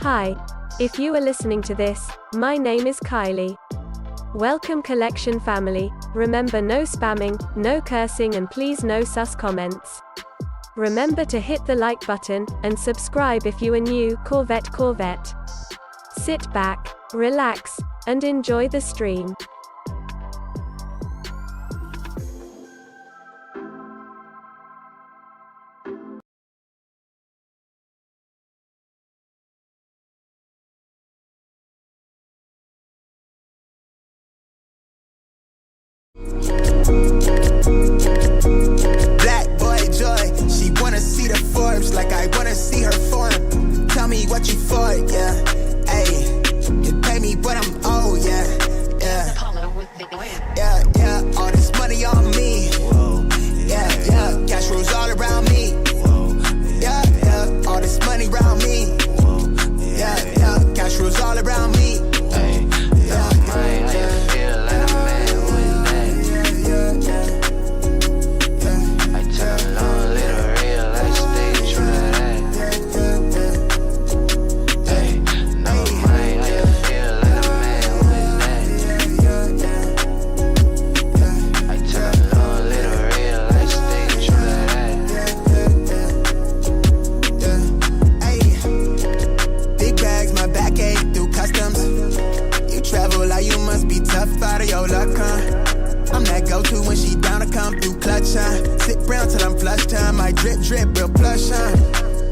Hi. If you are listening to this, my name is Kylie. Welcome collection family. Remember, no spamming, no cursing, and please no sus comments. Remember to hit the like button, and subscribe if you are new. Corvette. Sit back, relax, and enjoy the stream. Black boy joy, she wanna see the Forbes like I wanna see her form. Tell me what you for, yeah. Ayy, you pay me what I'm owed, yeah. Yeah, all this money on me. Yeah, cash rolls all around me. Yeah, all this money around me. Yeah, cash rolls all around me. Out of your luck, huh? I'm that go-to when she down to come through clutch, huh? Sit brown till I'm flush time. I drip, real plush, huh?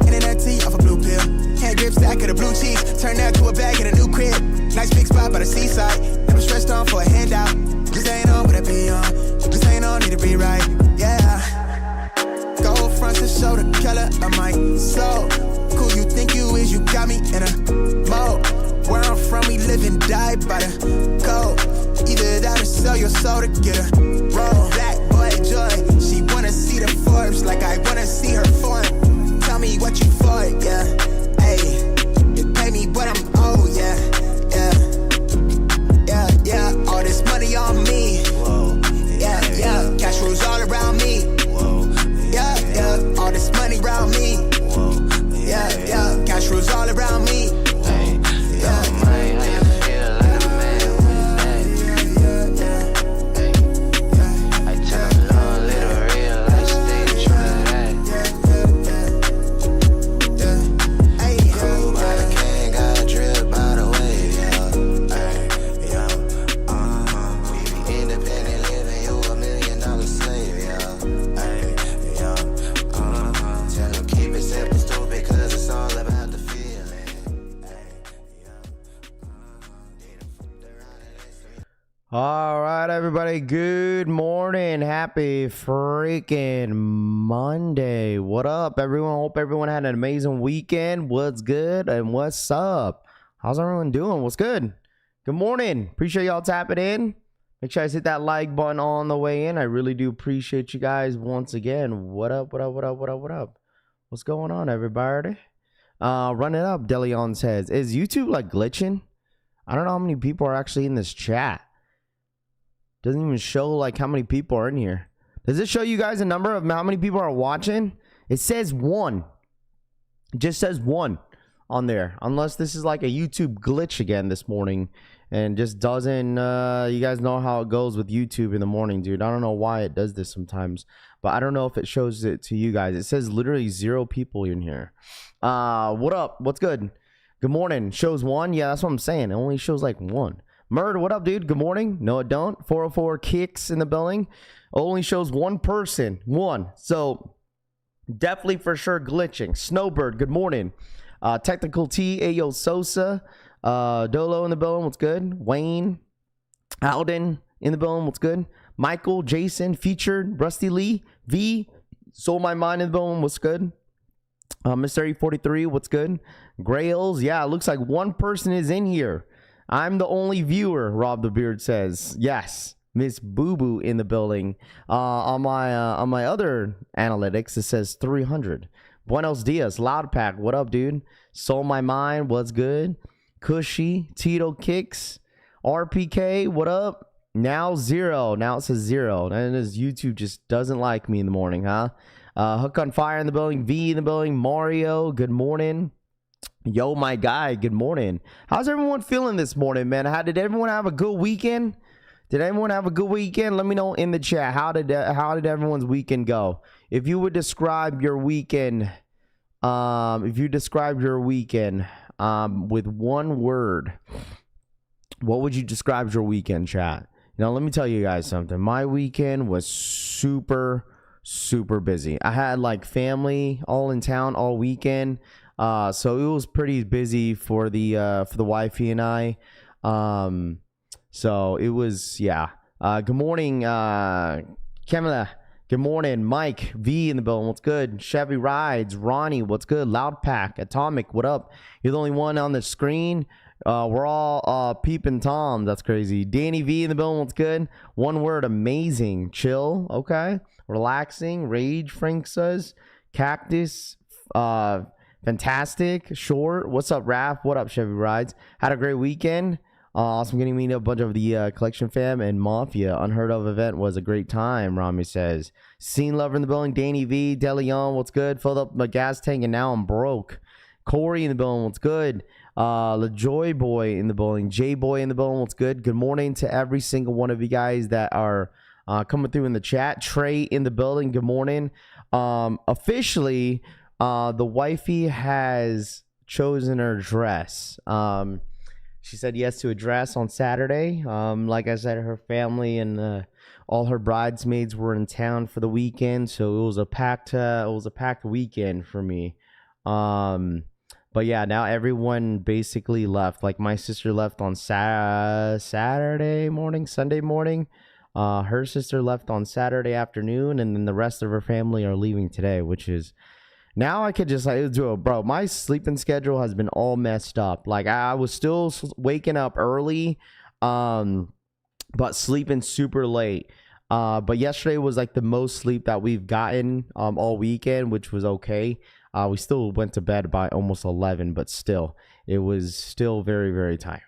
Internet tea off a blue pill. Hand grip stack of the blue cheese. Turn that to a bag in a new crib. Nice big spot by the seaside. Never stressed on for a handout. Just ain't on what I be on. Just ain't on, need to be right, yeah. Gold fronts to show the color of my soul. Cool you think you is, you got me in a mode. Where I'm from, we live and die by the code. Either that or sell your soul to get a roll. Black boy joy, she wanna see the Forbes like I wanna see her form. Tell me what you for, yeah. Ayy, you pay me what I'm owed, yeah. Yeah, all this money on me. Yeah, cash rolls all around me. Yeah, all this money around me. Yeah, cash rolls all around me. All right, everybody. Good morning. Happy freaking Monday. What up, everyone? Hope everyone had an amazing weekend. What's good and what's up? How's everyone doing? What's good? Good morning. Appreciate y'all tapping in. Make sure you guys hit that like button on the way in. I really do appreciate you guys once again. What up? What's going on, everybody? Run it up. Deleon says, is YouTube like glitching? I don't know how many people are actually in this chat. Doesn't even show like how many people are in here. Does it show you guys a number of how many people are watching? It says 1. It just says 1 on there. Unless this is like a YouTube glitch again this morning. And just doesn't, you guys know how it goes with YouTube in the morning, dude. I don't know why it does this sometimes. But I don't know if it shows it to you guys. It says literally 0 people in here. What up? What's good? Good morning. Shows 1? Yeah, that's what I'm saying. It only shows like 1. Murd, what up, dude? Good morning. No, it don't. 404 kicks in the building. Only shows 1 person. 1. So, definitely for sure glitching. Snowbird, good morning. Technical T, Ayo Sosa. Dolo in the building, what's good? Wayne. Alden in the building, what's good? Michael, Jason, Featured, Rusty Lee, V. Sold My Mind in the building, what's good? Mr. 843, what's good? Grails, yeah, it looks like 1 person is in here. I'm the only viewer, Rob the Beard says. Yes, Miss Boo Boo in the building. On my other analytics, it says 300. Buenos dias, Loud Pack. What up, dude? Sold My Mind. What's good? Cushy, Tito Kicks, RPK. What up? Now 0. Now it says 0. And this YouTube just doesn't like me in the morning, huh? Hook on Fire in the building. V in the building. Mario. Good morning. Yo, my guy, good morning. How's everyone feeling this morning, man? Did everyone have a good weekend? Did everyone have a good weekend? Let me know in the chat. How did everyone's weekend go? If you would describe your weekend, with one word, what would you describe your weekend, chat? Now, let me tell you guys something. My weekend was super busy. I had like family all in town all weekend. So it was pretty busy for the wifey and I. So it was, yeah. Good morning, Kamala. Good morning, Mike V in the building. What's good? Chevy Rides, Ronnie. What's good? Loud Pack, Atomic. What up? You're the only one on the screen. We're all peeping Tom. That's crazy. Danny V in the building. What's good? One word, amazing. Chill. Okay. Relaxing. Rage. Frank says. Cactus. Fantastic. Short. What's up, Raph? What up, Chevy Rides? Had a great weekend. Awesome getting to meet a bunch of the collection fam and Mafia. Unheard of event was a great time, Rami says. Scene lover in the building. Danny V. DeLeon. What's good? Filled up my gas tank and now I'm broke. Corey in the building. What's good? LaJoy Boy in the building. J Boy in the building. What's good? Good morning to every single one of you guys that are coming through in the chat. Trey in the building. Good morning. Officially, the wifey has chosen her dress. She said yes to a dress on Saturday. Like I said, her family and all her bridesmaids were in town for the weekend, so it was a packed weekend for me. But yeah, now everyone basically left. Like my sister left on Sunday morning. Her sister left on Saturday afternoon, and then the rest of her family are leaving today, which is. Now I could just do it, bro. My sleeping schedule has been all messed up. Like I was still waking up early, but sleeping super late. But yesterday was like the most sleep that we've gotten all weekend, which was okay. We still went to bed by almost 11, but still, it was still very tiring.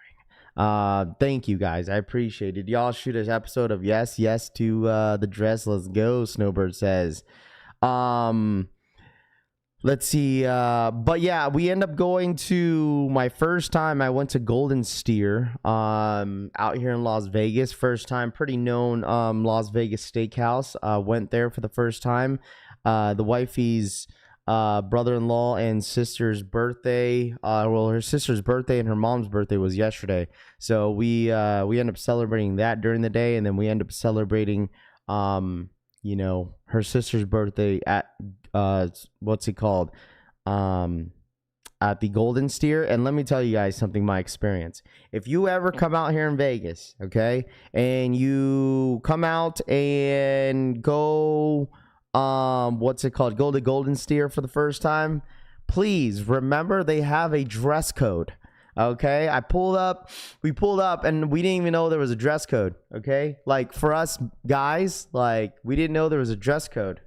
Thank you guys, I appreciate it. Y'all shoot an episode of yes to the dress. Let's go. Snowbird says. Let's see. But yeah, we end up going to my first time. I went to Golden Steer out here in Las Vegas. First time, pretty known Las Vegas steakhouse. Went there for the first time. The wifey's brother-in-law and sister's birthday. Well, her sister's birthday and her mom's birthday was yesterday. So we end up celebrating that during the day, and then we end up celebrating her sister's birthday at what's it called? At the Golden Steer. And let me tell you guys something, my experience. If you ever come out here in Vegas, okay, and you come out and go what's it called? Go to Golden Steer for the first time, please remember they have a dress code. Okay, we pulled up and we didn't even know there was a dress code. Okay, like for us guys, like we didn't know there was a dress code.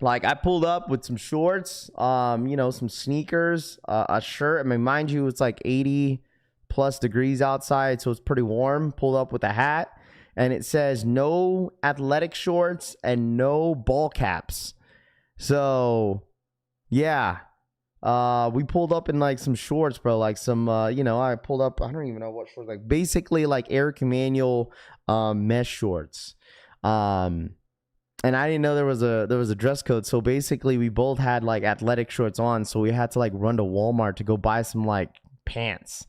Like I pulled up with some shorts, some sneakers, a shirt. I mean, mind you, it's like 80 plus degrees outside, so it's pretty warm. Pulled up with a hat, and it says no athletic shorts and no ball caps. So yeah. We pulled up in like some shorts, bro, like some I pulled up, I don't even know what shorts, like basically like Eric Emanuel mesh shorts. And I didn't know there was a dress code. So basically we both had like athletic shorts on, so we had to like run to Walmart to go buy some like pants.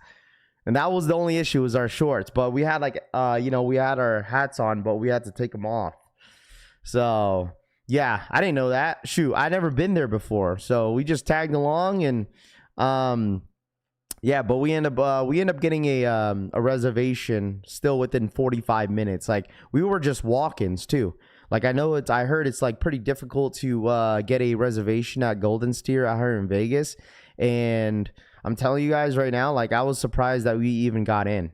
And that was the only issue, was our shorts. But we had like we had our hats on, but we had to take them off. So yeah, I didn't know that. Shoot, I'd never been there before, so we just tagged along, and yeah. But we end up getting a reservation still within 45 minutes. Like we were just walk-ins too. Like I heard it's like pretty difficult to get a reservation at Golden Steer out here in Vegas, and I'm telling you guys right now, like I was surprised that we even got in.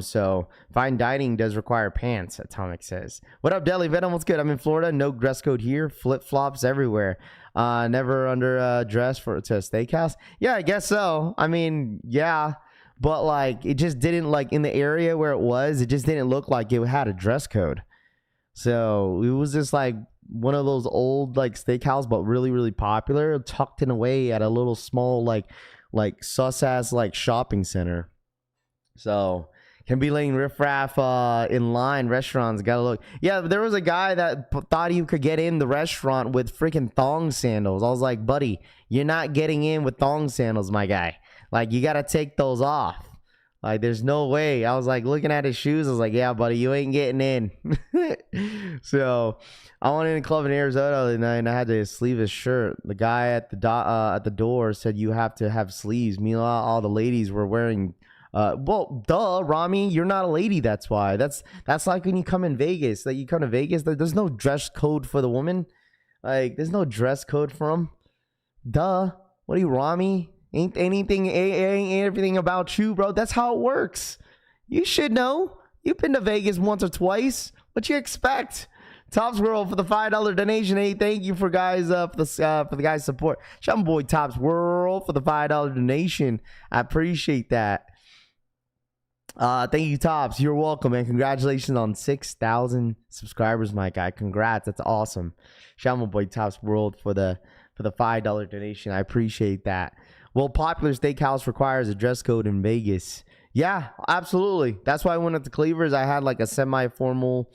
So fine dining does require pants, Atomic says. What up, Deli Venom? What's good? I'm in Florida. No dress code here. Flip flops everywhere. Never under dress to a steakhouse. Yeah, I guess so. I mean, yeah, but like it just didn't, like in the area where it just didn't look like it had a dress code. So it was just like one of those old like steakhouse, but really, really popular, tucked in away at a little small like sus ass like shopping center. So can be laying riffraff in line restaurants. Gotta look. Yeah, there was a guy that thought you could get in the restaurant with freaking thong sandals. I was like, buddy, you're not getting in with thong sandals, my guy. Like, you gotta take those off. Like, there's no way. I was like looking at his shoes. I was like, yeah, buddy, you ain't getting in. So I went in a club in Arizona the other night and I had to sleeve his shirt. The guy at the door said you have to have sleeves. Meanwhile, all the ladies were wearing. Well, duh, Rami, you're not a lady. That's why. That's like when you come in Vegas. Like, you come to Vegas, there's no dress code for the woman. Like, there's no dress code for them. Duh. What are you, Rami? Ain't everything about you, bro. That's how it works. You should know. You've been to Vegas once or twice. What you expect? Tops World for the $5 donation. Hey, thank you for the guys' support. Shout out my boy Tops World for the $5 donation. I appreciate that. Thank you, Tops. You're welcome, and congratulations on 6,000 subscribers, my guy. Congrats. That's awesome. Shout out my boy Tops World for the $5 donation. I appreciate that. Well, popular steakhouse requires a dress code in Vegas. Yeah, absolutely. That's why I went up to Cleaver's. I had like a semi-formal,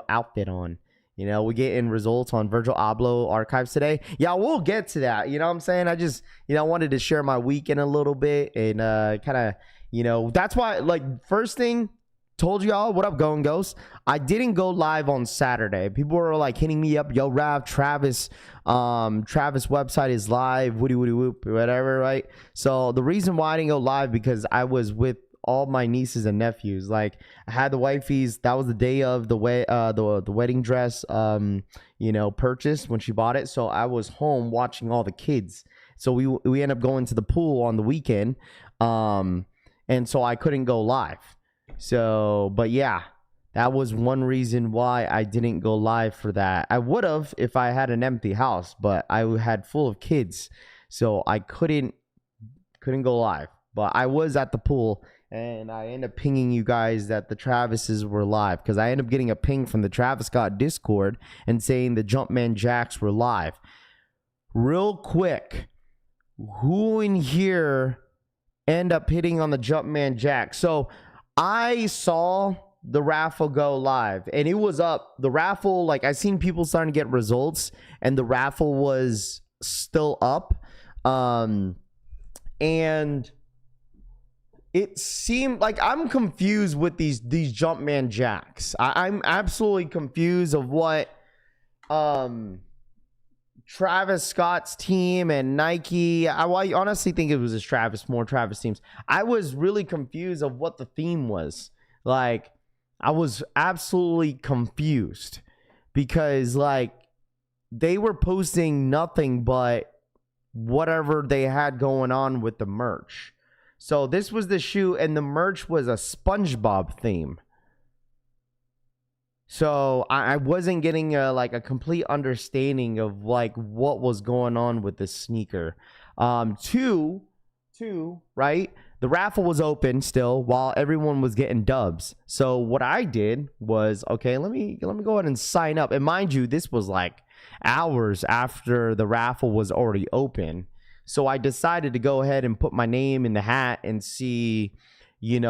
outfit on. We get in results on Virgil Abloh archives today. Yeah, we'll get to that. You know what I'm saying? I just, wanted to share my weekend a little bit and kind of, that's why, like, first thing, told y'all, what up, Going Ghost? I didn't go live on Saturday. People were like hitting me up, yo, Travis website is live, woody whoop, whatever, right? So the reason why I didn't go live because I was with all my nieces and nephews. Like, I had the wifey's, that was the day of the wedding dress purchase when she bought it. So I was home watching all the kids. So we ended up going to the pool on the weekend. And so I couldn't go live. So, but yeah, that was one reason why I didn't go live for that. I would have if I had an empty house, but I had full of kids. So I couldn't go live. But I was at the pool and I ended up pinging you guys that the Travises were live because I ended up getting a ping from the Travis Scott Discord and saying the Jumpman Jacks were live. Real quick, who in here end up hitting on the Jumpman Jack? So I saw the raffle go live and it was up. The raffle, like, I seen people starting to get results and the raffle was still up. And it seemed like I'm confused with these Jumpman Jacks. I'm absolutely confused of what Travis Scott's team and Nike. I honestly think it was just more Travis teams. I was really confused of what the theme was. Like, I was absolutely confused because, like, they were posting nothing but whatever they had going on with the merch. So this was the shoe and the merch was a SpongeBob theme. So I wasn't getting a complete understanding of like what was going on with this sneaker. Two, right? The raffle was open still while everyone was getting dubs. So what I did was, okay, let me go ahead and sign up. And mind you, this was like hours after the raffle was already open. So I decided to go ahead and put my name in the hat and see, you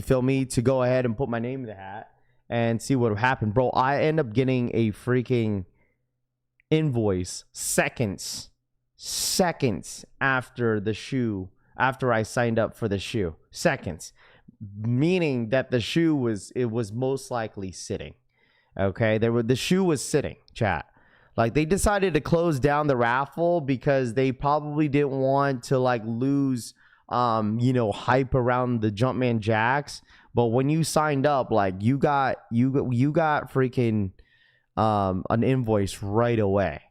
feel me? To go ahead and put my name in the hat and see what would happen. Bro, I end up getting a freaking invoice seconds after the shoe, after I signed up for the shoe. Seconds. Meaning that the shoe was most likely sitting. Okay? The shoe was sitting, chat. Like, they decided to close down the raffle because they probably didn't want to like lose hype around the Jumpman Jacks. But when you signed up, like, you got freaking an invoice right away.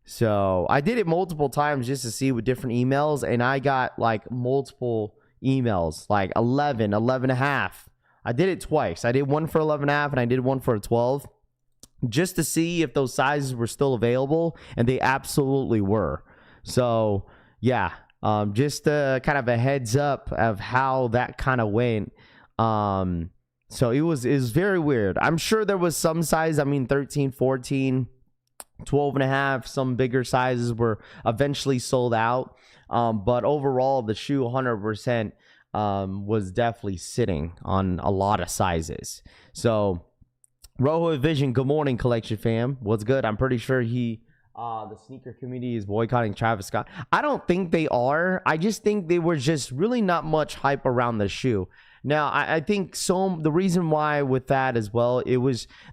So I did it multiple times just to see with different emails, and I got like multiple emails, like 11 and a half. I did it twice. I did one for 11 and a half and I did one for a 12 just to see if those sizes were still available, and they absolutely were. So yeah, just kind of a heads up of how that kind of went. So it was very weird. I'm sure there was some size, I mean 13, 14, 12 and a half, some bigger sizes were eventually sold out. But overall, the shoe 100% was definitely sitting on a lot of sizes. So Rojo Vision, good morning, Collection fam. What's good? I'm pretty sure the sneaker community is boycotting Travis Scott. I don't think they are. I just think they were just really not much hype around the shoe. Now, I think the reason why with that as well,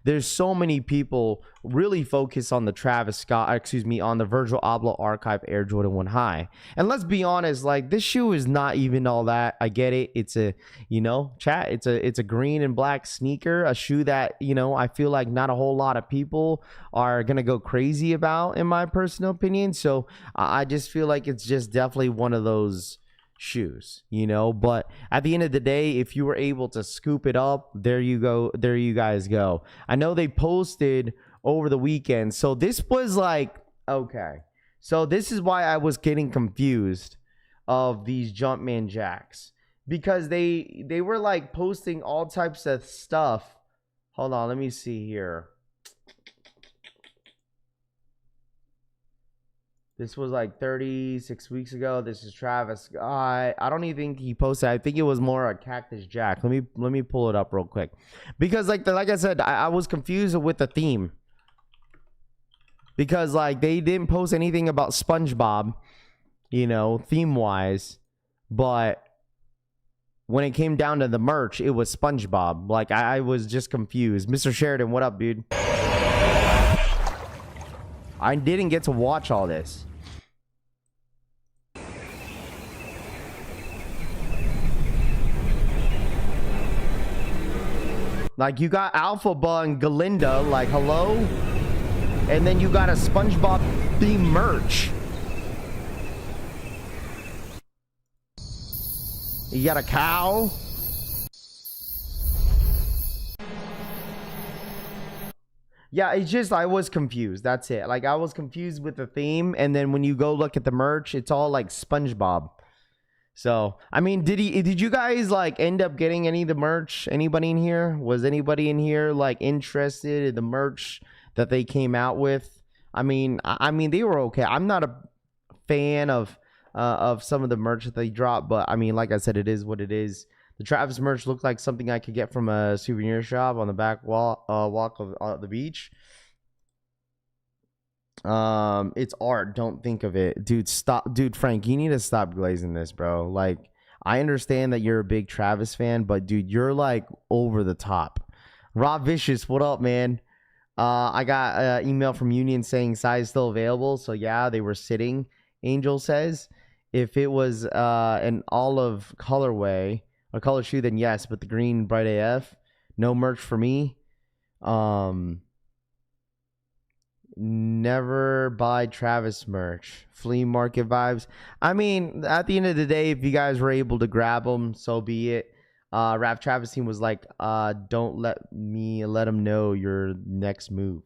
there's so many people really focused on the on the Virgil Abloh Archive Air Jordan 1 High. And let's be honest, like, this shoe is not even all that. I get it. It's a, it's a green and black sneaker, a shoe that, I feel like not a whole lot of people are going to go crazy about, in my personal opinion. So I just feel like it's just definitely one of those shoes, but at the end of the day, if you were able to scoop it up, there you guys go. I know they posted over the weekend, so this was like, okay, so this is why I was getting confused of these Jumpman jacks, because they were like posting all types of stuff. Hold on, let me see here. This was like 36 weeks ago. This is Travis. I don't even think he posted. I think it was more a Cactus Jack. Let me pull it up real quick, because like I said, I was confused with the theme, because like they didn't post anything about SpongeBob, theme wise, but when it came down to the merch, it was SpongeBob. Like I was just confused. Mr. Sheridan, what up, dude? I didn't get to watch all this. Like, you got Alphaba and Galinda, like, hello? And then you got a SpongeBob theme merch. You got a cow. Yeah, it's just, I was confused. That's it. Like, I was confused with the theme. And then when you go look at the merch, it's all like SpongeBob. So, I mean, did you guys like end up getting any of the merch? Anybody in here? Was anybody in here like interested in the merch that they came out with? I mean, they were okay. I'm not a fan of some of the merch that they dropped, but I mean, like I said, it is what it is. The Travis merch looked like something I could get from a souvenir shop on the back walk of the beach. It's art. Don't think of it, dude. Stop, dude. Frank, you need to stop glazing this, bro. Like, I understand that you're a big Travis fan, but dude, you're like over the top. Rob Vicious, what up, man? I got an email from Union saying size still available. So yeah, they were sitting. Angel says if it was an olive colorway, a color shoe, then yes, but the green bright AF, no merch for me. Never buy Travis merch. Flea market vibes. I mean, at the end of the day, if you guys were able to grab them, so be it. Raph Travis team was like, don't let him know your next move.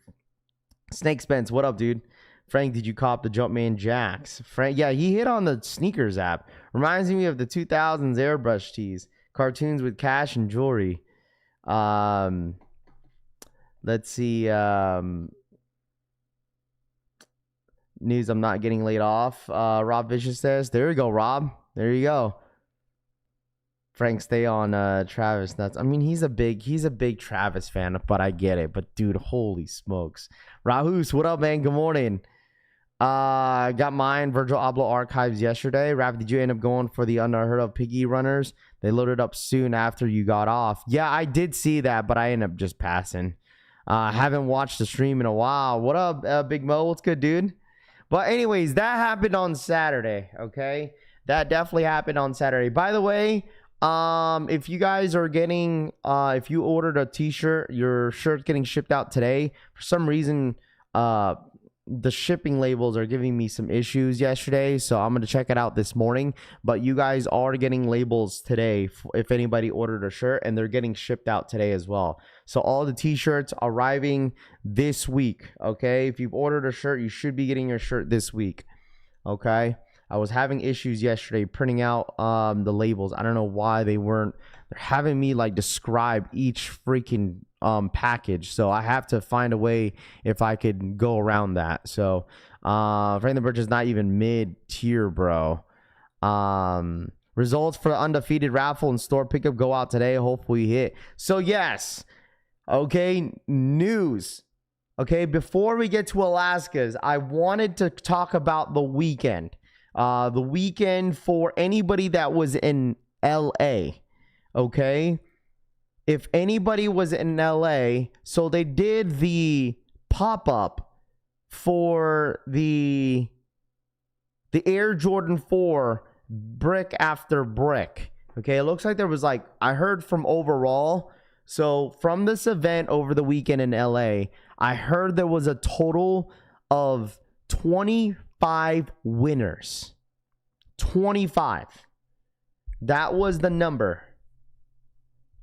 Snake Spence, what up, dude? Frank, did you cop the Jumpman jacks? Frank, yeah, he hit on the sneakers app. Reminds me of the 2000s airbrush tees. Cartoons with cash and jewelry. Let's see. News, I'm not getting laid off. Rob Vicious says, there you go, Rob. There you go. Frank, stay on Travis nuts. I mean, he's a big Travis fan, but I get it. But dude, holy smokes. Rahus, what up, man? Good morning. Got mine, Virgil Abloh archives yesterday. Rav, did you end up going for the unheard of piggy runners? They loaded up soon after you got off. Yeah, I did see that, but I ended up just passing. Haven't watched the stream in a while. What up, Big Mo? What's good, dude? But anyways, that happened on Saturday, okay? That definitely happened on Saturday. By the way, if you guys are getting, if you ordered a t-shirt, your shirt's getting shipped out today. For some reason, the shipping labels are giving me some issues yesterday, so I'm going to check it out this morning. But you guys are getting labels today if anybody ordered a shirt, and they're getting shipped out today as well. So all the t-shirts arriving this week, okay? If you've ordered a shirt, you should be getting your shirt this week, okay? I was having issues yesterday printing out the labels. I don't know why they're having me like describe each freaking package. So I have to find a way if I could go around that. So Franklin Birch is not even mid-tier, bro. Results for the undefeated raffle and store pickup go out today. Hopefully hit. So yes. Okay, news. Okay, before we get to Alaska's, I wanted to talk about the weekend. The weekend for anybody that was in LA. Okay, if anybody was in LA, so they did the pop-up for the Air Jordan 4 brick after brick. Okay, it looks like there was like, I heard from overall, so from this event over the weekend in LA, I heard there was a total of 25 winners. 25. That was the number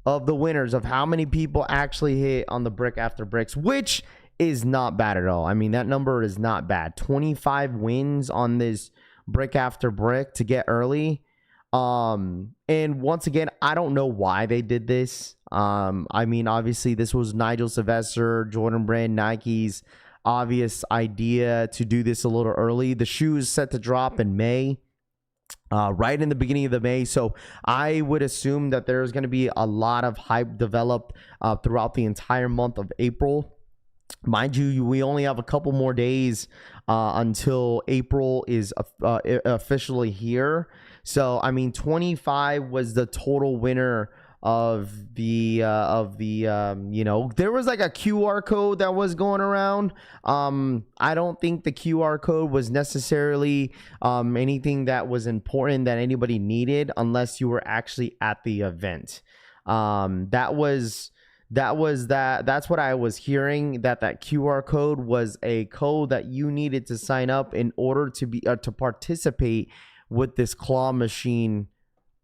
of the winners of how many people actually hit on the brick after bricks, which is not bad at all. I mean, that number is not bad. 25 wins on this brick after brick to get early. And once again, I don't know why they did this. I mean, obviously this was Nigel Sylvester, Jordan Brand, Nike's obvious idea to do this a little early. The shoe is set to drop in May, right in the beginning of the May. So I would assume that there's going to be a lot of hype developed throughout the entire month of April. Mind you, we only have a couple more days until April is officially here. So, I mean, 25 was the total winner of the you know, there was like a QR code that was going around. I don't think the QR code was necessarily anything that was important that anybody needed unless you were actually at the event. That's what I was hearing, that QR code was a code that you needed to sign up in order to be to participate with this claw machine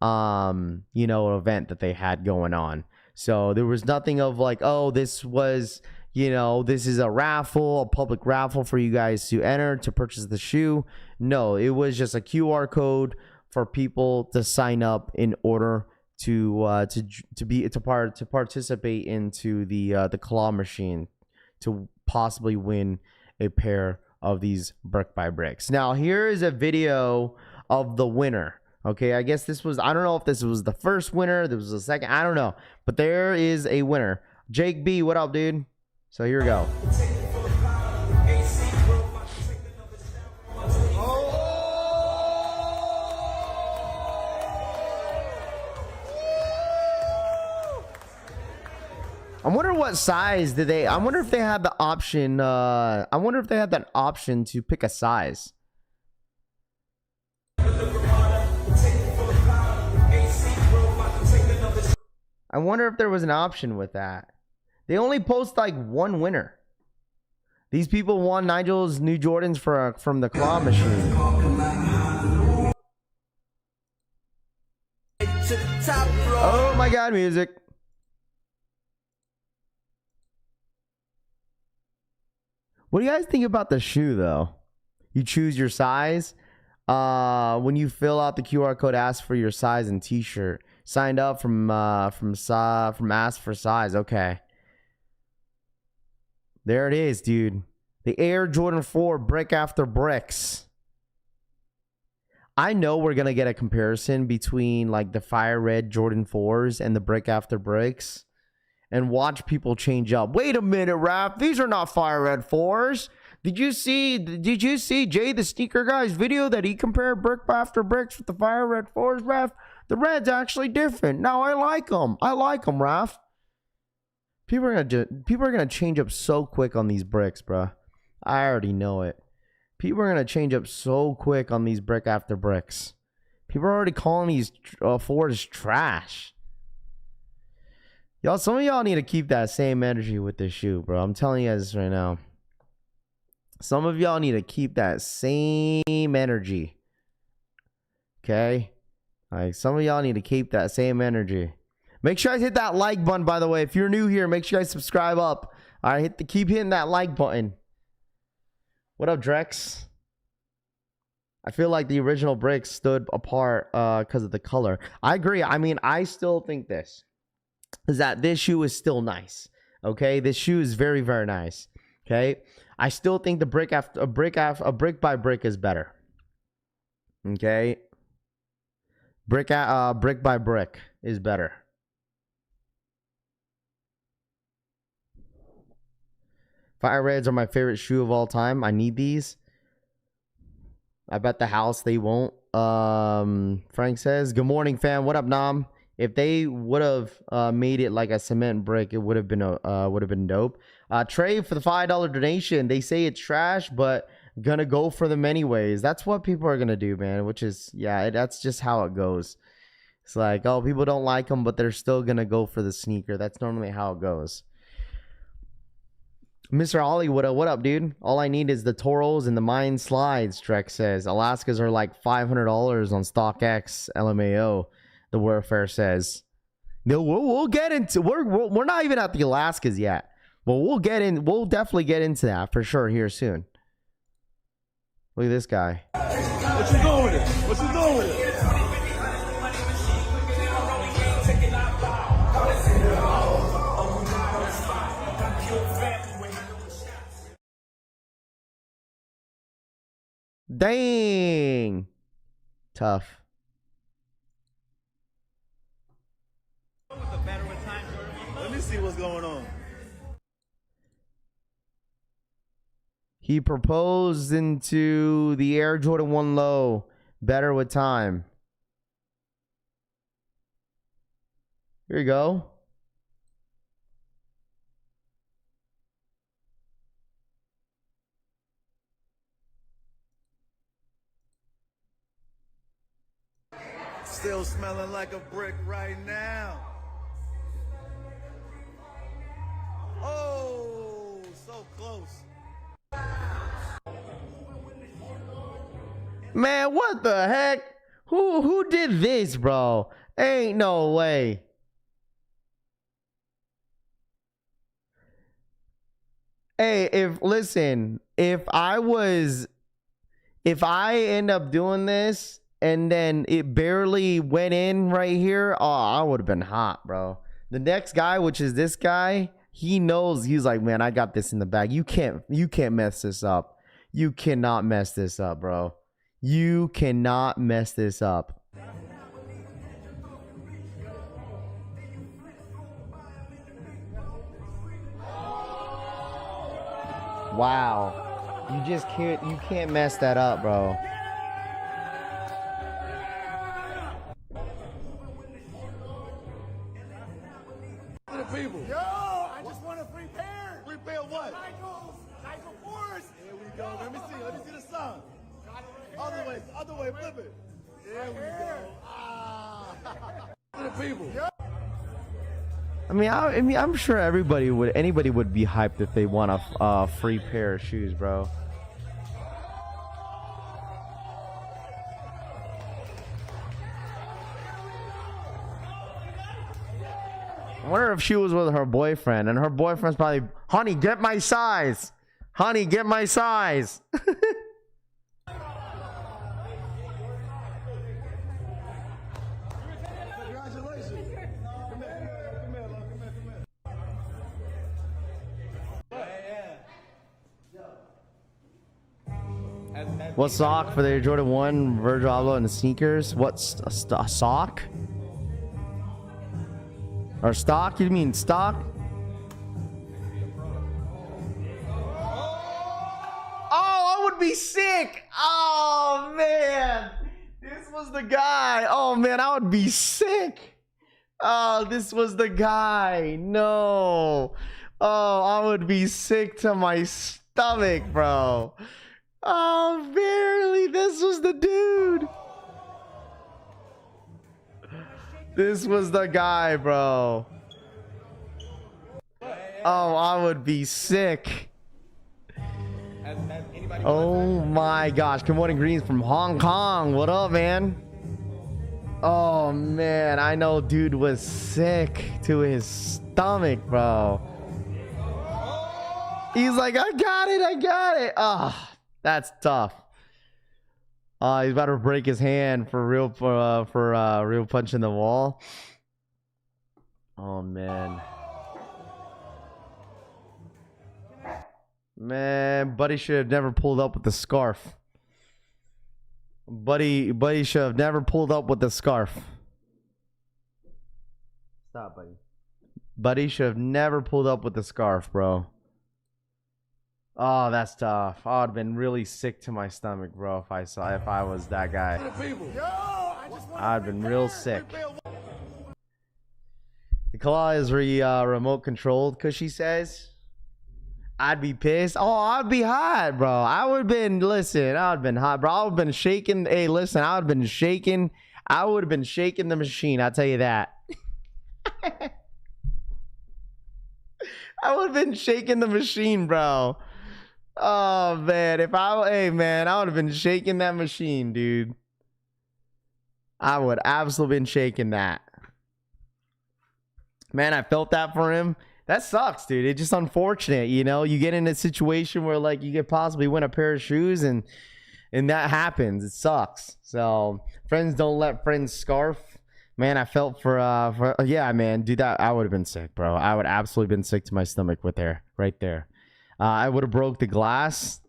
you know, event that they had going on. So there was nothing of like, oh, this was, you know, this is a raffle, a public raffle for you guys to enter to purchase the shoe. No, it was just a QR code for people to sign up in order to participate into the claw machine to possibly win a pair of these brick by bricks. Now here is a video of the winner. Okay, I guess this was, I don't know if this was the first winner, this was the second, I don't know, but there is a winner. Jake B, what up, dude? So here we go. I wonder what size did they, I wonder if they had the option, I wonder if they had that option to pick a size. I wonder if there was an option with that. They only post like one winner. These people won Nigel's new Jordans from the claw machine. Oh my God, music. What do you guys think about the shoe though? You choose your size. When you fill out the QR code, ask for your size and t-shirt. Signed up from ask for size. Okay. There it is, dude. The Air Jordan 4 brick after bricks. I know we're going to get a comparison between like the fire red Jordan 4s and the brick after bricks. And watch people change up. Wait a minute, Raph. These are not fire red 4s. Did you see Jay the sneaker guy's video that he compared brick after bricks with the fire red 4s, Raph? The red's actually different. Now I like them. I like them, Raph. People are gonna change up so quick on these bricks, bro. I already know it. People are gonna change up so quick on these brick after bricks. People are already calling these 4s trash. Y'all, some of y'all need to keep that same energy with this shoe, bro. I'm telling you guys right now. Some of y'all need to keep that same energy. Okay? Like, some of y'all need to keep that same energy. Make sure you guys hit that like button, by the way. If you're new here, make sure you guys subscribe up. All right, keep hitting that like button. What up, Drex? I feel like the original bricks stood apart because of the color. I agree. I mean, I still think this is that this shoe is still nice. Okay, this shoe is very, very nice. Okay, I still think the brick by brick is better. Okay, brick by brick is better. Fire Reds are my favorite shoe of all time. I need these. I bet the house they won't. Frank says, good morning, fam. What up, Nam? If they would have made it like a cement brick, it would have been dope. Trey, for the $5 donation, they say it's trash, but gonna go for them anyways. That's what people are gonna do, man. Which is, yeah, that's just how it goes. It's like, oh, people don't like them, but they're still gonna go for the sneaker. That's normally how it goes. Mr. Ollie, what up, dude? All I need is the Toros and the Mine Slides, Trek says. Alaskas are like $500 on StockX LMAO, the Warfare says. No, we'll get into, we're not even at the Alaskas yet. But we'll definitely get into that for sure here soon. Look at this guy. What you doing with it? What you doing with it? Dang. Tough. Let me see what's going on. He proposed into the Air Jordan 1 Low. Better with time. Here you go. Still smelling like a brick right now. Oh, so close. Man, what the heck? Who did this, bro? Ain't no way. Hey, if I end up doing this and then it barely went in right here, oh, I would have been hot, bro. The next guy, which is this guy, he knows. He's like, man, I got this in the bag. You can't mess this up. You cannot mess this up, bro. You cannot mess this up. Wow. You can't mess that up, bro. To the people. Yo, I just want a free pair. Free pair of what? Nigel Force. Here we go. Let me see the song. Other way, flip it. There we go. Ah. To the people. I mean, I'm sure anybody would be hyped if they want a free pair of shoes, bro. I wonder if she was with her boyfriend, and her boyfriend's probably, honey, get my size. Honey, get my size. What sock for the Air Jordan 1, Virgil, Abloh, and the sneakers? What's a sock? Or stock? You mean stock? Oh, I would be sick. Oh, man. This was the guy. Oh, man, I would be sick. Oh, this was the guy. No. Oh, I would be sick to my stomach, bro. Oh, barely. This was the dude. This was the guy, bro. Oh, I would be sick. Oh my gosh. Good morning, Greens from Hong Kong. What up, man? Oh man, I know dude was sick to his stomach, bro. He's like, I got it. Ah, oh, that's tough. He's about to break his hand for real real punch in the wall. Oh man. Man, Buddy should have never pulled up with the scarf. Buddy should have never pulled up with the scarf. Stop, buddy. Buddy should have never pulled up with the scarf, bro. Oh, that's tough. I would have been really sick to my stomach, bro, if I was that guy. I'd have been real sick. The claw is remote controlled, cause she says. I'd be pissed. Oh, I'd be hot, bro. I would have been, listen, I would have been hot, bro. I would have been shaking. Hey, listen, I would have been shaking. I would have been shaking the machine. I'll tell you that. I would have been shaking the machine, bro. Oh, man. Hey, man, I would have been shaking that machine, dude. I would absolutely been shaking that. Man, I felt that for him. That sucks, dude. It's just unfortunate, you know. You get in a situation where like you could possibly win a pair of shoes, and that happens. It sucks. So friends don't let friends scarf. Man, I felt for yeah, man, dude. That I would have been sick, bro. I would absolutely been sick to my stomach with there, right there. I would have broke the glass.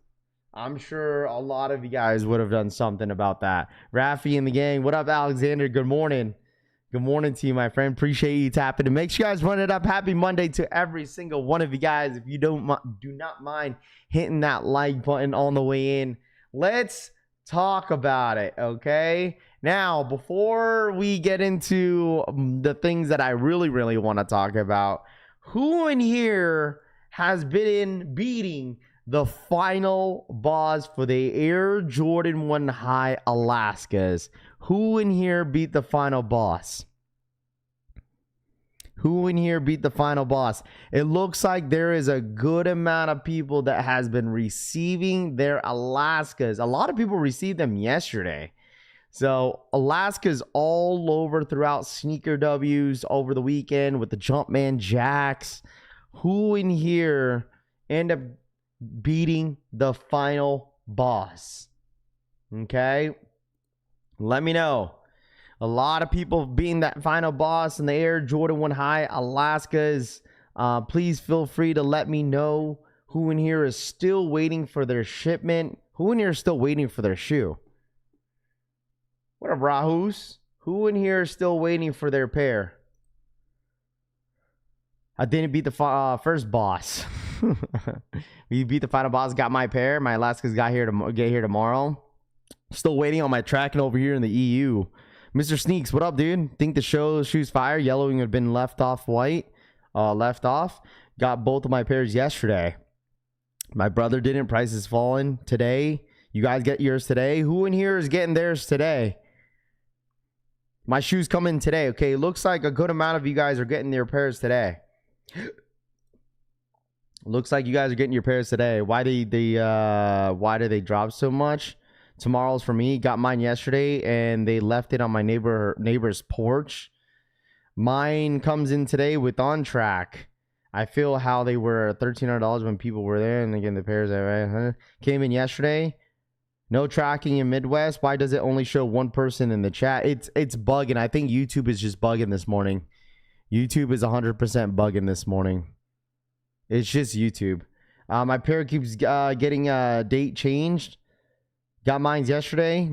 I'm sure a lot of you guys would have done something about that. Raffy and the gang, what up, Alexander? Good morning. Good morning to you, my friend. Appreciate you tapping to make sure you guys run it up. Happy Monday to every single one of you guys. If you do not mind hitting that like button on the way in, let's talk about it, okay? Now, before we get into the things that I really want to talk about, who in here has been beating the final boss for the Air Jordan 1 High Alaskas? Who in here beat the final boss? Who in here beat the final boss? It looks like there is a good amount of people that has been receiving their Alaskas. A lot of people received them yesterday. So Alaska's all over throughout Sneaker W's over the weekend with the Jumpman Jacks. Who in here end up beating the final boss? Okay. Let me know. A lot of people being that final boss in the Air Jordan 1 High Alaskas. Please feel free to let me know who in here is still waiting for their shipment. Who in here is still waiting for their shoe? What up, Rahus? Who in here is still waiting for their pair? I didn't beat the first boss. We beat the final boss. Got my pair. My Alaskas get here tomorrow. Still waiting on my tracking over here in the EU. Mr. Sneaks, what up, dude? Think the shoe's fire. Yellowing had been left off white. Left off. Got both of my pairs yesterday. My brother didn't. Price is falling today. You guys get yours today. Who in here is getting theirs today? My shoes come in today. Okay, looks like a good amount of you guys are getting their pairs today. Looks like you guys are getting your pairs today. Why do they drop so much? Tomorrow's for me. Got mine yesterday and they left it on my neighbor's porch. Mine comes in today with On Track. I feel how they were $1,300 when people were there, and again the pairs came in yesterday. No tracking in Midwest. Why does it only show one person in the chat? It's bugging. I think YouTube is just bugging this morning. YouTube is 100% bugging this morning. It's just YouTube. My pair keeps getting date changed. Got mine yesterday.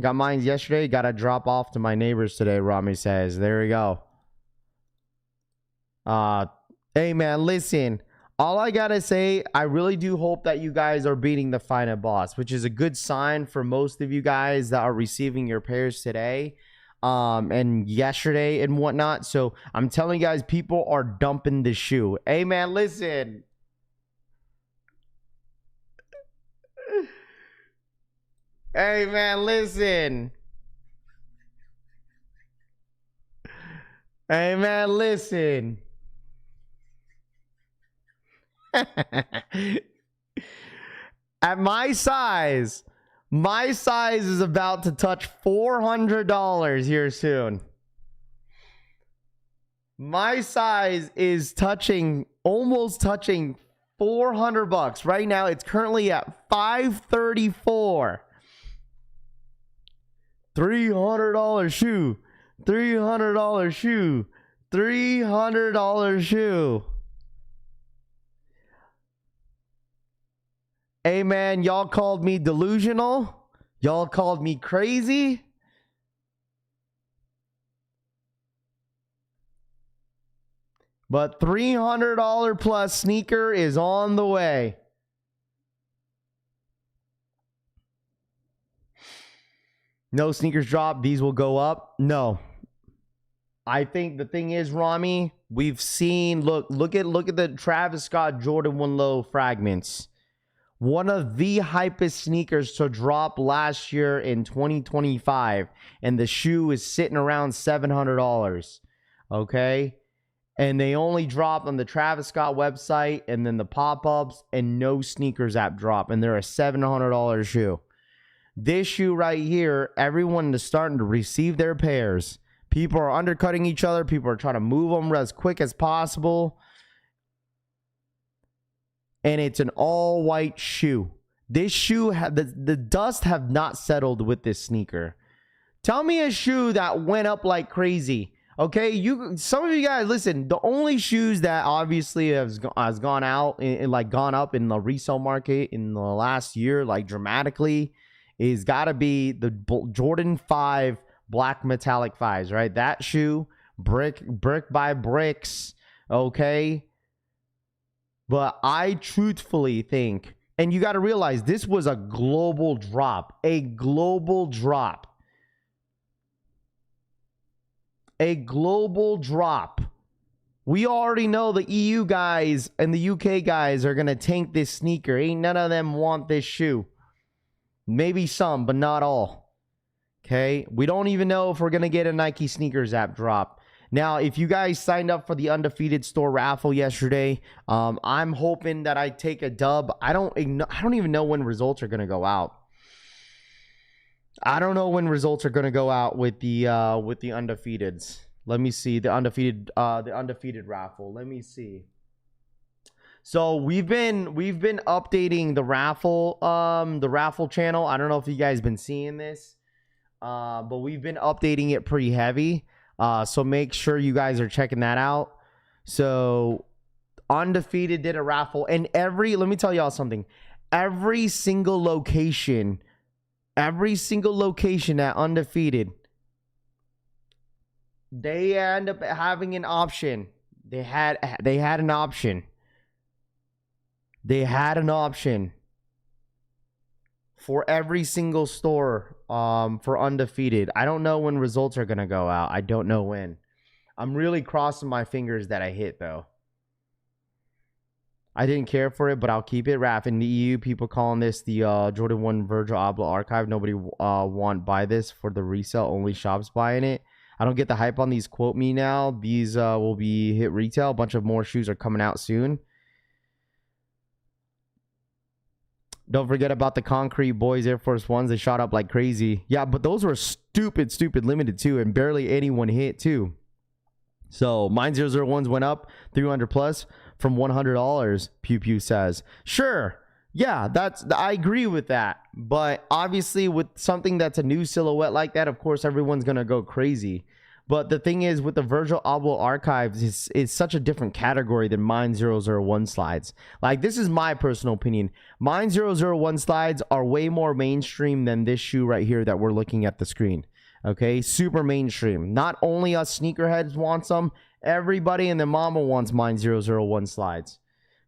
Got to drop off to my neighbors today, Rami says. There we go. Hey, man, listen. All I got to say, I really do hope that you guys are beating the final boss, which is a good sign for most of you guys that are receiving your pairs today and yesterday and whatnot. So I'm telling you guys, people are dumping the shoe. Hey, man, listen. Hey, man, listen. Hey, man, listen. At my size is about to touch $400 here soon. My size is almost touching $400 right now. It's currently at $534. $300 shoe. $300 shoe. $300 shoe. Hey man, y'all called me delusional. Y'all called me crazy. But $300 plus sneaker is on the way. No sneakers drop. These will go up. No. I think the thing is, Rami, we've seen, look at the Travis Scott Jordan 1 Low fragments. One of the hypest sneakers to drop last year in 2025, and the shoe is sitting around $700. Okay? And they only dropped on the Travis Scott website and then the pop-ups, and no sneakers app drop, and they're a $700 shoe. This shoe right here, everyone is starting to receive their pairs. People are undercutting each other. People are trying to move them as quick as possible. And it's an all-white shoe. This shoe, the dust have not settled with this sneaker. Tell me a shoe that went up like crazy. Okay, some of you guys, listen, the only shoes that obviously has gone out and like gone up in the resale market in the last year, like dramatically, is got to be the Jordan 5 black metallic 5s, right? That shoe, brick by bricks, okay? But I truthfully think, and you got to realize this was a global drop, a global drop. A global drop. We already know the EU guys and the UK guys are going to tank this sneaker. Ain't none of them want this shoe. Maybe some, but not all. Okay? We don't even know if we're going to get a Nike sneakers app drop. Now, if you guys signed up for the Undefeated Store raffle yesterday, I'm hoping that I take a dub. I don't even know when results are going to go out. I don't know when results are going to go out with the undefeateds. Let me see the undefeated raffle. Let me see. So we've been updating the raffle channel. I don't know if you guys been seeing this, but we've been updating it pretty heavy. So make sure you guys are checking that out. So Undefeated did a raffle, and let me tell y'all something. Every single location at Undefeated, they end up having an option. They had an option. They had an option for every single store for Undefeated. I don't know when results are gonna go out. I don't know when. I'm really crossing my fingers that I hit though. I didn't care for it, but I'll keep it. Raff, in the EU, people calling this the Jordan 1 Virgil Abloh archive. Nobody want buy this for the resale. Only shops buying it. I don't get the hype on these. Quote me now. These will be hit retail. A bunch of more shoes are coming out soon. Don't forget about the Concrete Boys Air Force Ones. They shot up like crazy. Yeah, but those were stupid limited too, and barely anyone hit too. So mine 001s went up 300 plus from $100. Pew Pew says, sure, yeah, I agree with that. But obviously, with something that's a new silhouette like that, of course, everyone's gonna go crazy. But the thing is, with the Virgil Abloh archives, it's such a different category than mine 001 slides. Like, this is my personal opinion. Mine 001 slides are way more mainstream than this shoe right here that we're looking at the screen. Okay, super mainstream. Not only us sneakerheads want some, everybody and their mama wants mine 001 slides.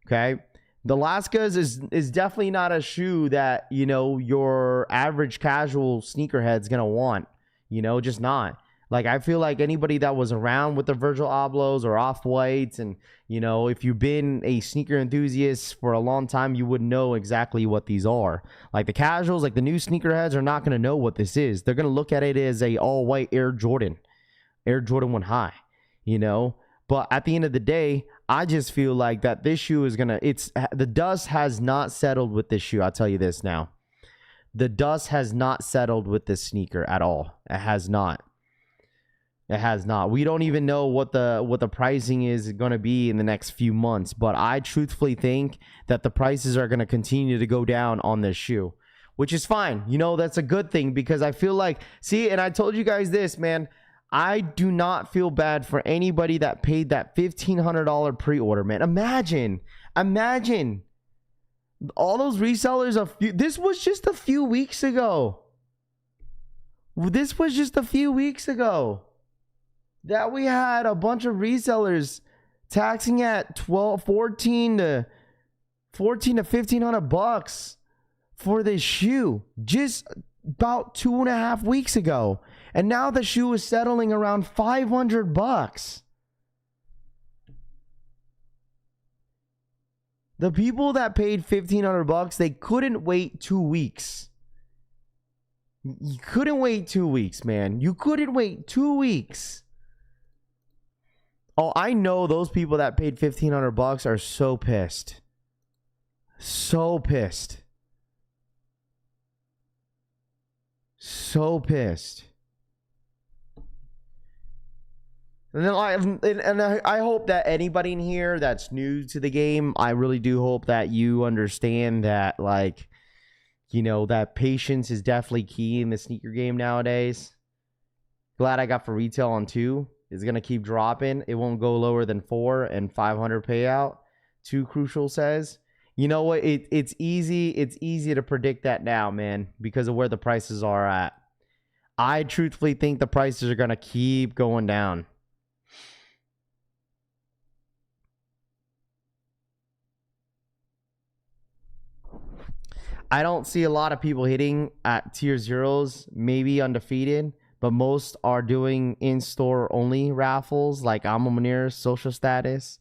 Okay, the Alaska's is definitely not a shoe that, you know, your average casual sneakerhead's gonna want. You know, just not. Like, I feel like anybody that was around with the Virgil Ablohs or Off-Whites, and, you know, if you've been a sneaker enthusiast for a long time, you would know exactly what these are. Like, the casuals, like the new sneakerheads, are not going to know what this is. They're going to look at it as a all-white Air Jordan 1 High, you know? But at the end of the day, I just feel like that this shoe is going to, the dust has not settled with this shoe. I'll tell you this now. The dust has not settled with this sneaker at all. It has not. It has not. We don't even know what the pricing is going to be in the next few months, but I truthfully think that the prices are going to continue to go down on this shoe. which is fine. You know, that's a good thing because I feel like, see, and I told you guys this, man. I do not feel bad for anybody that paid that $1,500 pre-order, man. Imagine all those resellers. This was just a few weeks ago. This was just a few weeks ago that we had a bunch of resellers taxing at 14 to $1,500 for this shoe just about 2.5 weeks ago. And now the shoe is settling around $500. The people that paid $1,500, they couldn't wait 2 weeks. You couldn't wait 2 weeks, man. You couldn't wait 2 weeks. Oh, I know those people that paid $1,500 are so pissed. So pissed. So pissed. And I hope that anybody in here that's new to the game, I really do hope that you understand that, like, you know, that patience is definitely key in the sneaker game nowadays. Glad I got for retail on 2. It's going to keep dropping. It won't go lower than 4 and 500 payout. 2 Crucial says. You know what? It's easy to predict that now, man, because of where the prices are at. I truthfully think the prices are going to keep going down. I don't see a lot of people hitting at tier 0s, maybe undefeated, but most are doing in-store only raffles like Alma Munir, social status,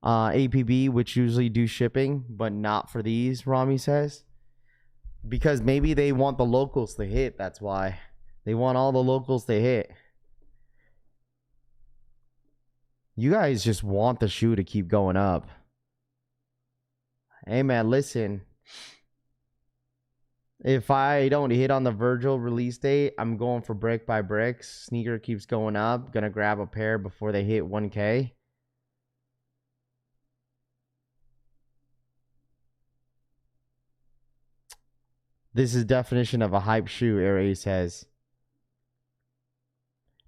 APB, which usually do shipping, but not for these, Rami says. Because maybe they want the locals to hit, that's why. They want all the locals to hit. You guys just want the shoe to keep going up. Hey, man, listen. If I don't hit on the Virgil release date, I'm going for brick by brick. Sneaker keeps going up. Gonna grab a pair before they hit 1K. This is definition of a hype shoe, Aries says.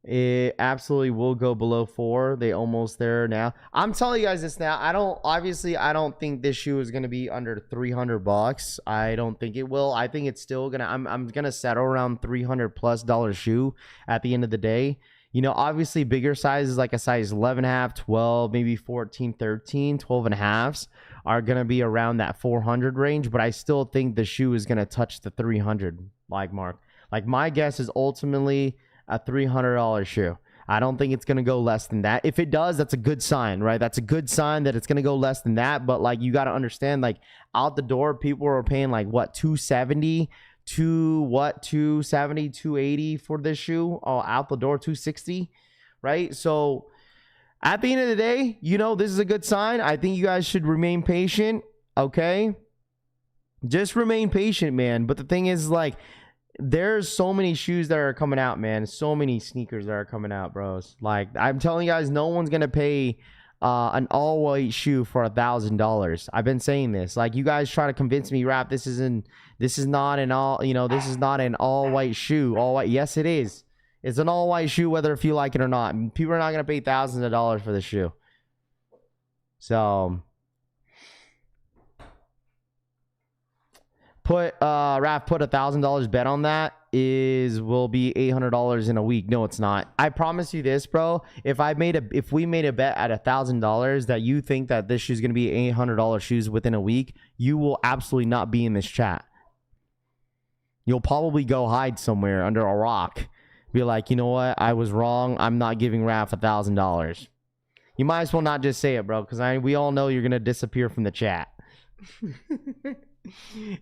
It absolutely will go below 4. They almost there now. I'm telling you guys this now. I don't think this shoe is gonna be under $300. I don't think it will. I think it's still gonna. I'm gonna settle around $300+ shoe at the end of the day. You know, obviously bigger sizes like a size 11.5, 12, maybe 14, 13, 12.5s are gonna be around that 400 range. But I still think the shoe is gonna touch the 300 like mark. Like my guess is ultimately a $300 shoe. I don't think it's going to go less than that. If it does, that's a good sign, right? That's a good sign that it's going to go less than that. But like, you got to understand, like out the door, people are paying like what, 270 to what, 270, 280 for this shoe. Oh, out the door, 260, right? So at the end of the day, you know, this is a good sign. I think you guys should remain patient. Okay. Just remain patient, man. But the thing is, like, there's so many shoes that are coming out, man. So many sneakers that are coming out, bros. Like, I'm telling you guys, no one's gonna pay an all-white shoe for $1,000. I've been saying this. Like, you guys try to convince me, Rap, this is not an all-white shoe. All white. Yes, it is. It's an all-white shoe, whether if you like it or not. People are not gonna pay thousands of dollars for this shoe. So put $1,000 bet on that will be $800 in a week. No, it's not. I promise you this, bro. If we made a bet at $1,000 that you think that this shoe is gonna be $800 shoes within a week, you will absolutely not be in this chat. You'll probably go hide somewhere under a rock. Be like, you know what? I was wrong. I'm not giving Raph $1,000. You might as well not just say it, bro, because we all know you're gonna disappear from the chat.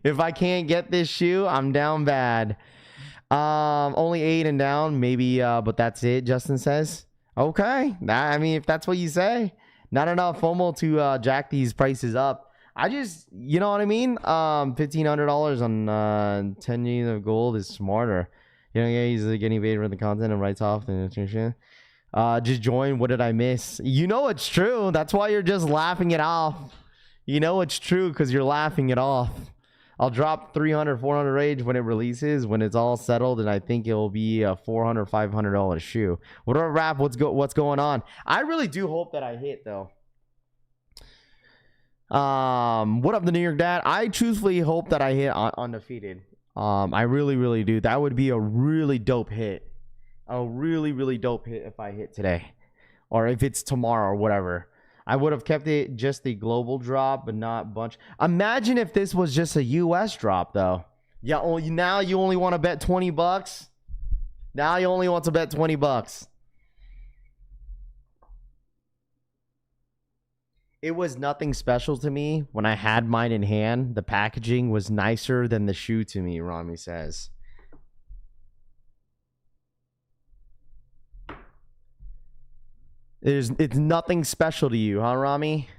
If I can't get this shoe, I'm down bad. Only 8 and down, maybe, but that's it, Justin says. Okay. I mean, if that's what you say. Not enough FOMO to jack these prices up. I just, you know what I mean? $1,500 on 10 units of gold is smarter. You know, yeah, he's getting paid for the content and writes off the nutrition. Just join. What did I miss? You know it's true. That's why you're just laughing it off. You know it's true because you're laughing it off. I'll drop 300, 400 range when it releases, when it's all settled, and I think it will be a $400, $500 shoe. What up, Rap? What's going on? I really do hope that I hit, though. What up, the New York Dad? I truthfully hope that I hit undefeated. I really, really do. That would be a really dope hit. A really, really dope hit if I hit today, or if it's tomorrow or whatever. I would have kept it just the global drop, but not bunch. Imagine if this was just a US drop, though. Yeah, now you only want to bet $20. Now you only want to bet $20. It was nothing special to me when I had mine in hand. The packaging was nicer than the shoe to me, Rami says. It's nothing special to you, huh, Rami?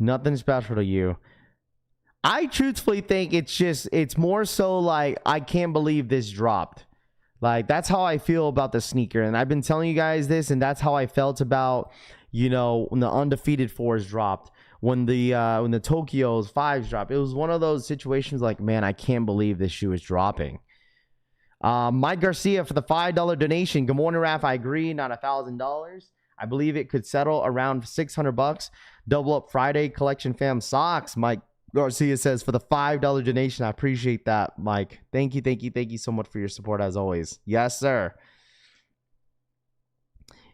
Nothing special to you. I truthfully think it's more so like, I can't believe this dropped. Like, that's how I feel about the sneaker. And I've been telling you guys this, and that's how I felt about, you know, when the undefeated 4s dropped. When the Tokyo's 5s dropped. It was one of those situations like, man, I can't believe this shoe is dropping. Mike Garcia for the $5 donation. Good morning, Raph. I agree, not $1,000. I believe it could settle around $600. Double up Friday collection fam socks. Mike Garcia says for the $5 donation. I appreciate that, Mike. Thank you so much for your support as always. Yes, sir.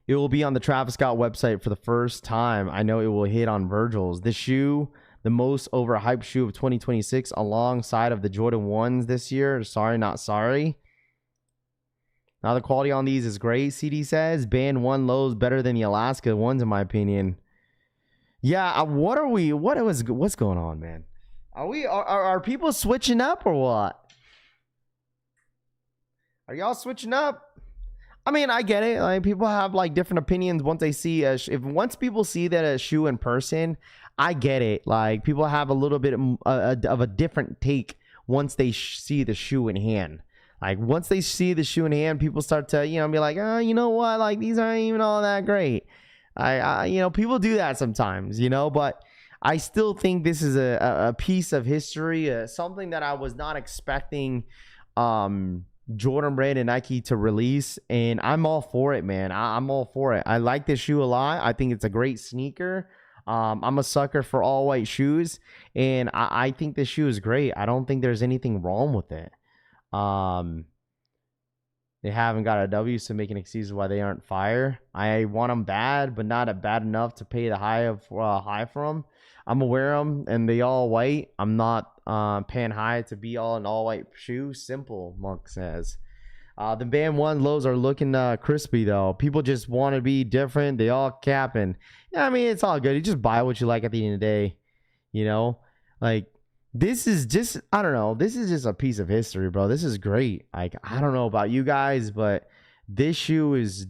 It will be on the Travis Scott website for the first time. I know it will hit on Virgil's. This shoe, the most overhyped shoe of 2026, alongside of the Jordan 1s this year. Sorry, not sorry. Now the quality on these is great, CD says. Band 1 lows better than the Alaska ones, in my opinion. Yeah, what's going on, man? Are people switching up or what? Are y'all switching up? I mean, I get it. Like, people have like different opinions once they see once people see that a shoe in person. I get it. Like, people have a little bit of a different take once they see the shoe in hand. Like, once they see the shoe in hand, people start to, you know, be like, oh, you know what? Like, these aren't even all that great. You know, people do that sometimes, you know, but I still think this is a piece of history, something that I was not expecting Jordan Brand and Nike to release, and I'm all for it, man. I'm all for it. I like this shoe a lot. I think it's a great sneaker. I'm a sucker for all white shoes, and I think this shoe is great. I don't think there's anything wrong with it. They haven't got a W, so making excuses why they aren't fire. I want them bad, but not bad enough to pay the high for them. I'm gonna wear them, and they all white. I'm not paying high to be all an all white shoe. Simple, Monk says. The Band 1 lows are looking crispy though. People just want to be different. They all capping. Yeah, I mean, it's all good. You just buy what you like at the end of the day. You know, like, this is just, I don't know. This is just a piece of history, bro. This is great. Like, I don't know about you guys, but this shoe is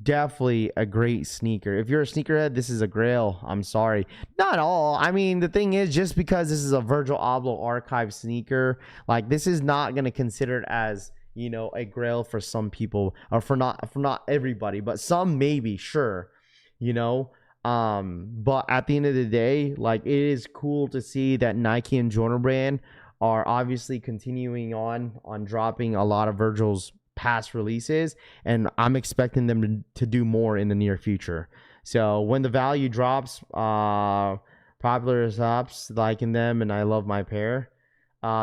definitely a great sneaker. If you're a sneakerhead, this is a grail. I'm sorry. Not all. I mean, the thing is, just because this is a Virgil Abloh archive sneaker, like, this is not going to consider it as, you know, a grail for some people, or for not everybody, but some maybe, sure, you know. But at the end of the day, like, it is cool to see that Nike and Jordan Brand are obviously continuing on dropping a lot of Virgil's past releases, and I'm expecting them to do more in the near future. So when the value drops, popular stops liking them, and I love my pair.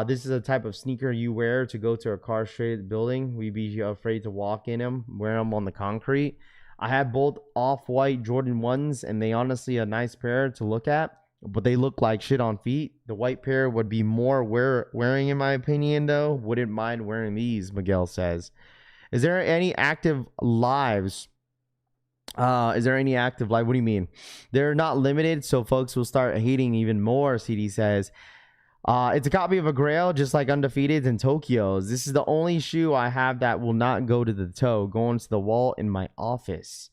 This is a type of sneaker you wear to go to a car straight building. We'd be afraid to walk in them, wear them on the concrete. I have both off-white Jordan 1s, and they honestly a nice pair to look at, but they look like shit on feet. The white pair would be more wearing, in my opinion, though. Wouldn't mind wearing these, Miguel says. Is there any active lives? What do you mean? They're not limited, so folks will start hating even more, CD says. It's a copy of a Grail, just like Undefeateds and Tokyo's. This is the only shoe I have that will not go to the toe, going to the wall in my office.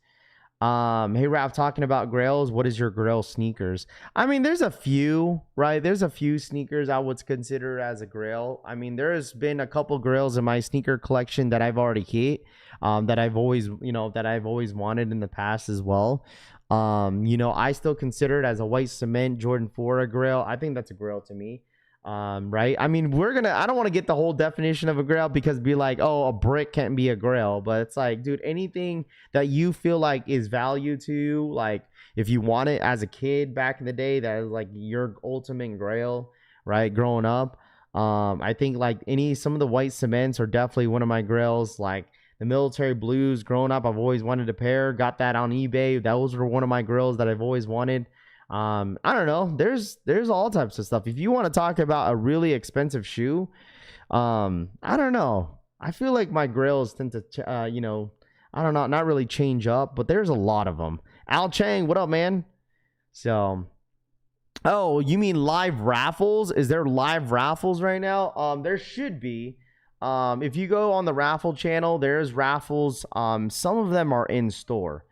Hey, Ralph, talking about Grails, what is your Grail sneakers? I mean, there's a few, right? There's a few sneakers I would consider as a Grail. I mean, there's been a couple Grails in my sneaker collection that I've already hit, that I've always wanted in the past as well. You know, I still consider it as a white cement Jordan 4 a Grail. I think that's a Grail to me. Right? I mean, I don't want to get the whole definition of a grail because be like, oh, a brick can't be a grail, but it's like, dude, anything that you feel like is value to you, like if you want it as a kid back in the day, that is like your ultimate grail, right? Growing up. I think like some of the white cements are definitely one of my grails. Like the military blues growing up, I've always wanted a pair, got that on eBay. Those were one of my grails that I've always wanted. I don't know. There's all types of stuff. If you want to talk about a really expensive shoe, I don't know. I feel like my grails tend to, I don't know, not really change up, but there's a lot of them. Al Chang, what up, man? So, oh, you mean live raffles? Is there live raffles right now? There should be. If you go on the Raffle channel, there's raffles. Some of them are in store.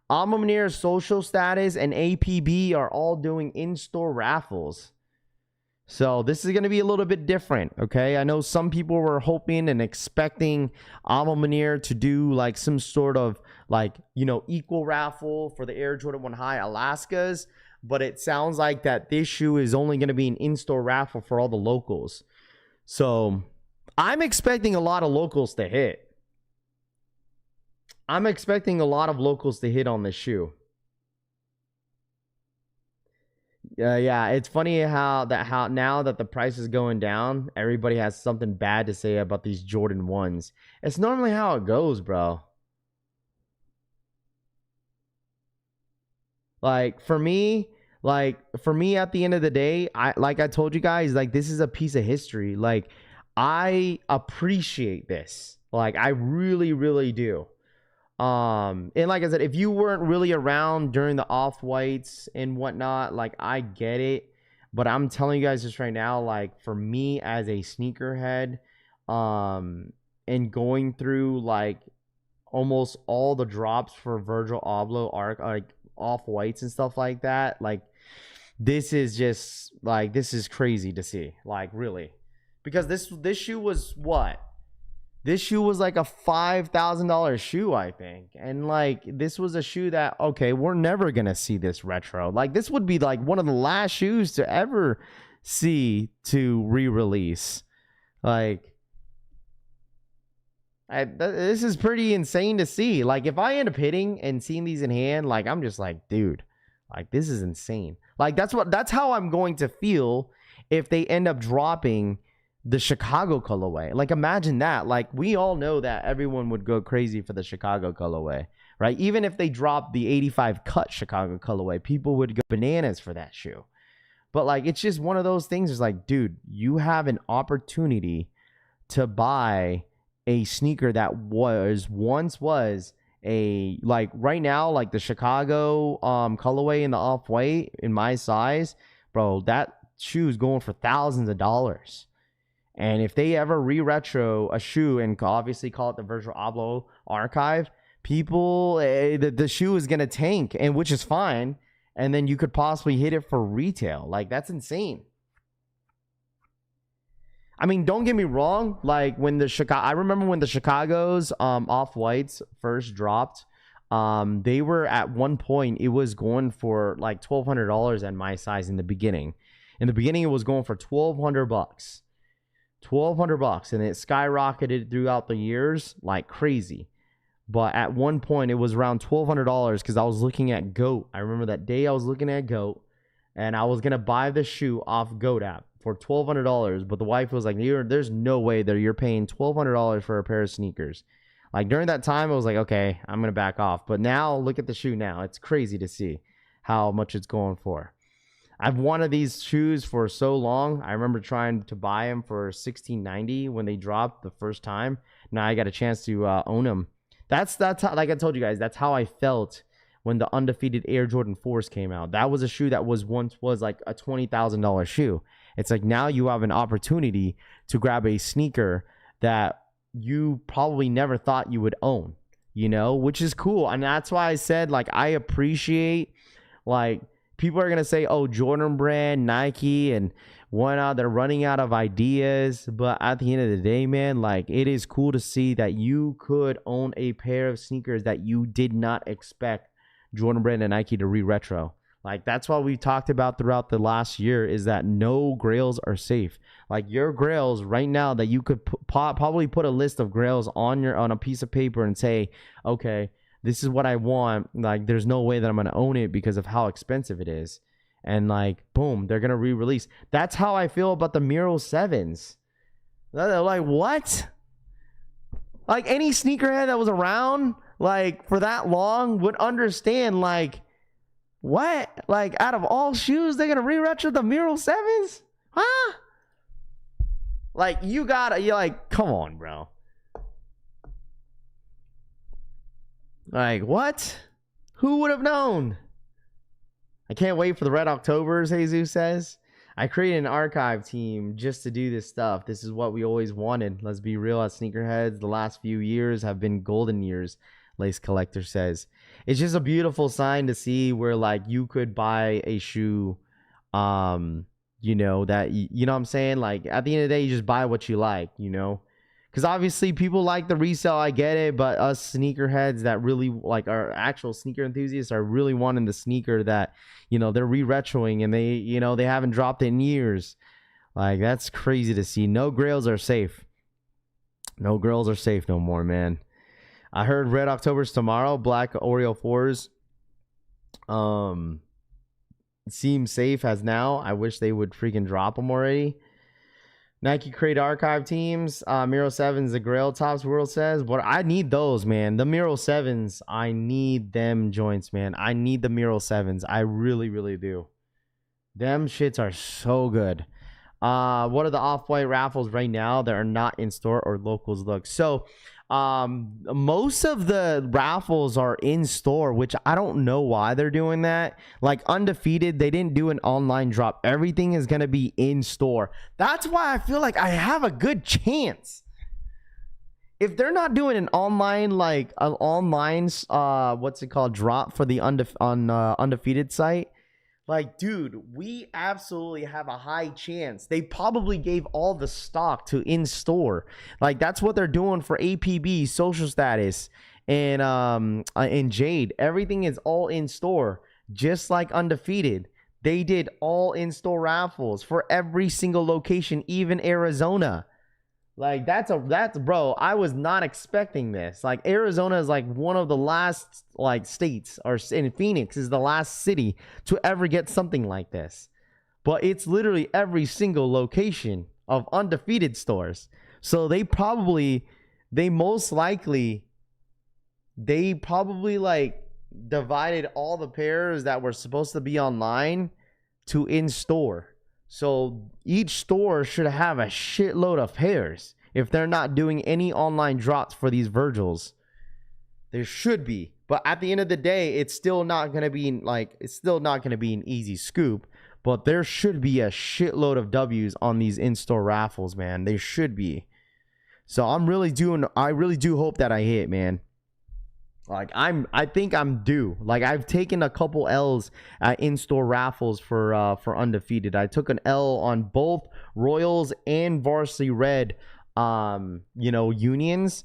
Amamnir, Social Status, and APB are all doing in-store raffles. So this is going to be a little bit different, okay? I know some people were hoping and expecting Amamnir to do like some sort of like, equal raffle for the Air Jordan 1 High Alaskas, but it sounds like that this shoe is only going to be an in-store raffle for all the locals. So I'm expecting a lot of locals to hit. I'm expecting a lot of locals to hit on this shoe. Yeah, it's funny how now that the price is going down, everybody has something bad to say about these Jordan 1s. It's normally how it goes, bro. Like for me at the end of the day, I told you guys, like this is a piece of history. Like I appreciate this. Like I really, really do. And like I said, if you weren't really around during the off-whites and whatnot, like I get it, but I'm telling you guys this right now, like for me as a sneakerhead, and going through like almost all the drops for Virgil Abloh arc, like off-whites and stuff like that, like this is just like, this is crazy to see, like really, because this shoe was what? This shoe was like a $5,000 shoe, I think. And like, this was a shoe that, okay, we're never going to see this retro. Like this would be like one of the last shoes to ever see to re-release. Like, this is pretty insane to see. Like if I end up hitting and seeing these in hand, like I'm just like, dude, like this is insane. Like that's how I'm going to feel if they end up dropping the Chicago colorway. Like imagine that. Like we all know that everyone would go crazy for the Chicago colorway, right? Even if they dropped the 85 cut Chicago colorway, people would go bananas for that shoe. But like it's just one of those things. It's like, dude, you have an opportunity to buy a sneaker that once was a, like right now, like the Chicago colorway in the off-white in my size, bro, that shoe is going for thousands of dollars. And if they ever re-retro a shoe and obviously call it the Virgil Abloh archive, people, the shoe is going to tank, and which is fine. And then you could possibly hit it for retail. Like, that's insane. I mean, don't get me wrong. Like, when I remember when the Chicago's off-whites first dropped, they were at one point, it was going for like $1,200 at my size in the beginning. In the beginning, it was going for $1,200. $1,200, and it skyrocketed throughout the years like crazy. But at one point it was around $1,200 because I was looking at GOAT. I remember that day I was looking at GOAT, and I was gonna buy the shoe off GOAT app for $1,200. But the wife was like, "There's no way that you're paying $1,200 for a pair of sneakers." Like during that time, I was like, "Okay, I'm gonna back off." But now look at the shoe now. It's crazy to see how much it's going for. I've wanted these shoes for so long. I remember trying to buy them for $1,690 when they dropped the first time. Now I got a chance to own them. That's how, like I told you guys, that's how I felt when the undefeated Air Jordan 4s came out. That was a shoe that once was like a $20,000 shoe. It's like now you have an opportunity to grab a sneaker that you probably never thought you would own, which is cool. And that's why I said, like, I appreciate, like, people are going to say, oh, Jordan Brand, Nike, and whatnot, they're running out of ideas. But at the end of the day, man, like, it is cool to see that you could own a pair of sneakers that you did not expect Jordan Brand and Nike to re-retro. Like, that's what we talked about throughout the last year, is that no grails are safe. Like, your grails right now that you could probably put a list of grails on a piece of paper and say, okay, this is what I want. Like, there's no way that I'm going to own it because of how expensive it is. And like, boom, they're going to re-release. That's how I feel about the Mural 7s. They're like, what? Like, any sneakerhead that was around like for that long would understand, like, what? Like, out of all shoes, they're gonna re-retro the Mural 7s? Huh? Like, you're like, come on, bro. Like, what? Who would have known? I can't wait for the Red Octobers, Jesus says. I created an archive team just to do this stuff. This is what we always wanted. Let's be real, as sneakerheads, the last few years have been golden years, Lace Collector says. It's just a beautiful sign to see where, like, you could buy a shoe, you know, that, you know what I'm saying? Like, at the end of the day, you just buy what you like, you know? Because obviously people like the resale, I get it, but us sneakerheads that really, like, our actual sneaker enthusiasts are really wanting the sneaker that, you know, they're re-retroing and they, you know, they haven't dropped in years. Like, that's crazy to see. No grails are safe. No grails are safe no more, man. I heard Red October's tomorrow. Black Oreo 4s seem safe as now. I wish they would freaking drop them already. Nike create archive teams. Mural 7s, the Grail Tops World says. But I need those, man. The Mural 7s, I need them joints, man. I need the Mural 7s. I really, really do. Them shits are so good. What are the off-white raffles right now that are not in store or locals look? So most of the raffles are in store, which I don't know why they're doing that. Like Undefeated, they didn't do an online drop. Everything is going to be in store. That's why I feel like I have a good chance. If they're not doing an online, like an online what's it called, drop for the Undefeated site, like, dude, we absolutely have a high chance. They probably gave all the stock to in-store. Like, that's what they're doing for APB, Social Status, and Jade. Everything is all in-store, just like Undefeated. They did all in-store raffles for every single location, even Arizona. Like, that's bro, I was not expecting this. Like, Arizona is like one of the last, like, states, or in Phoenix is the last city to ever get something like this. But it's literally every single location of Undefeated stores. So they probably like divided all the pairs that were supposed to be online to in store. So each store should have a shitload of pairs. If they're not doing any online drops for these Virgils, there should be. But at the end of the day, it's still not going to be an easy scoop. But there should be a shitload of W's on these in-store raffles, man. They should be. So I really do hope that I hit, man. Like, I think I'm due. Like, I've taken a couple L's at in-store raffles for Undefeated. I took an L on both Royals and Varsity Red, you know, unions.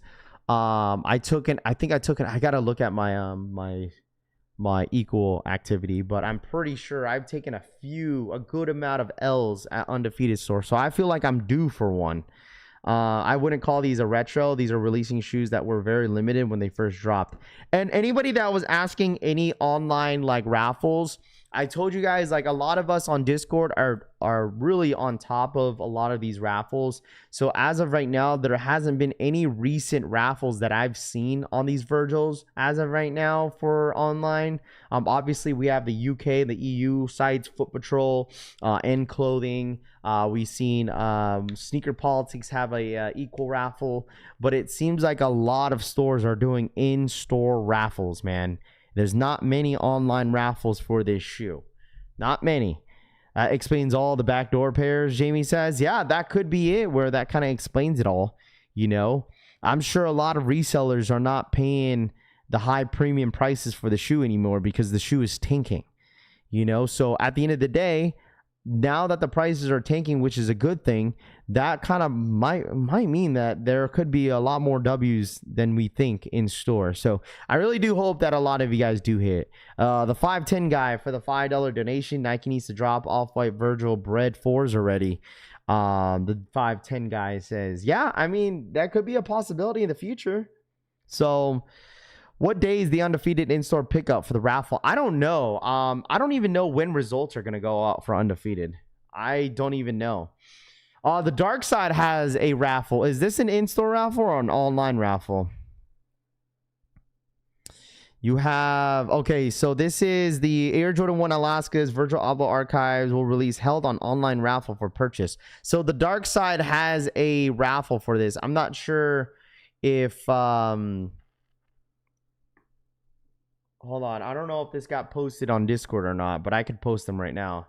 I gotta look at my my equal activity, but I'm pretty sure I've taken a good amount of L's at Undefeated store. So I feel like I'm due for one. I wouldn't call these a retro. These are releasing shoes that were very limited when they first dropped. And anybody that was asking any online, like, raffles, I told you guys, like, a lot of us on Discord are really on top of a lot of these raffles. So as of right now, there hasn't been any recent raffles that I've seen on these Virgils as of right now for online. Obviously, we have the UK, the EU sites, Foot Patrol, End Clothing. We've seen Sneaker Politics have a equal raffle, but it seems like a lot of stores are doing in-store raffles, man. There's not many online raffles for this shoe. Not many. Explains all the backdoor pairs, Jamie says. Yeah, that could be it, where that kind of explains it all. You know, I'm sure a lot of resellers are not paying the high premium prices for the shoe anymore because the shoe is tanking. You know, so at the end of the day, now that the prices are tanking, which is a good thing, that kind of might mean that there could be a lot more W's than we think in store. So I really do hope that a lot of you guys do hit. The 510 guy for the $5 donation. Nike needs to drop Off-White Virgil bread 4s already. The 510 guy says, yeah, I mean, that could be a possibility in the future. So what day is the undefeated in-store pickup for the raffle? I don't know. I don't even know when results are going to go out for undefeated. I don't even know. The dark side has a raffle. Is this an in-store raffle or an online raffle? You have, okay, so this is the Air Jordan 1 Alaska's Virgil Abloh archives will release held on online raffle for purchase. So the dark side has a raffle for this. I'm not sure if hold on. I don't know if this got posted on Discord or not, but I could post them right now.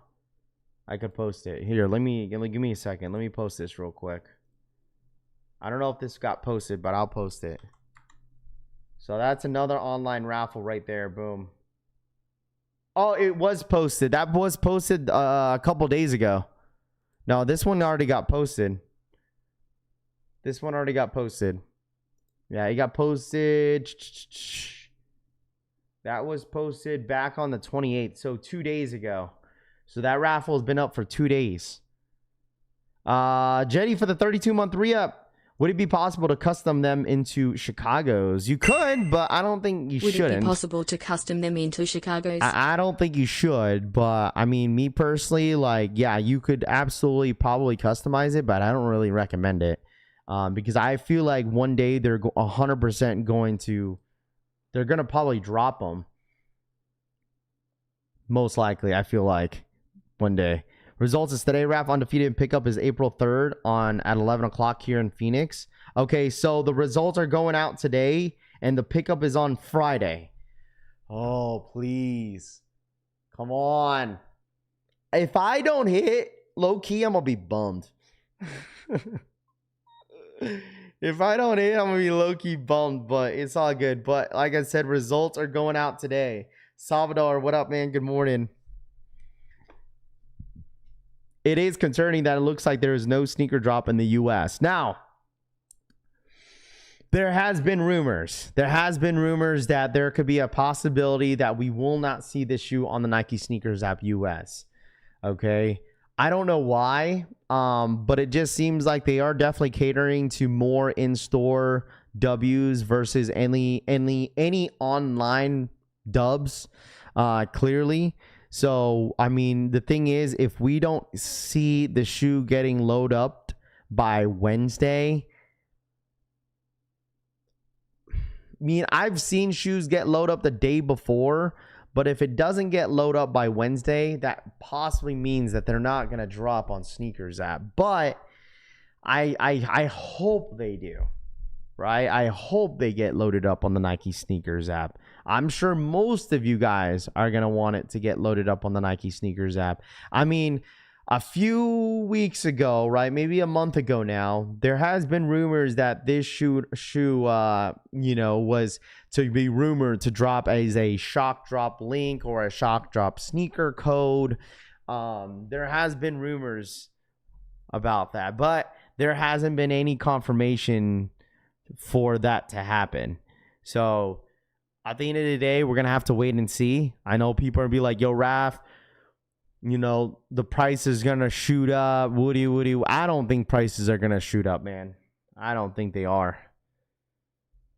I could post it. Here, give me a second. Let me post this real quick. I don't know if this got posted, but I'll post it. So that's another online raffle right there. Boom. Oh, it was posted. That was posted a couple days ago. No, this one already got posted. This one already got posted. Yeah, it got posted. That was posted back on the 28th, so 2 days ago. So that raffle has been up for 2 days. Jetty for the 32-month re-up. Would it be possible to custom them into Chicago's? You could, but I don't think you shouldn't. Would it be possible to custom them into Chicago's? I don't think you should, but I mean, me personally, like, yeah, you could absolutely probably customize it, but I don't really recommend it. Because I feel like one day they're 100% going to... They're going to probably drop them. Most likely, I feel like. One day. Results is today. Raff undefeated pickup is April 3rd at 11 o'clock here in Phoenix. Okay, so the results are going out today. And the pickup is on Friday. Oh, please. Come on. If I don't hit, low-key, I'm going to be bummed. If I don't hit, I'm going to be low-key bummed, but it's all good. But like I said, results are going out today. Salvador, what up, man? Good morning. It is concerning that it looks like there is no sneaker drop in the U.S. Now, there has been rumors. There has been rumors that there could be a possibility that we will not see this shoe on the Nike Sneakers app US. Okay? I don't know why, but it just seems like they are definitely catering to more in-store W's versus any online dubs, clearly. So, I mean, the thing is, if we don't see the shoe getting loaded up by Wednesday, I mean, I've seen shoes get loaded up the day before, but if it doesn't get loaded up by Wednesday, that possibly means that they're not going to drop on Sneakers app. But I hope they do, right? I hope they get loaded up on the Nike Sneakers app. I'm sure most of you guys are going to want it to get loaded up on the Nike Sneakers app. I mean, a few weeks ago, right, maybe a month ago now, there has been rumors that this shoe was to be rumored to drop as a shock drop link or a shock drop sneaker code. There has been rumors about that, but there hasn't been any confirmation for that to happen. So at the end of the day, we're going to have to wait and see. I know people are going to be like, yo, Raff, the price is going to shoot up. Woody. I don't think prices are going to shoot up, man. I don't think they are.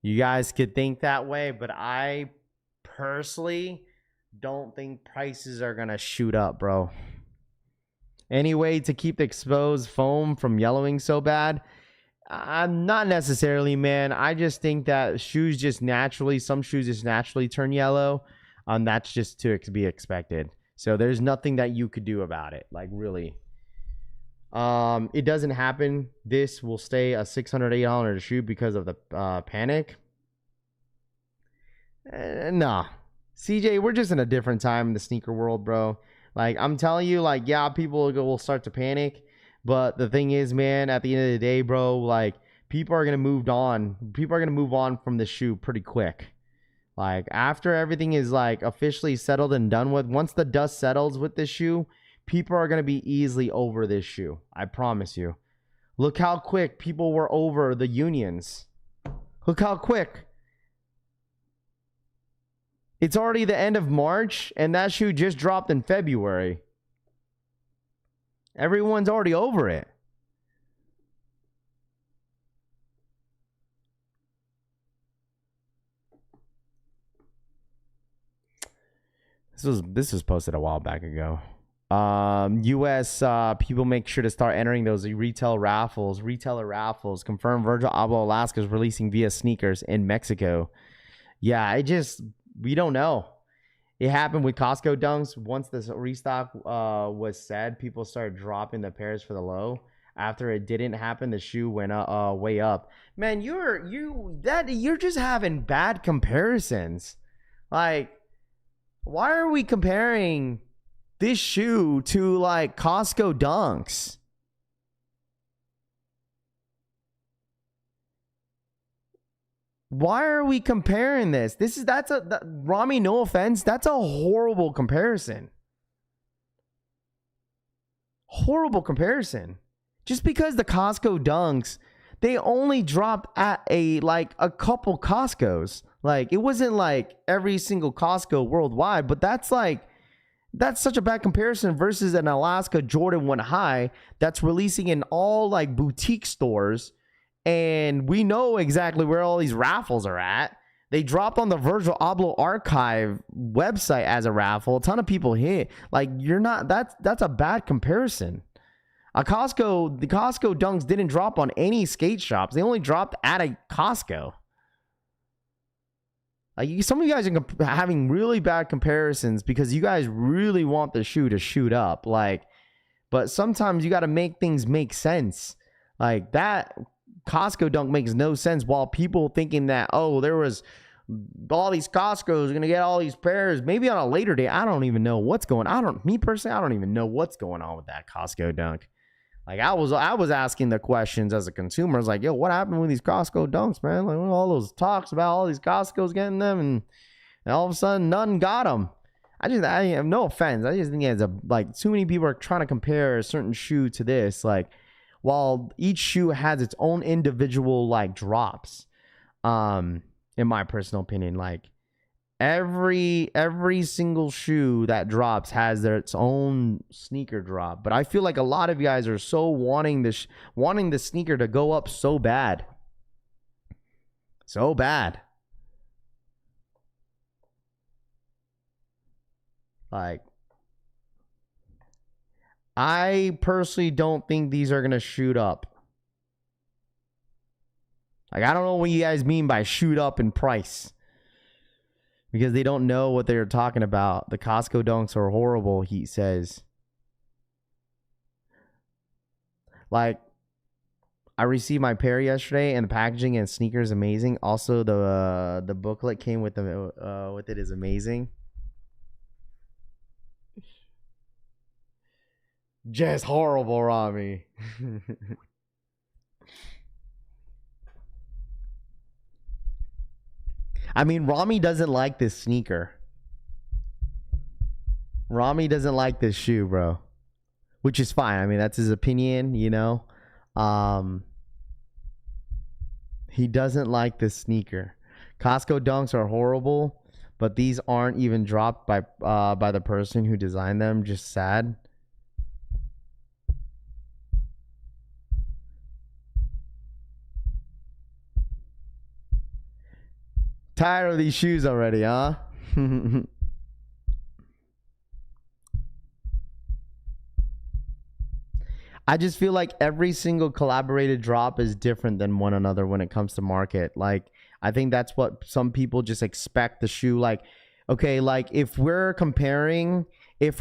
You guys could think that way, but I personally don't think prices are going to shoot up, bro. Any way to keep the exposed foam from yellowing so bad? I'm not necessarily, man. I just think that some shoes just naturally turn yellow. That's just to be expected. So there's nothing that you could do about it. Like, really. It doesn't happen. This will stay a $608 shoe because of the panic. Nah. CJ, we're just in a different time in the sneaker world, bro. Like, I'm telling you, like, yeah, people will start to panic. But the thing is, man, at the end of the day, bro, like, people are going to move on. People are going to move on from the shoe pretty quick. Like, after everything is, like, officially settled and done with, once the dust settles with this shoe, people are going to be easily over this shoe. I promise you. Look how quick people were over the unions. Look how quick. It's already the end of March, and that shoe just dropped in February. Everyone's already over it. This was posted a while back ago. US people make sure to start entering those retailer raffles. Confirmed Virgil Abloh Alaska is releasing via sneakers in Mexico. Yeah, we don't know. It happened with Costco dunks. Once this restock was said, people started dropping the pairs for the low. After it didn't happen, the shoe went way up. Man, you're just having bad comparisons. Like, why are we comparing this shoe to like Costco dunks? Why are we comparing this? Rami, no offense, that's a horrible comparison. Horrible comparison. Just because the Costco dunks, they only dropped at a couple Costcos. Like, it wasn't like every single Costco worldwide, but that's such a bad comparison versus an Alaska Jordan 1 High that's releasing in all like boutique stores. And we know exactly where all these raffles are at. They dropped on the Virgil Abloh archive website as a raffle. A ton of people hit. Like, that's a bad comparison. The Costco dunks didn't drop on any skate shops. They only dropped at a Costco. Like, some of you guys are having really bad comparisons because you guys really want the shoe to shoot up. Like, but sometimes you got to make things make sense. Like, that Costco dunk makes no sense, while people thinking that, oh, there was all these Costco's going to get all these pairs. Maybe on a later day. I don't even know what's going on. Me personally, I don't even know what's going on with that Costco dunk. Like, I was asking the questions as a consumer. I was like, yo, what happened with these Costco dunks, man? Like, all those talks about all these Costco's getting them, and all of a sudden, none got them. I have no offense. I just think it's too many people are trying to compare a certain shoe to this. Like, while each shoe has its own individual like drops, in my personal opinion, like every single shoe that drops has its own sneaker drop. But I feel like a lot of you guys are so wanting the sneaker to go up so bad. So bad. Like, I personally don't think these are going to shoot up. Like, I don't know what you guys mean by shoot up in price, because they don't know what they're talking about. The Costco dunks are horrible, he says. Like, I received my pair yesterday, and the packaging and sneaker is amazing. Also, the booklet came with it is amazing. Just horrible, Rami. I mean, Rami doesn't like this sneaker. Rami doesn't like this shoe, bro. Which is fine. I mean, that's his opinion, you know. He doesn't like this sneaker. Costco dunks are horrible, but these aren't even dropped by the person who designed them. Just sad. Tired of these shoes already, huh? I just feel like every single collaborated drop is different than one another when it comes to market. Like, I think that's what some people just expect the shoe. Like, okay, like if we're comparing, that's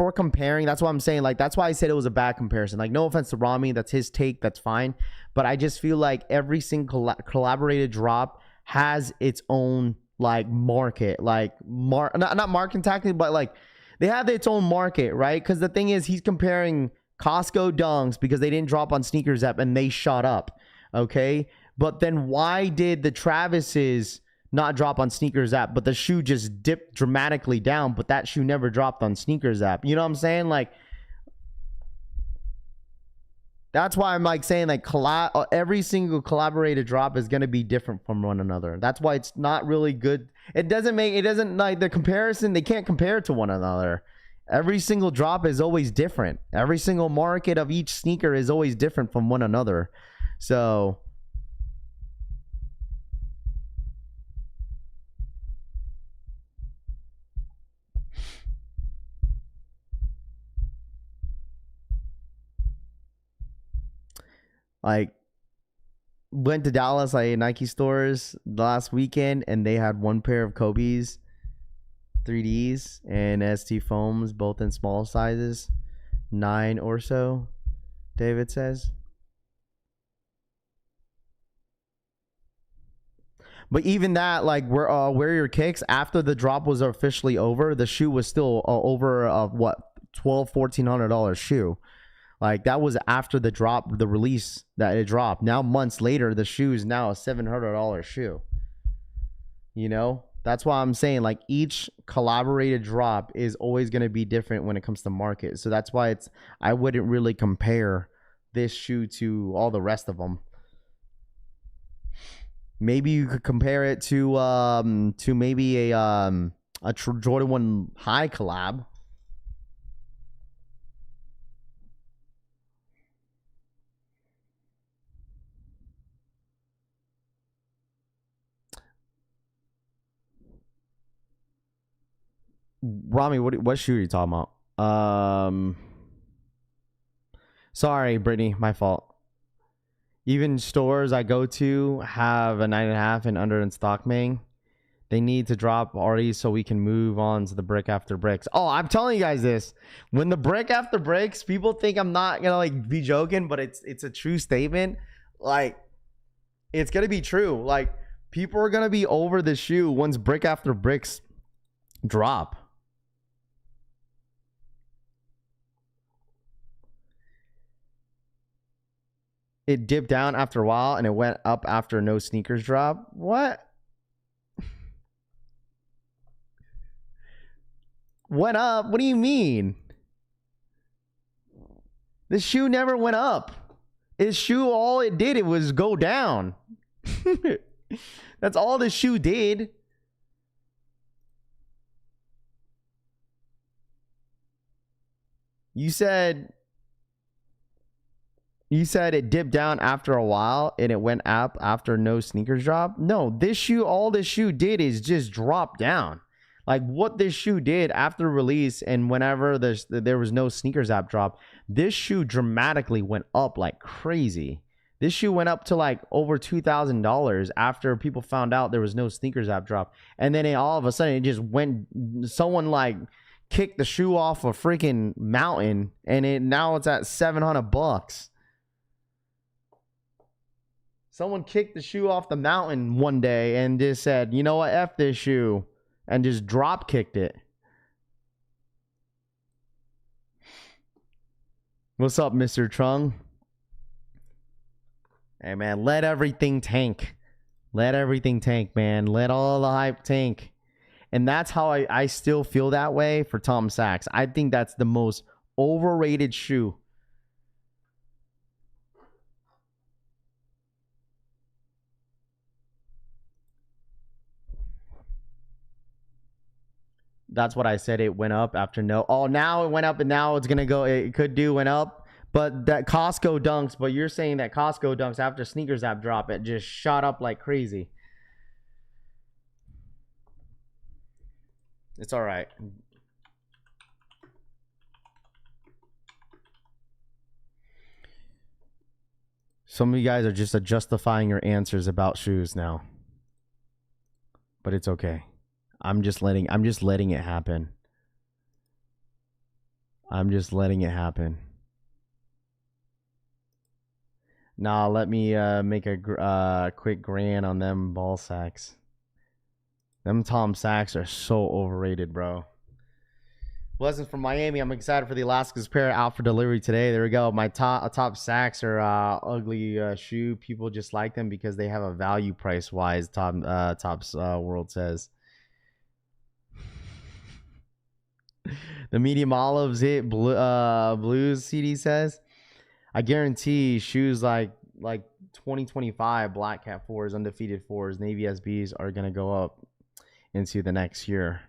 what I'm saying. Like, that's why I said it was a bad comparison. Like, no offense to Rami, that's his take, that's fine. But I just feel like every single collaborated drop has its own like market, like not market tactically, but like they have its own market, right? Because the thing is, he's comparing Costco dunks because they didn't drop on Sneakers app and they shot up, okay? But then why did the Travis's not drop on Sneakers app, but the shoe just dipped dramatically down, but that shoe never dropped on Sneakers app? You know what I'm saying? Like, That's why I'm like saying like every single collaborated drop is going to be different from one another. That's why it's not really good. It doesn't like the comparison. They can't compare to one another. Every single drop is always different. Every single market of each sneaker is always different from one another. So like went to Dallas, like Nike stores last weekend, and they had one pair of Kobe's 3Ds and ST foams, both in small sizes, 9 or so. David says. But even that, like, wear your kicks after the drop was officially over, the shoe was still over what $1,200-$1,400 shoe. Like, that was after the drop, the release that it dropped. Now months later, the shoe is now a $700 shoe. You know, that's why I'm saying like each collaborated drop is always going to be different when it comes to market. So that's why I wouldn't really compare this shoe to all the rest of them. Maybe you could compare it to maybe a Jordan 1 High collab. Rami, what shoe are you talking about? Sorry, Brittany, my fault. Even stores I go to have a 9.5 and under in stock, man. They need to drop already so we can move on to the brick after bricks. Oh, I'm telling you guys this. When the brick after bricks, people think I'm not gonna like be joking, but it's a true statement. Like, it's gonna be true. Like, people are gonna be over the shoe once brick after bricks drop. It dipped down after a while and it went up after no sneakers drop. What? Went up? What do you mean? This shoe never went up. This shoe, all it did, it was go down. That's all the shoe did. You said it dipped down after a while and it went up after no sneakers drop. No, this shoe, all this shoe did is just drop down. Like, what this shoe did after release and whenever there was no sneakers app drop, this shoe dramatically went up like crazy. This shoe went up to like over $2,000 after people found out there was no sneakers app drop. And then all of a sudden it just went, someone like kicked the shoe off a freaking mountain and now it's at $700. Someone kicked the shoe off the mountain one day and just said, you know what, F this shoe, and just drop kicked it. What's up, Mr. Trung? Hey, man, let everything tank. Let everything tank, man. Let all the hype tank. And that's how I still feel that way for Tom Sachs. I think that's the most overrated shoe. That's what I said. It went up after no. Oh, now it went up and now it's going to go. It went up. But that Costco dunks. But you're saying that Costco dunks after sneakers app drop, it just shot up like crazy. It's all right. Some of you guys are just justifying your answers about shoes now. But it's okay. I'm just letting it happen. I'm just letting it happen. Nah, let me make a quick grand on them ball sacks. Them Tom Sachs are so overrated, bro. Blessings from Miami. I'm excited for the Alaska's pair out for delivery today. There we go. My top Sachs are ugly shoe. People just like them because they have a value price wise. Top's World says. The medium olives hit blues, CD says. I guarantee shoes like 2025 Black Cat 4s, undefeated 4s, Navy SBs are gonna go up into the next year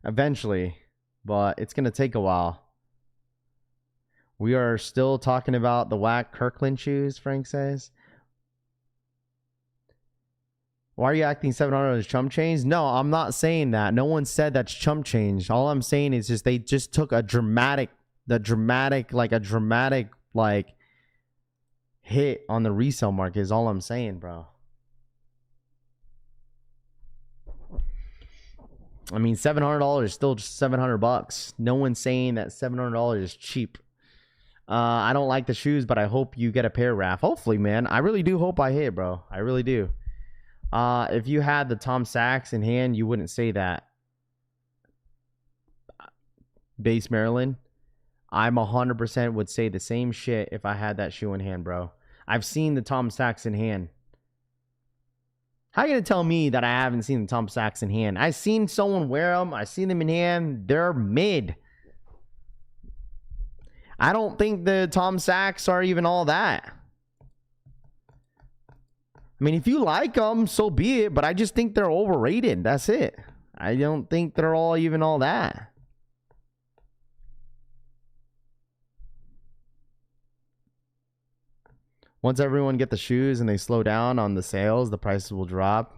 eventually, but it's gonna take a while. We are still talking about the whack Kirkland shoes, Frank says. Why are you acting 700 as chump change? No, I'm not saying that. No one said that's chump change. All I'm saying is just they just took a dramatic hit on the resale market is all I'm saying, bro. I mean, $700 is still just $700. No one's saying that $700 is cheap. I don't like the shoes, but I hope you get a pair, Raff. Hopefully, man. I really do hope I hit, bro. I really do. If you had the Tom Sachs in hand, you wouldn't say that. Base Maryland. I'm 100% would say the same shit if I had that shoe in hand, bro. I've seen the Tom Sachs in hand. How are you going to tell me that I haven't seen the Tom Sachs in hand? I've seen someone wear them. I've seen them in hand. They're mid. I don't think the Tom Sachs are even all that. I mean, if you like them, so be it. But I just think they're overrated. That's it. I don't think they're all even all that. Once everyone get the shoes and they slow down on the sales, the prices will drop.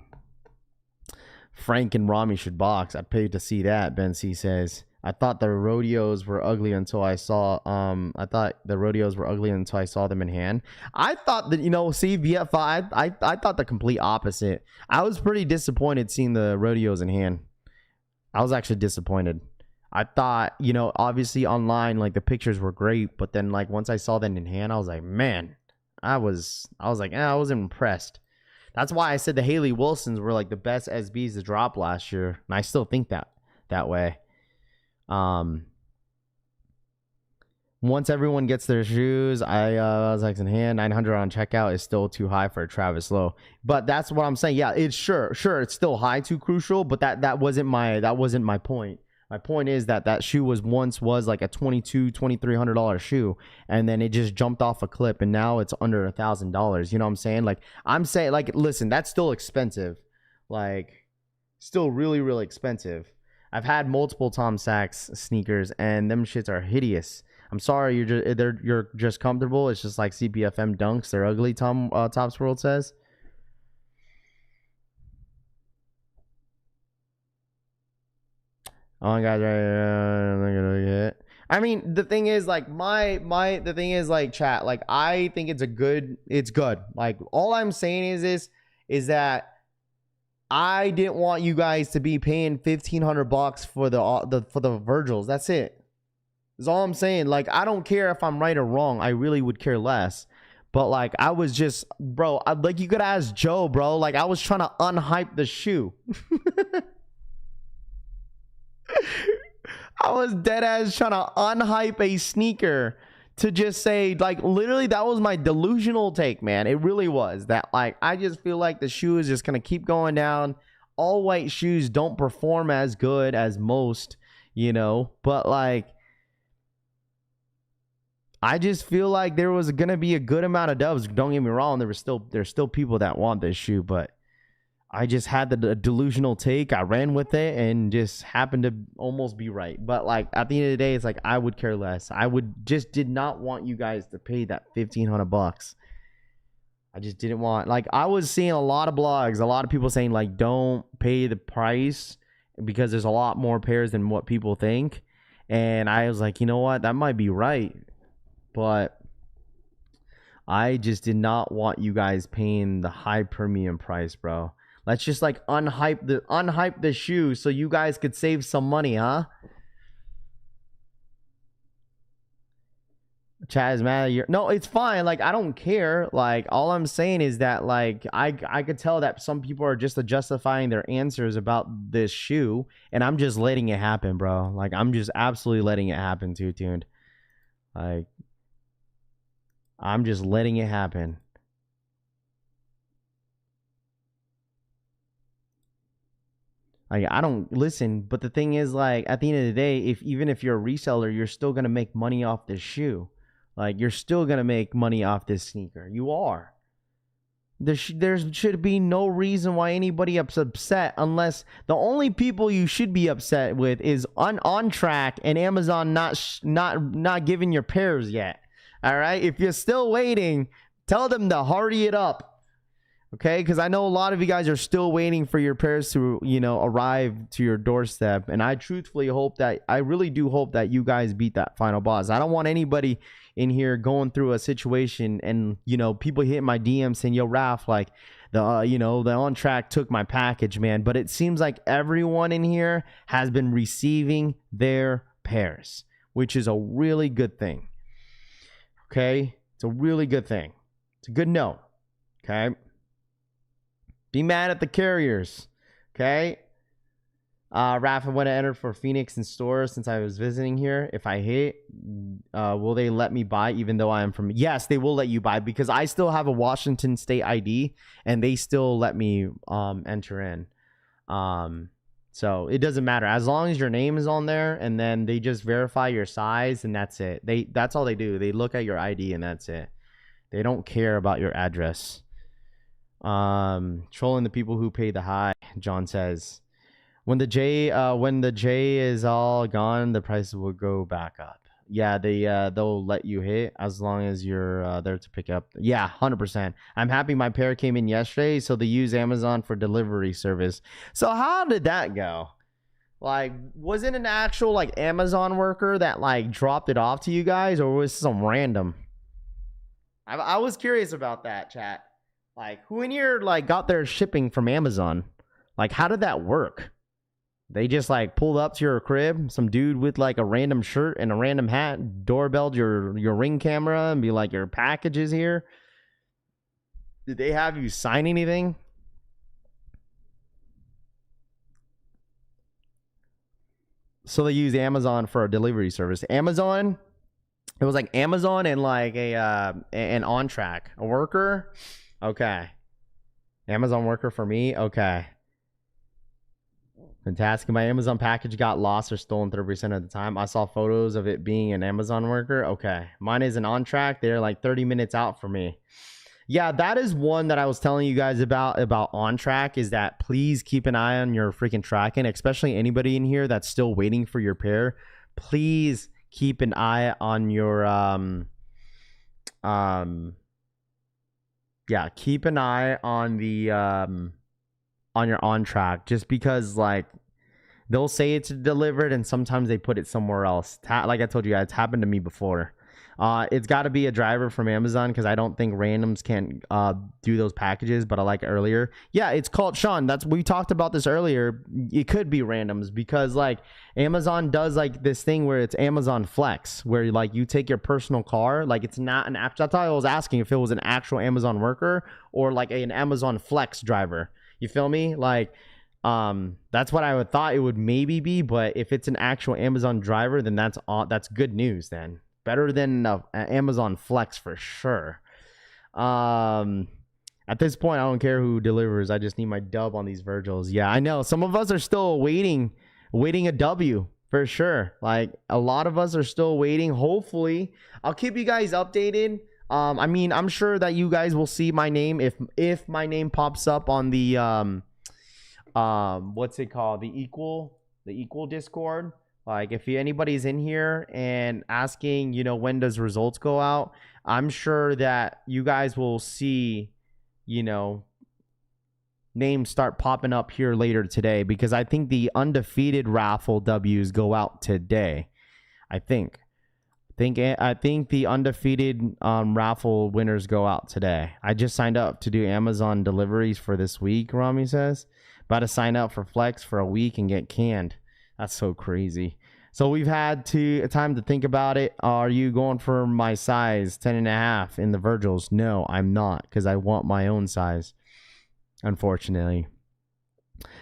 Frank and Rami should box. I'd pay to see that, Ben C says. I thought the rodeos were ugly until I saw them in hand. I thought that, see, VF5, I thought the complete opposite. I was pretty disappointed seeing the rodeos in hand. I was actually disappointed. I thought, obviously online, like the pictures were great, but then like once I saw them in hand, I was like, man, I was wasn't impressed. That's why I said the Haley Wilsons were like the best SBs to drop last year, and I still think that way. Once everyone gets their shoes, I was like in hand, 900 on checkout is still too high for a Travis Lowe. But that's what I'm saying. Yeah, it's sure it's still high, too crucial, but that wasn't my point. My point is that shoe was like a $2,200-$2,300 shoe, and then it just jumped off a clip, and now it's under $1,000. You know what I'm saying? Like I'm saying, like, listen, that's still expensive, like still really, really expensive. I've had multiple Tom Sachs sneakers, and them shits are hideous. I'm sorry, you're just comfortable. It's just like CPFM dunks. They're ugly. Topps World says. Oh, guys, right. I mean, the thing is, like, the thing is, like, chat, like, I think it's good. Like, all I'm saying is that I didn't want you guys to be paying $1,500 for the Virgils. That's it. That's all I'm saying. Like, I don't care if I'm right or wrong. I really would care less. But like, I was just, bro, like you could ask Joe, bro. Like, I was trying to unhype the shoe. I was dead ass trying to unhype a sneaker to just say, like, literally that was my delusional take, man. It really was that, like, I just feel like the shoe is just gonna keep going down. All white shoes don't perform as good as most, but like, I just feel like there was gonna be a good amount of dubs. Don't get me wrong, there's still people that want this shoe, but I just had the delusional take. I ran with it and just happened to almost be right. But like, at the end of the day, it's like, I would care less. I did not want you guys to pay that $1,500. I just didn't want, like, I was seeing a lot of blogs, a lot of people saying like, don't pay the price because there's a lot more pairs than what people think. And I was like, you know what? That might be right. But I just did not want you guys paying the high premium price, bro. Let's just like unhype the shoe so you guys could save some money, huh? Chad is mad at you. No, it's fine. Like, I don't care. Like, all I'm saying is that, like, I could tell that some people are just justifying their answers about this shoe, and I'm just letting it happen, bro. Like, I'm just absolutely letting it happen, Two Tuned. Like, I'm just letting it happen. Like, I don't listen, but the thing is, like, at the end of the day, even if you're a reseller, you're still gonna make money off this shoe. Like, you're still gonna make money off this sneaker. You are. There should be no reason why anybody is upset, unless the only people you should be upset with is on track and Amazon not giving your pairs yet. All right, if you're still waiting, tell them to hurry it up. Okay, because I know a lot of you guys are still waiting for your pairs to, you know, arrive to your doorstep, and I truthfully hope that, I really do hope that you guys beat that final boss. I don't want anybody in here going through a situation and, you know, people hit my DM saying, yo, Raff, like, the you know, the on track took my package, man. But it seems like everyone in here has been receiving their pairs, which is a really good thing. Okay, it's a really good thing. It's a good note. Okay, be mad at the carriers. Okay, Raph, I want to enter for Phoenix in store since I was visiting here. If I hit, will they let me buy even though I am from... Yes, they will let you buy, because I still have a Washington State ID and they still let me enter in. So it doesn't matter. As long as your name is on there, and then they just verify your size, and that's it. That's all they do. They look at your ID and that's it. They don't care about your address. Trolling the people who pay the high, John says. When the J is all gone, the prices will go back up. Yeah, they'll let you hit as long as you're there to pick up. Yeah, 100%. I'm happy my pair came in yesterday, so they use Amazon for delivery service. So how did that go? Like, was it an actual like Amazon worker that like dropped it off to you guys, or was it some random? I was curious about that, chat. Like, who in here like got their shipping from Amazon? Like, how did that work? They just like pulled up to your crib, some dude with like a random shirt and a random hat, doorbelled your Ring camera and be like, your package is here. Did they have you sign anything? So they use Amazon for a delivery service. Amazon, it was like Amazon and like an on track, a worker. Okay. Amazon worker for me. Okay. Fantastic. My Amazon package got lost or stolen 30% of the time. I saw photos of it being an Amazon worker. Okay. Mine is an on track. They're like 30 minutes out for me. Yeah, that is one that I was telling you guys about on track, is that please keep an eye on your freaking tracking, especially anybody in here that's still waiting for your pair. Please keep an eye on your yeah, keep an eye on the on your on track, just because like they'll say it's delivered and sometimes they put it somewhere else. Like I told you guys, it's happened to me before. It's got to be a driver from Amazon, because I don't think randoms can do those packages, but I like earlier. Yeah, it's called Sean. We talked about this earlier. It could be randoms, because like Amazon does like this thing where it's Amazon Flex, where like you take your personal car, like it's not an actual. That's why I was asking if it was an actual Amazon worker or like an Amazon Flex driver. You feel me? Like, that's what I would thought it would maybe be, but if it's an actual Amazon driver, then that's good news. Then better than an Amazon Flex for sure. At this point, I don't care who delivers. I just need my dub on these Virgils. Yeah, I know some of us are still waiting a W for sure. Like a lot of us are still waiting. Hopefully, I'll keep you guys updated. I mean, I'm sure that you guys will see my name if my name pops up on the what's it called, the equal Discord. Like if anybody's in here and asking, you know, when does results go out, I'm sure that you guys will see, you know, names start popping up here later today, because I think the undefeated raffle W's go out today. I think the undefeated raffle winners go out today. I just signed up to do Amazon deliveries for this week, Rami says. About to sign up for Flex for a week and get canned. That's so crazy. So we've had time to think about it. Are you going for my size 10.5 in the Virgils? No, I'm not, because I want my own size, unfortunately.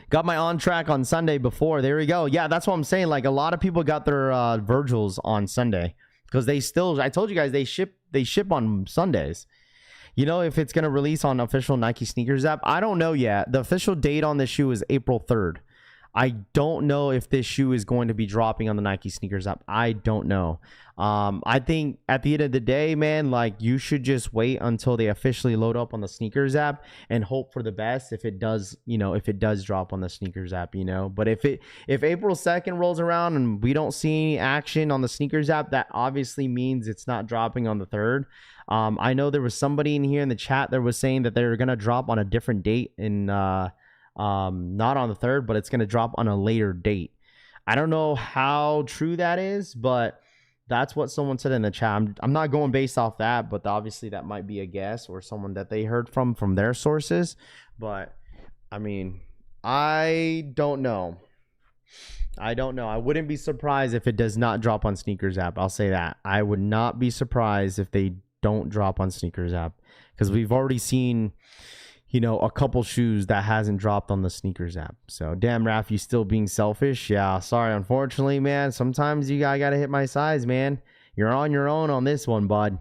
Got my on track on Sunday before. There we go. Yeah, that's what I'm saying. Like a lot of people got their Virgils on Sunday. Because they still, I told you guys, they ship on Sundays. You know, if it's going to release on official Nike sneakers app, I don't know yet. The official date on the shoe is April 3rd. I don't know if this shoe is going to be dropping on the Nike sneakers app. I don't know. I think at the end of the day, man, like you should just wait until they officially load up on the sneakers app and hope for the best if it does, if it does drop on the sneakers app, But if April 2nd rolls around and we don't see any action on the sneakers app, that obviously means it's not dropping on the 3rd. I know there was somebody in here in the chat that was saying that they were going to drop on a different date and not on the 3rd, but it's going to drop on a later date. I don't know how true that is, but that's what someone said in the chat. I'm not going based off that, but obviously that might be a guess or someone that they heard from their sources. But I mean, I don't know. I wouldn't be surprised if it does not drop on sneakers app. I'll say that. I would not be surprised if they don't drop on sneakers app, because we've already seen a couple shoes that hasn't dropped on the sneakers app. So damn, Raff, you still being selfish? Yeah, sorry, unfortunately, man. Sometimes I gotta hit my size, man. You're on your own on this one, bud.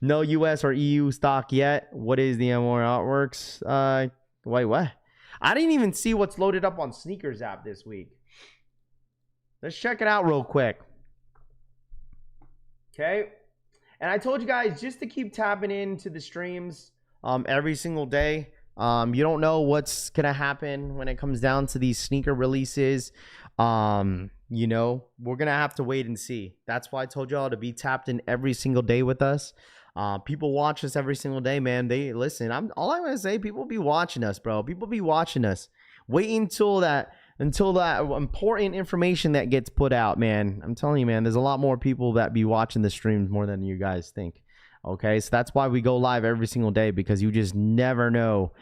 No US or EU stock yet. What is the MR artworks? Wait, what? I didn't even see what's loaded up on sneakers app this week. Let's check it out real quick. Okay. And I told you guys just to keep tapping into the streams every single day. You don't know what's gonna happen when it comes down to these sneaker releases. We're gonna have to wait and see. That's why I told y'all to be tapped in every single day with us. People watch us every single day, man. They listen. All I'm gonna say, people be watching us, bro. People be watching us. Wait until that important information that gets put out, man. I'm telling you, man, there's a lot more people that be watching the streams more than you guys think. Okay, so that's why we go live every single day, because you just never know,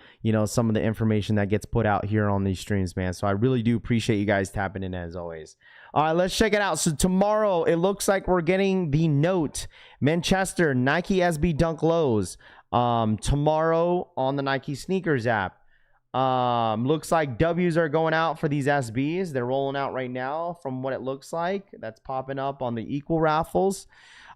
some of the information that gets put out here on these streams, man. So I really do appreciate you guys tapping in as always. All right, let's check it out. So tomorrow, it looks like we're getting the Note Manchester Nike SB Dunk Lows tomorrow on the Nike sneakers app. Looks like W's are going out for these SBs. They're rolling out right now from what it looks like. That's popping up on the equal raffles.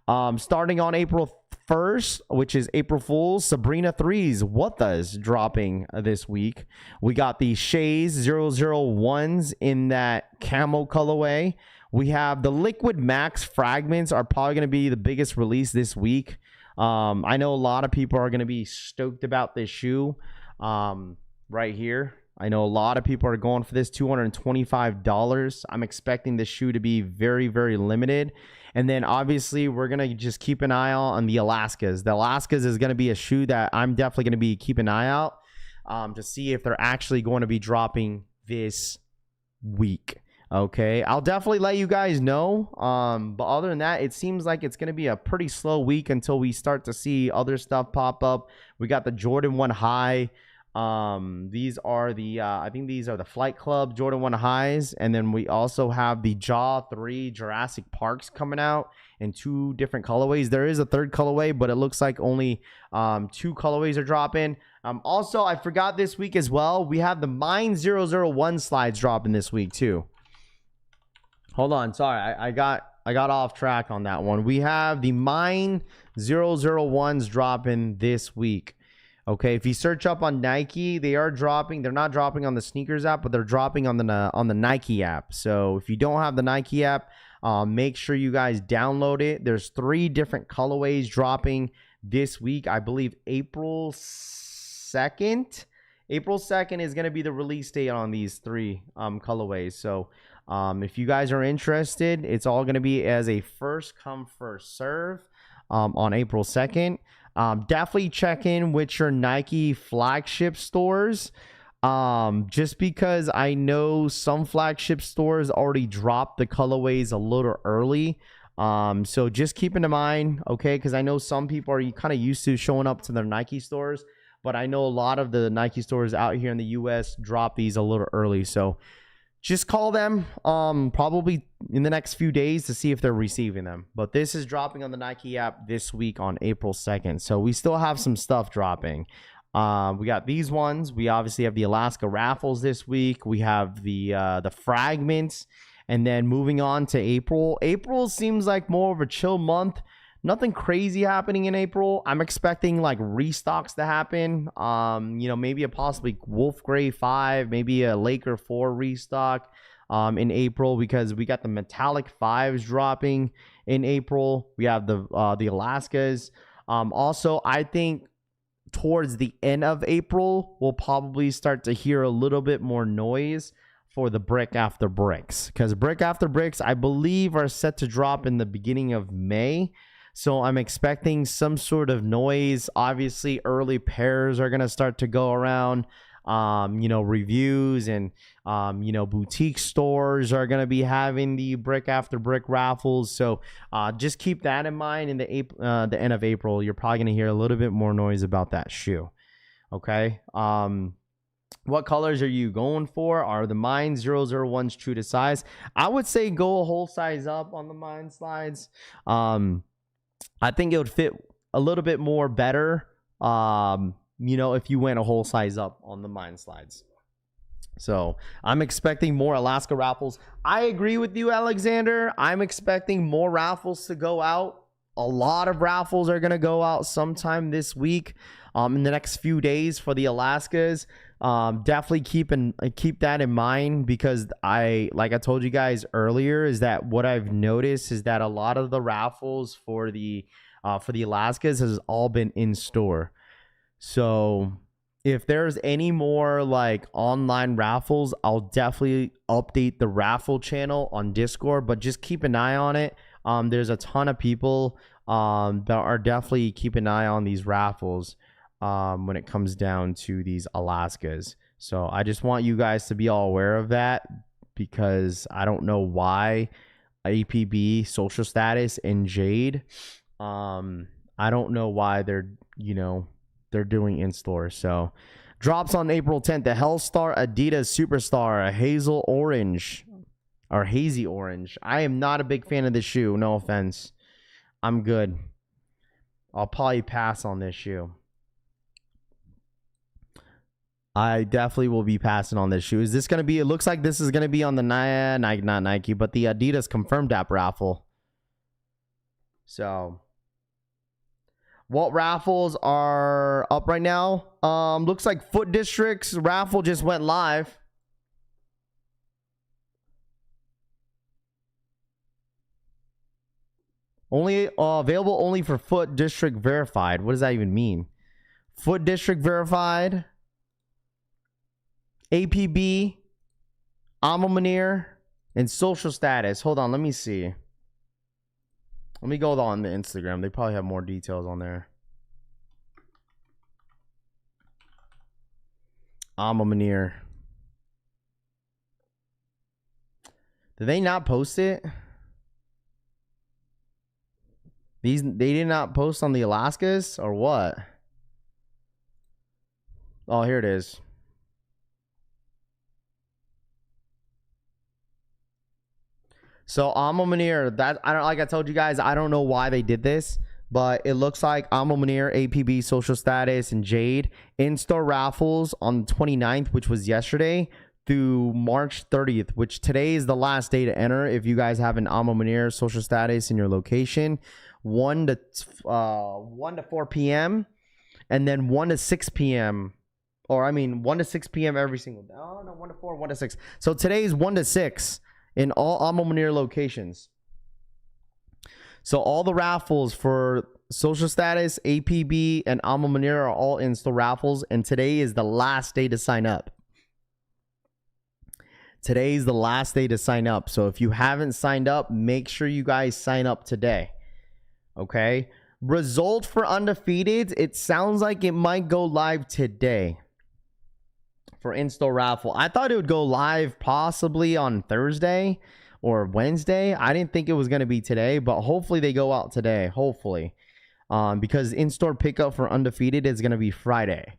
Starting on April 1st, which is April Fool's, Sabrina 3's What Does dropping this week. We got the Shays 001s in that camo colorway. We have the Liquid Max fragments are probably going to be the biggest release this week. I know a lot of people are going to be stoked about this shoe right here. I know a lot of people are going for this $225. I'm expecting this shoe to be very, very limited. And then obviously we're going to just keep an eye on the Alaskas. The Alaskas is going to be a shoe that I'm definitely going to be keeping an eye out to see if they're actually going to be dropping this week. Okay, I'll definitely let you guys know. But other than that, it seems like it's going to be a pretty slow week until we start to see other stuff pop up. We got the Jordan 1 High. These are the I think these are the Flight Club Jordan 1 highs, and then we also have the Jaw 3 Jurassic Parks coming out in 2 different colorways. There is a 3rd colorway, but it looks like only 2 colorways are dropping. Also, I forgot this week as well, we have the Mine 001 slides dropping this week too. Hold on, sorry, I got off track on that one. We have the Mine 001s dropping this week. Okay, if you search up on Nike, they are dropping. They're not dropping on the sneakers app, but they're dropping on the Nike app. So if you don't have the Nike app, make sure you guys download it. There's 3 different colorways dropping this week. I believe April 2nd. April 2nd is going to be the release date on these 3 colorways. So if you guys are interested, it's all going to be as a first come, first serve on April 2nd. Definitely check in with your Nike flagship stores. Just because I know some flagship stores already dropped the colorways a little early. So just keep in mind, okay, because I know some people are kind of used to showing up to their Nike stores, but I know a lot of the Nike stores out here in the US drop these a little early. So just call them probably in the next few days to see if they're receiving them. But this is dropping on the Nike app this week on April 2nd. So we still have some stuff dropping. We got these ones. We obviously have the Alaska Raffles this week. We have the fragments. And then moving on to April. April seems like more of a chill month. nothing crazy happening in April. I'm expecting like restocks to happen. You know, maybe a possibly Wolf Gray 5, maybe a Laker 4 restock in April, because we got the metallic 5s dropping in April. We have the Alaskas. Also, I think towards the end of April, we'll probably start to hear a little bit more noise for the brick after bricks, because brick after bricks, I believe, are set to drop in the beginning of May. So I'm expecting some sort of noise. Obviously, early pairs are going to start to go around. You know, reviews and, you know, boutique stores are going to be having the brick after brick raffles. So just keep that in mind. In the end of April, you're probably going to hear a little bit more noise about that shoe. Okay. What colors are you going for? Are the mine 001s true to size? I would say go a whole size up on the mine slides. I think it would fit a little bit more better, you know, if you went a whole size up on the mine slides. So I'm expecting more Alaska raffles. I agree with you, Alexander. I'm expecting more raffles to go out. A lot of raffles are going to go out sometime this week, in the next few days for the Alaskas. Definitely keep that in mind, because like I told you guys earlier, is that what I've noticed is that a lot of the raffles for the Alaskas has all been in store. So if there's any more like online raffles, I'll definitely update the raffle channel on Discord, but just keep an eye on it. There's a ton of people that are definitely keep an eye on these raffles when it comes down to these Alaskas. So I just want you guys to be all aware of that, because I don't know why APB, Social Status, and Jade, I don't know why they're doing in store. So drops on April 10th, the Hellstar Adidas Superstar, a hazel orange or hazy orange. I am not a big fan of this shoe, no offense. I'm good. I'll probably pass on this shoe. I definitely will be passing on this shoe. Is this going to be, it looks like this is going to be on the Nike, not Nike, but the Adidas Confirmed app raffle. So what raffles are up right now? Looks like Foot District's raffle just went live. Only available only for Foot District verified. What does that even mean? Foot District verified, APB, Alma and Social Status. Hold on, let me see. Let me go on the Instagram. They probably have more details on there. Alma. Did they not post it? They did not post on the Alaskas or what? Oh, here it is. So Alma, that I don't, like I told you guys, I don't know why they did this, but it looks like Alma, APB, Social Status, and Jade in-store raffles on the 29th, which was yesterday, through March 30th, which today is the last day to enter. If you guys have an Alma, Social Status in your location, 1 to 4 p.m. and then 1 to 6 p.m. Or I mean 1 to 6 p.m. every single day. Oh no, 1 to 4, 1 to 6. So today is 1 to 6 in all Alma locations. So all the raffles for Social Status, APB, and Alma are all in-store raffles, and today is the last day to sign up. Today's the last day to sign up. So if you haven't signed up, make sure you guys sign up today. Okay? Result for undefeated, it sounds like it might go live today for in-store raffle. I thought it would go live possibly on Thursday or Wednesday. I didn't think it was going to be today, but hopefully they go out today. Hopefully. Because in-store pickup for undefeated is going to be Friday.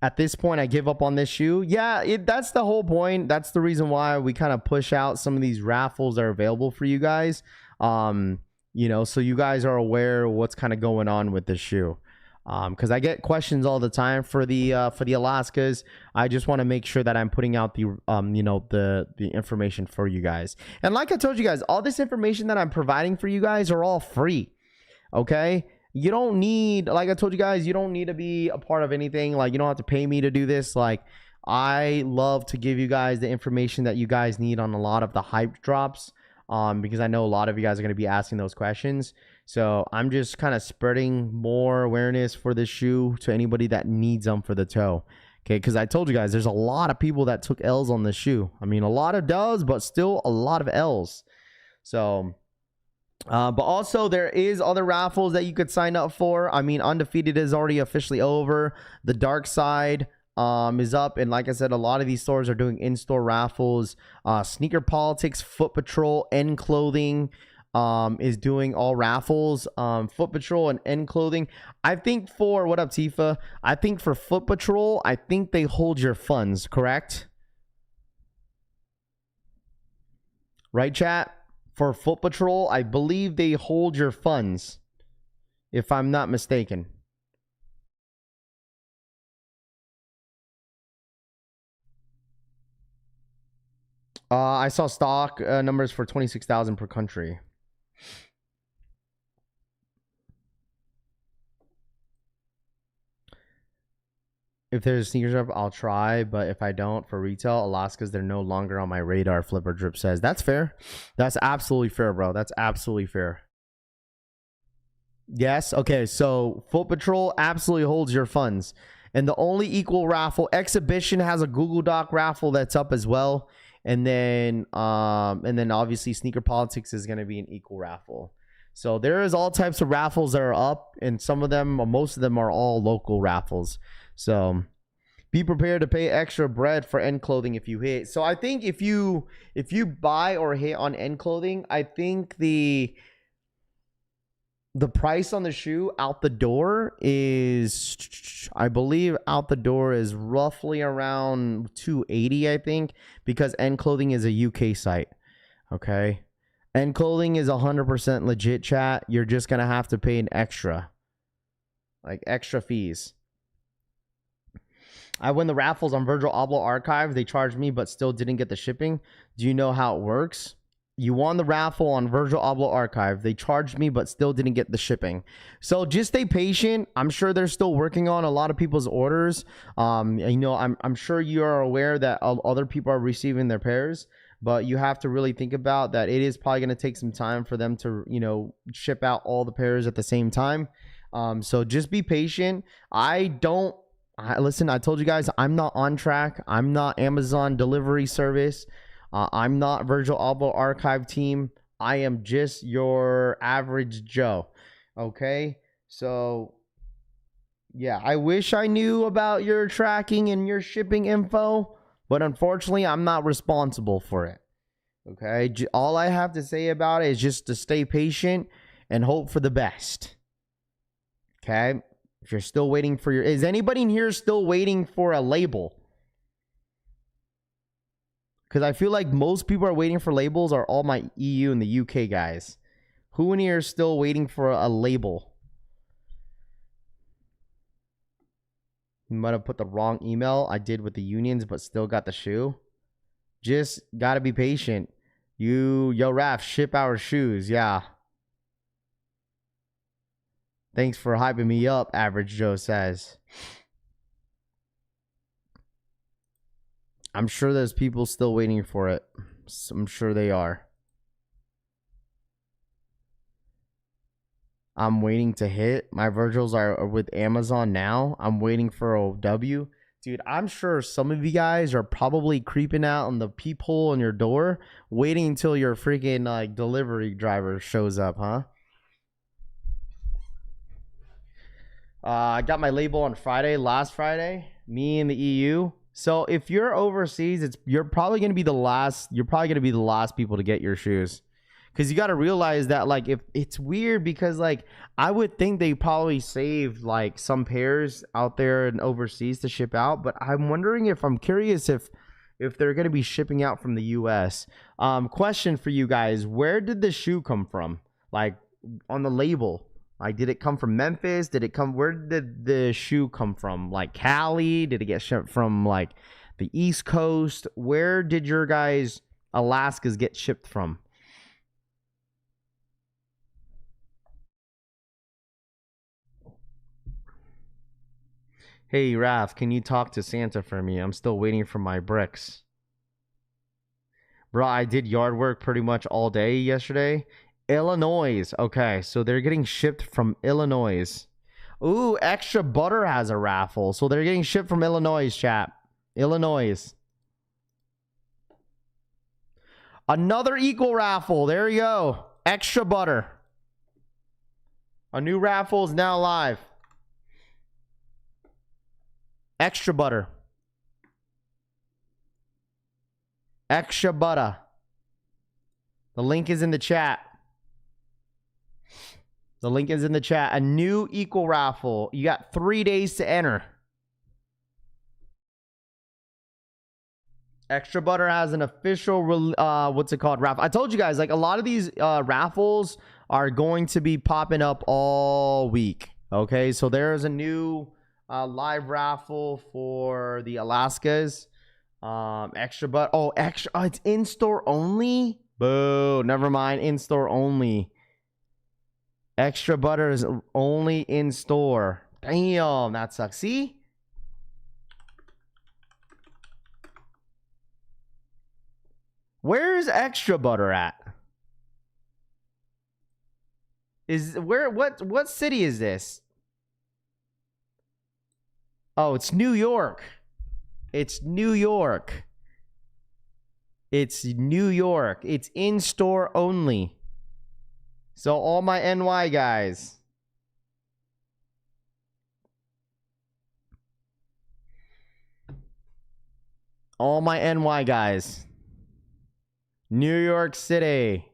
At this point, I give up on this shoe. Yeah, that's the whole point. That's the reason why we kind of push out some of these raffles that are available for you guys. You know, so you guys are aware of what's kind of going on with this shoe. because I get questions all the time for the Alaskas. I just want to make sure that I'm putting out the you know, the information for you guys. And like I told you guys, all this information that I'm providing for you guys are all free. Okay, you don't need, like I told you guys, you don't need to be a part of anything. Like, you don't have to pay me to do this. Like, I love to give you guys the information that you guys need on a lot of the hype drops, because I know a lot of you guys are going to be asking those questions. So I'm just kind of spreading more awareness for this shoe to anybody that needs them for the toe. Okay, because I told you guys, there's a lot of people that took L's on this shoe. I mean, a lot of does, but still a lot of L's. So but also there is other raffles that you could sign up for. I mean, Undefeated is already officially over. The Dark Side is up, and like I said, a lot of these stores are doing in-store raffles. Sneaker Politics, Foot Patrol, End Clothing is doing all raffles. Foot Patrol and End Clothing, I think for, what up Tifa, I think for Foot Patrol, I think they hold your funds, correct? Right, chat? For Foot Patrol, I believe they hold your funds, if I'm not mistaken. I saw stock numbers for 26,000 per country. If there's a sneaker shop, I'll try, but if I don't, for retail, Alaska's, they're no longer on my radar, Flipper Drip says. That's fair. That's absolutely fair, bro. That's absolutely fair. Yes. Okay, so Foot Patrol absolutely holds your funds. And the only equal raffle, Exhibition has a Google Doc raffle that's up as well. And then obviously Sneaker Politics is going to be an equal raffle. So there is all types of raffles that are up, and some of them, or most of them, are all local raffles. So be prepared to pay extra bread for End Clothing if you hit. So I think if you buy or hit on End Clothing, I think the price on the shoe out the door is, I believe out the door is roughly around $280, I think, because End Clothing is a UK site. Okay, End Clothing is 100% legit, chat. You're just gonna have to pay an extra, like extra fees. I win the raffles on Virgil Abloh Archive. They charged me, but still didn't get the shipping. Do you know how it works? You won the raffle on Virgil Abloh Archive. They charged me, but still didn't get the shipping. So just stay patient. I'm sure they're still working on a lot of people's orders. You know, I'm sure you are aware that other people are receiving their pairs, but you have to really think about that. It is probably going to take some time for them to, you know, ship out all the pairs at the same time. So just be patient. Listen, I told you guys, I'm not On Track. I'm not Amazon delivery service. I'm not Virgil Abloh Archive team. I am just your average Joe. Okay? So, yeah, I wish I knew about your tracking and your shipping info, but unfortunately, I'm not responsible for it. Okay? All I have to say about it is just to stay patient and hope for the best. Okay? If you're still waiting for is anybody in here still waiting for a label? Because I feel like most people are waiting for labels are all my EU and the UK guys. Who in here is still waiting for a label? You might have put the wrong email. I did with the unions, but still got the shoe. Just gotta be patient. Yo, Raff, ship our shoes. Yeah. Thanks for hyping me up, Average Joe says. I'm sure there's people still waiting for it. I'm sure they are. I'm waiting to hit. My Virgils are with Amazon now. I'm waiting for OW. Dude, I'm sure some of you guys are probably creeping out on the peephole on your door, waiting until your freaking like delivery driver shows up, huh? I got my label on Friday, last Friday, me in the EU. So if you're overseas, you're probably going to be the last people to get your shoes. Cuz you got to realize that like if it's weird because like I would think they probably saved like some pairs out there and overseas to ship out, but I'm curious if they're going to be shipping out from the US. Question for you guys, where did the shoe come from? Like on the label? Like, did it come from Memphis? Did it come? Where did the shoe come from? Like Cali? Did it get shipped from like the East Coast? Where did your guys' Alaskas get shipped from? Hey, Raph, can you talk to Santa for me? I'm still waiting for my bricks. Bro, I did yard work pretty much all day yesterday. Illinois. Okay, so they're getting shipped from Illinois. Ooh, Extra Butter has a raffle. So they're getting shipped from Illinois, chat. Illinois. Another equal raffle. There you go. Extra Butter. A new raffle is now live. Extra Butter. Extra Butter. The link is in the chat. The link is in the chat. A new equal raffle. You got 3 days to enter. Extra Butter has an official, what's it called? Raffle. I told you guys, like, a lot of these raffles are going to be popping up all week. Okay, so there's a new live raffle for the Alaskas. Extra Butter. Oh, extra. Oh, it's in store only. Boo. Never mind. In store only. Extra Butter is only in store. Damn, that sucks. See? Where's Extra Butter at? What city is this? Oh, it's New York. It's New York. It's New York. It's in store only. So all my NY guys. All my NY guys. New York City.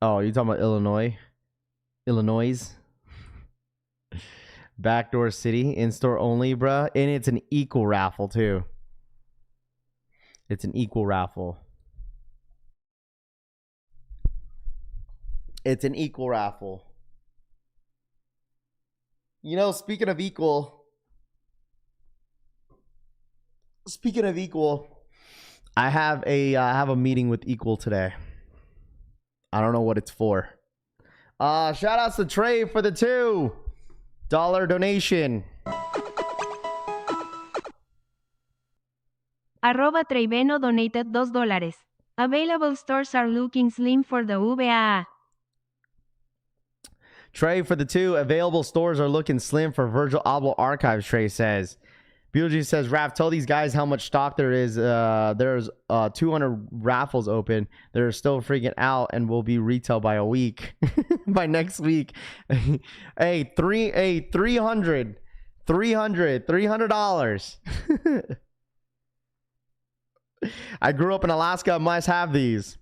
Oh, you talking about Illinois? Illinois? Backdoor City, in-store only, bruh. And it's an equal raffle, too. It's an equal raffle. It's an equal raffle. You know, speaking of equal, I have a meeting with Equal today. I don't know what it's for. Shout outs to Trey for the $2 donation. @Treyveno donated $2. Available stores are looking slim for the VAA. Trey for the 2. Available stores are looking slim for Virgil Abloh Archives, Trey says. Beetlejuice says, Raph, tell these guys how much stock there is. There's 200 raffles open. They're still freaking out and will be retail by a week. By next week. Hey, $300. I grew up in Alaska. I must have these.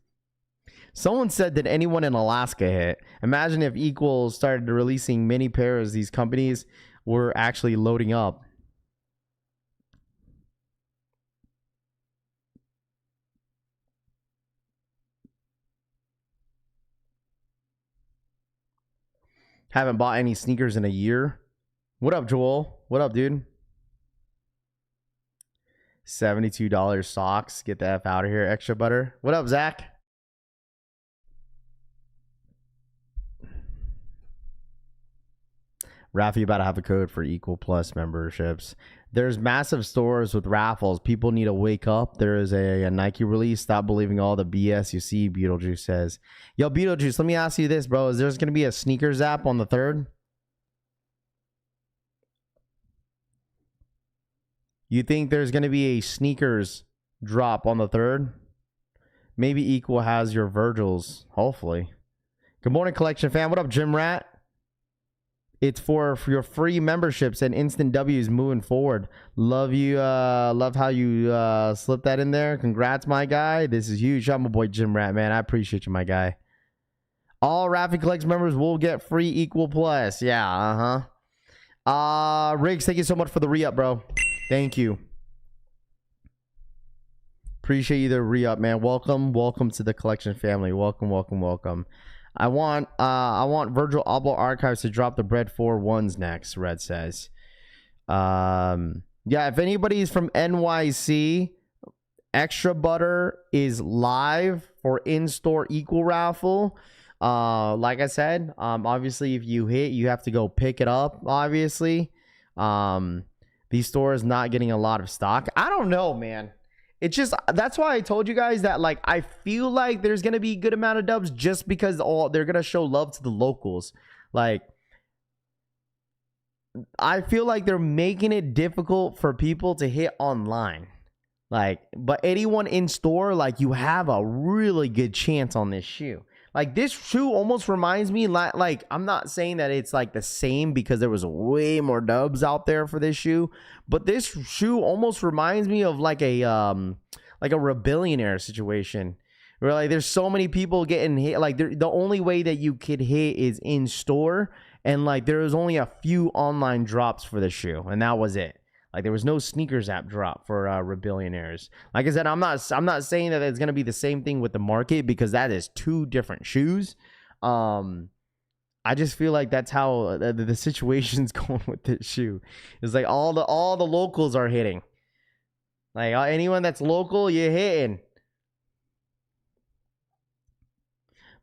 Someone said that anyone in Alaska hit. Imagine if Equal started releasing mini pairs. These companies were actually loading up. Haven't bought any sneakers in a year. What up, Joel? What up, dude? $72 socks. Get the F out of here. Extra Butter. What up, Zach? Raph, you about to have a code for Equal Plus memberships. There's massive stores with raffles. People need to wake up. There is a Nike release. Stop believing all the BS you see, Beetlejuice says. Yo, Beetlejuice, let me ask you this, bro. Is there going to be a sneakers app on the 3rd? You think there's going to be a sneakers drop on the 3rd? Maybe Equal has your Virgils. Hopefully. Good morning, Collection fam. What up, Jim Rat? It's for your free memberships and instant W's moving forward. Love you. Love how you slipped that in there. Congrats, my guy. This is huge. I'm a boy, Jim Rat, man. I appreciate you, my guy. All Raffle Collects members will get free equal plus. Yeah, Riggs, thank you so much for the re-up, bro. Thank you. Appreciate you the re-up, man. Welcome to the collection family. Welcome. I want Virgil Abloh Archives to drop the bread 4 ones next, Red says. Yeah, if anybody's from NYC, Extra Butter is live for in-store equal raffle. Like I said, obviously if you hit, you have to go pick it up, obviously. These stores not getting a lot of stock. I don't know, man. It's just, that's why I told you guys that, like, I feel like there's gonna be a good amount of dubs just because they're gonna show love to the locals. Like, I feel like they're making it difficult for people to hit online. Like, but anyone in store, like, you have a really good chance on this shoe. Like, this shoe almost reminds me, like, I'm not saying that it's like the same because there was way more dubs out there for this shoe, but this shoe almost reminds me of like a Rebellionaire situation where, like, there's so many people getting hit. Like, the only way that you could hit is in store, and like there was only a few online drops for the shoe, and that was it. Like, there was no sneakers app drop for Rebellionaires. Like I said, I'm not saying that it's gonna be the same thing with the market because that is two different shoes. I just feel like that's how the situation's going with this shoe. It's like all the locals are hitting. Like, anyone that's local, you're hitting.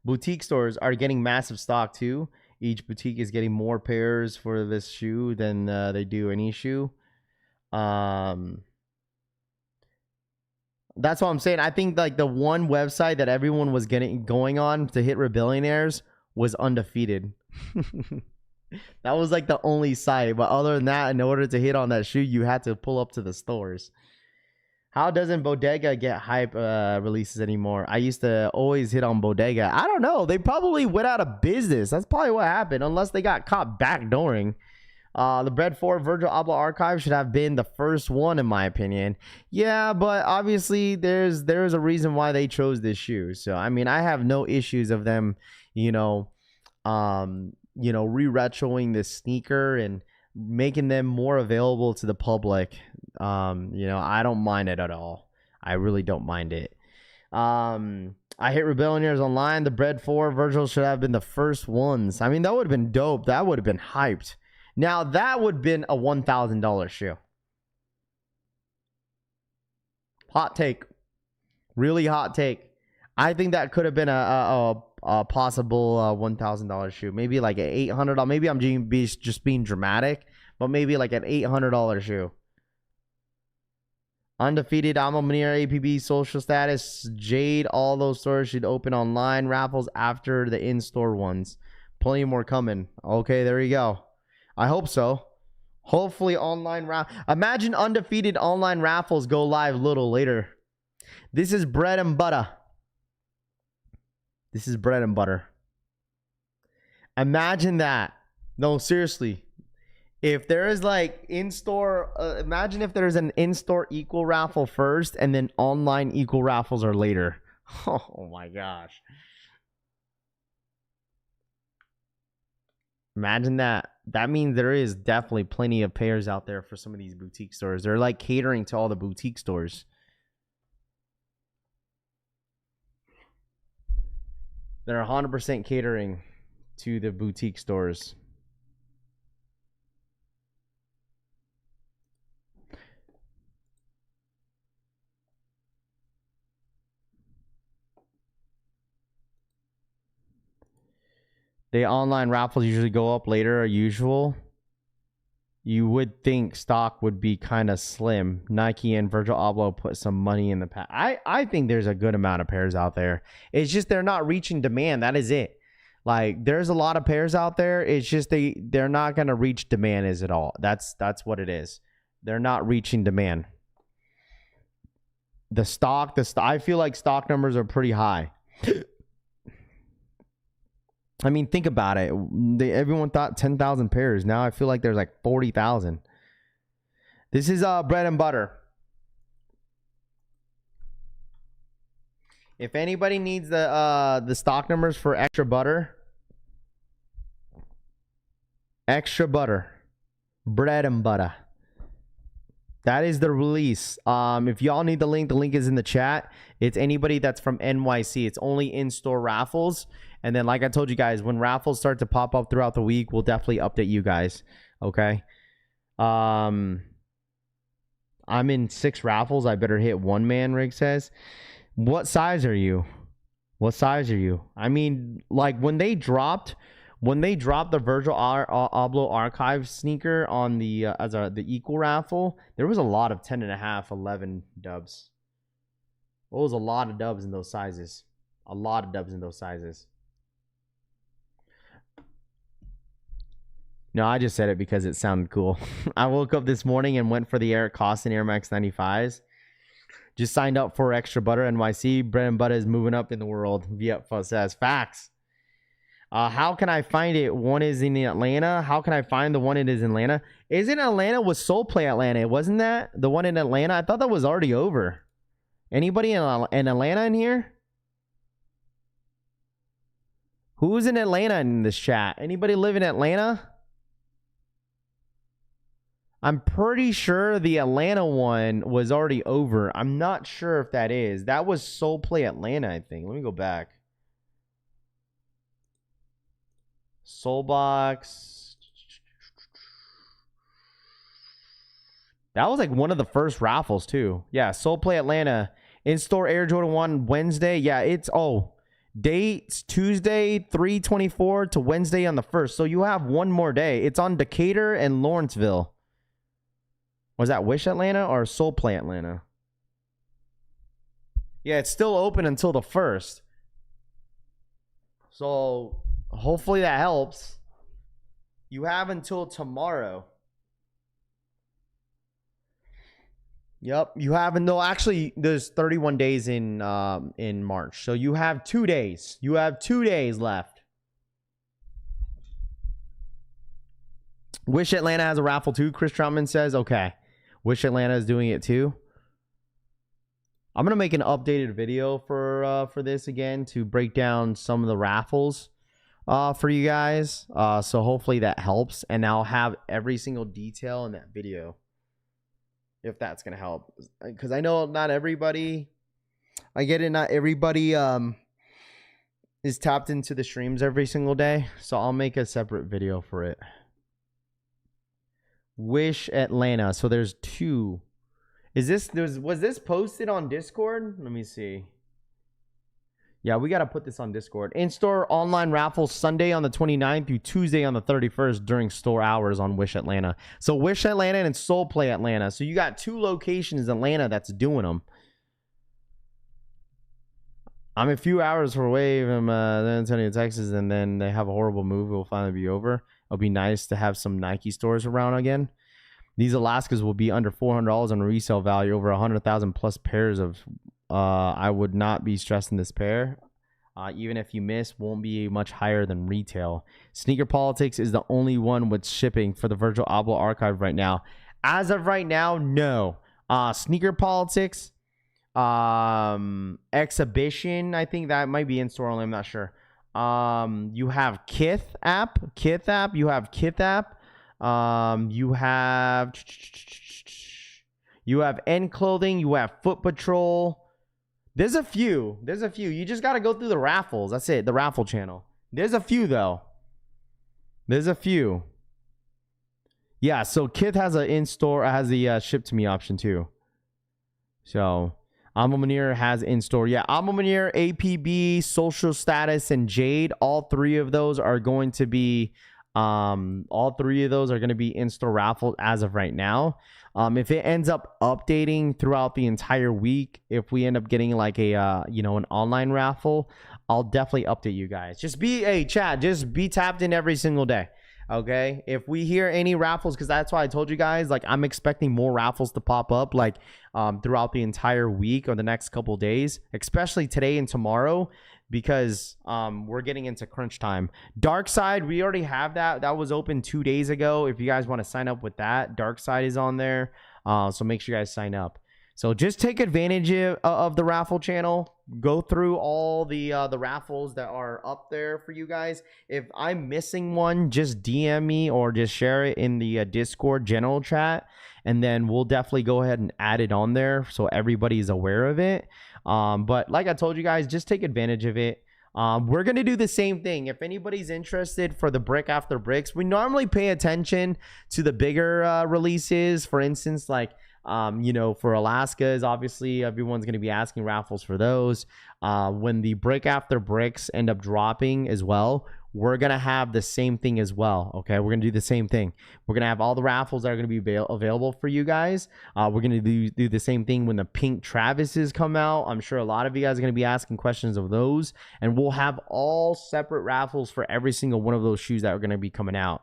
Boutique stores are getting massive stock too. Each boutique is getting more pairs for this shoe than they do any shoe. That's what I'm saying. I think like the one website that everyone was going on to hit Rebellionaires was Undefeated. That was like the only site, but other than that, in order to hit on that shoe, you had to pull up to the stores. How doesn't Bodega get hype releases anymore? I used to always hit on Bodega. I don't know, they probably went out of business. That's probably what happened, unless they got caught backdooring. The Bread 4 Virgil Abloh Archive should have been the first one, in my opinion. Yeah, but obviously there's a reason why they chose this shoe. So I mean, I have no issues of them, re-retroing this sneaker and making them more available to the public. I don't mind it at all. I really don't mind it. I hit Rebellionaires online. The Bread 4 Virgil should have been the first ones. I mean, that would have been dope. That would have been hyped. Now, that would have been a $1,000 shoe. Hot take. Really hot take. I think that could have been a possible $1,000 shoe. Maybe like an $800. Maybe I'm just being dramatic, but maybe like an $800 shoe. Undefeated, Alma Munir, APB, social status, Jade, all those stores should open online raffles after the in-store ones. Plenty more coming. Okay, there you go. I hope so. Hopefully online imagine Undefeated online raffles go live a little later. This is bread and butter. This is bread and butter. Imagine that. No, seriously. If there is like in-store, imagine if there's an in-store equal raffle first and then online equal raffles are later. Oh my gosh. Imagine that. That means there is definitely plenty of pairs out there for some of these boutique stores. They're like catering to all the boutique stores. They're 100% catering to the boutique stores. The online raffles usually go up later as usual. You would think stock would be kind of slim. Nike and Virgil Abloh put some money in the past. I think there's a good amount of pairs out there. It's just they're not reaching demand. That is it. Like, there's a lot of pairs out there. It's just they're not going to reach demand, is it all? That's what it is. They're not reaching demand. I feel like stock numbers are pretty high. I mean, think about it. Everyone thought 10,000 pairs. Now I feel like there's like 40,000. This is bread and butter. If anybody needs the stock numbers for extra butter, bread and butter, that is the release. If y'all need the link is in the chat. It's anybody that's from NYC. It's only in-store raffles. And then, like I told you guys, when raffles start to pop up throughout the week, we'll definitely update you guys. Okay. I'm in 6 raffles. I better hit 1 man, Rig says. What size are you? What size are you? I mean, like when they dropped the Virgil Abloh archive sneaker on the the equal raffle, there was a lot of 10.5, 11 dubs. There was a lot of dubs in those sizes. A lot of dubs in those sizes. No, I just said it because it sounded cool. I woke up this morning and went for the Eric Costin Air Max 95s. Just signed up for Extra Butter NYC. Bread and butter is moving up in the world. VF says facts. How can I find it? One is in Atlanta. How can I find the one it is in Atlanta? Isn't Atlanta with Soul Play Atlanta? Wasn't that the one in Atlanta? I thought that was already over. Anybody in Atlanta in here? Who's in Atlanta in this chat? Anybody live in Atlanta? I'm pretty sure the Atlanta one was already over. I'm not sure if that is. That was Soul Play Atlanta, I think. Let me go back. Soulbox. That was like one of the first raffles too. Yeah, Soul Play Atlanta. In-store Air Jordan 1 Wednesday. Yeah, it's dates Tuesday 3/24 to Wednesday on the 1st. So you have one more day. It's on Decatur and Lawrenceville. Was that Wish Atlanta or Soul Play Atlanta? Yeah, it's still open until the 1st. So hopefully that helps. You have until tomorrow. Yep, you have no. Actually, there's 31 days in March, so you have 2 days. You have 2 days left. Wish Atlanta has a raffle too. Chris Troutman says, okay. Wish Atlanta is doing it too. I'm gonna make an updated video for this again to break down some of the raffles for you guys. So hopefully that helps, and I'll have every single detail in that video. If that's gonna help, because I know not everybody, I get it, not everybody is tapped into the streams every single day, so I'll make a separate video for it. Wish Atlanta. So there's 2. Was this posted on Discord? Let me see. Yeah, we got to put this on Discord. In-store online raffle Sunday on the 29th through Tuesday on the 31st during store hours on Wish Atlanta. So Wish Atlanta and Soul Play Atlanta. So you got 2 locations in Atlanta that's doing them. I'm a few hours away from San Antonio, Texas, and then they have a horrible move. It will finally be over. It'll be nice to have some Nike stores around again. These Alaskas will be under $400 on resale value, over 100,000 plus pairs of. I would not be stressing this pair. Even if you miss, won't be much higher than retail. Sneaker Politics is the only one with shipping for the Virgil Abloh archive right now. As of right now, no. Sneaker Politics, Exhibition, I think that might be in store only. I'm not sure. You have Kith app. You have Kith app. You have End Clothing. You have Foot Patrol. There's a few. You just got to go through the raffles. That's it. The raffle channel. There's a few though. Yeah. So Kith has a in-store, has the ship to me option too. So Alma Munir has in-store. Yeah, Alma Munir, APB, Social Status, and Jade. All 3 of those are going to be in-store raffles as of right now. If it ends up updating throughout the entire week, if we end up getting like a an online raffle, I'll definitely update you guys. Just be tapped in every single day. Okay, if we hear any raffles, because that's why I told you guys, like, I'm expecting more raffles to pop up like throughout the entire week or the next couple days, especially today and tomorrow, because we're getting into crunch time. Dark Side, we already have that was open 2 days ago. If you guys want to sign up with that, Dark Side is on there, so make sure you guys sign up. So just take advantage of the raffle channel. Go through all the raffles that are up there for you guys. If I'm missing one, just DM me or just share it in the Discord general chat, and then we'll definitely go ahead and add it on there so everybody's aware of it. But like I told you guys, just take advantage of it. We're going to do the same thing. If anybody's interested for the brick after bricks, we normally pay attention to the bigger releases. For instance, like, you know, for Alaska's, obviously everyone's going to be asking raffles for those. When the brick after bricks end up dropping as well, we're going to have the same thing as well. Okay, we're going to do the same thing. We're going to have all the raffles that are going to be available for you guys. We're going to do the same thing when the pink Travises come out. I'm sure a lot of you guys are going to be asking questions of those, and we'll have all separate raffles for every single one of those shoes that are going to be coming out.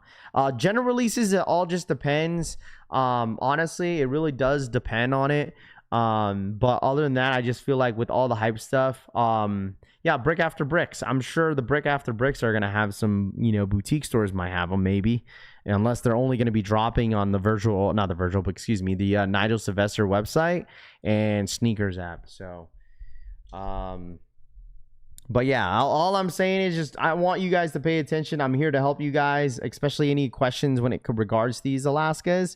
General releases, it all just depends. Honestly, it really does depend on it. But other than that, I just feel like with all the hype stuff, yeah, brick after bricks, I'm sure the brick after bricks are going to have some, you know, boutique stores might have them, maybe, unless they're only going to be dropping on the Virgil, not the Virgil, but excuse me, the Nigel Sylvester website and sneakers app. So but yeah, all I'm saying is just I want you guys to pay attention. I'm here to help you guys, especially any questions when it regards these Alaskas.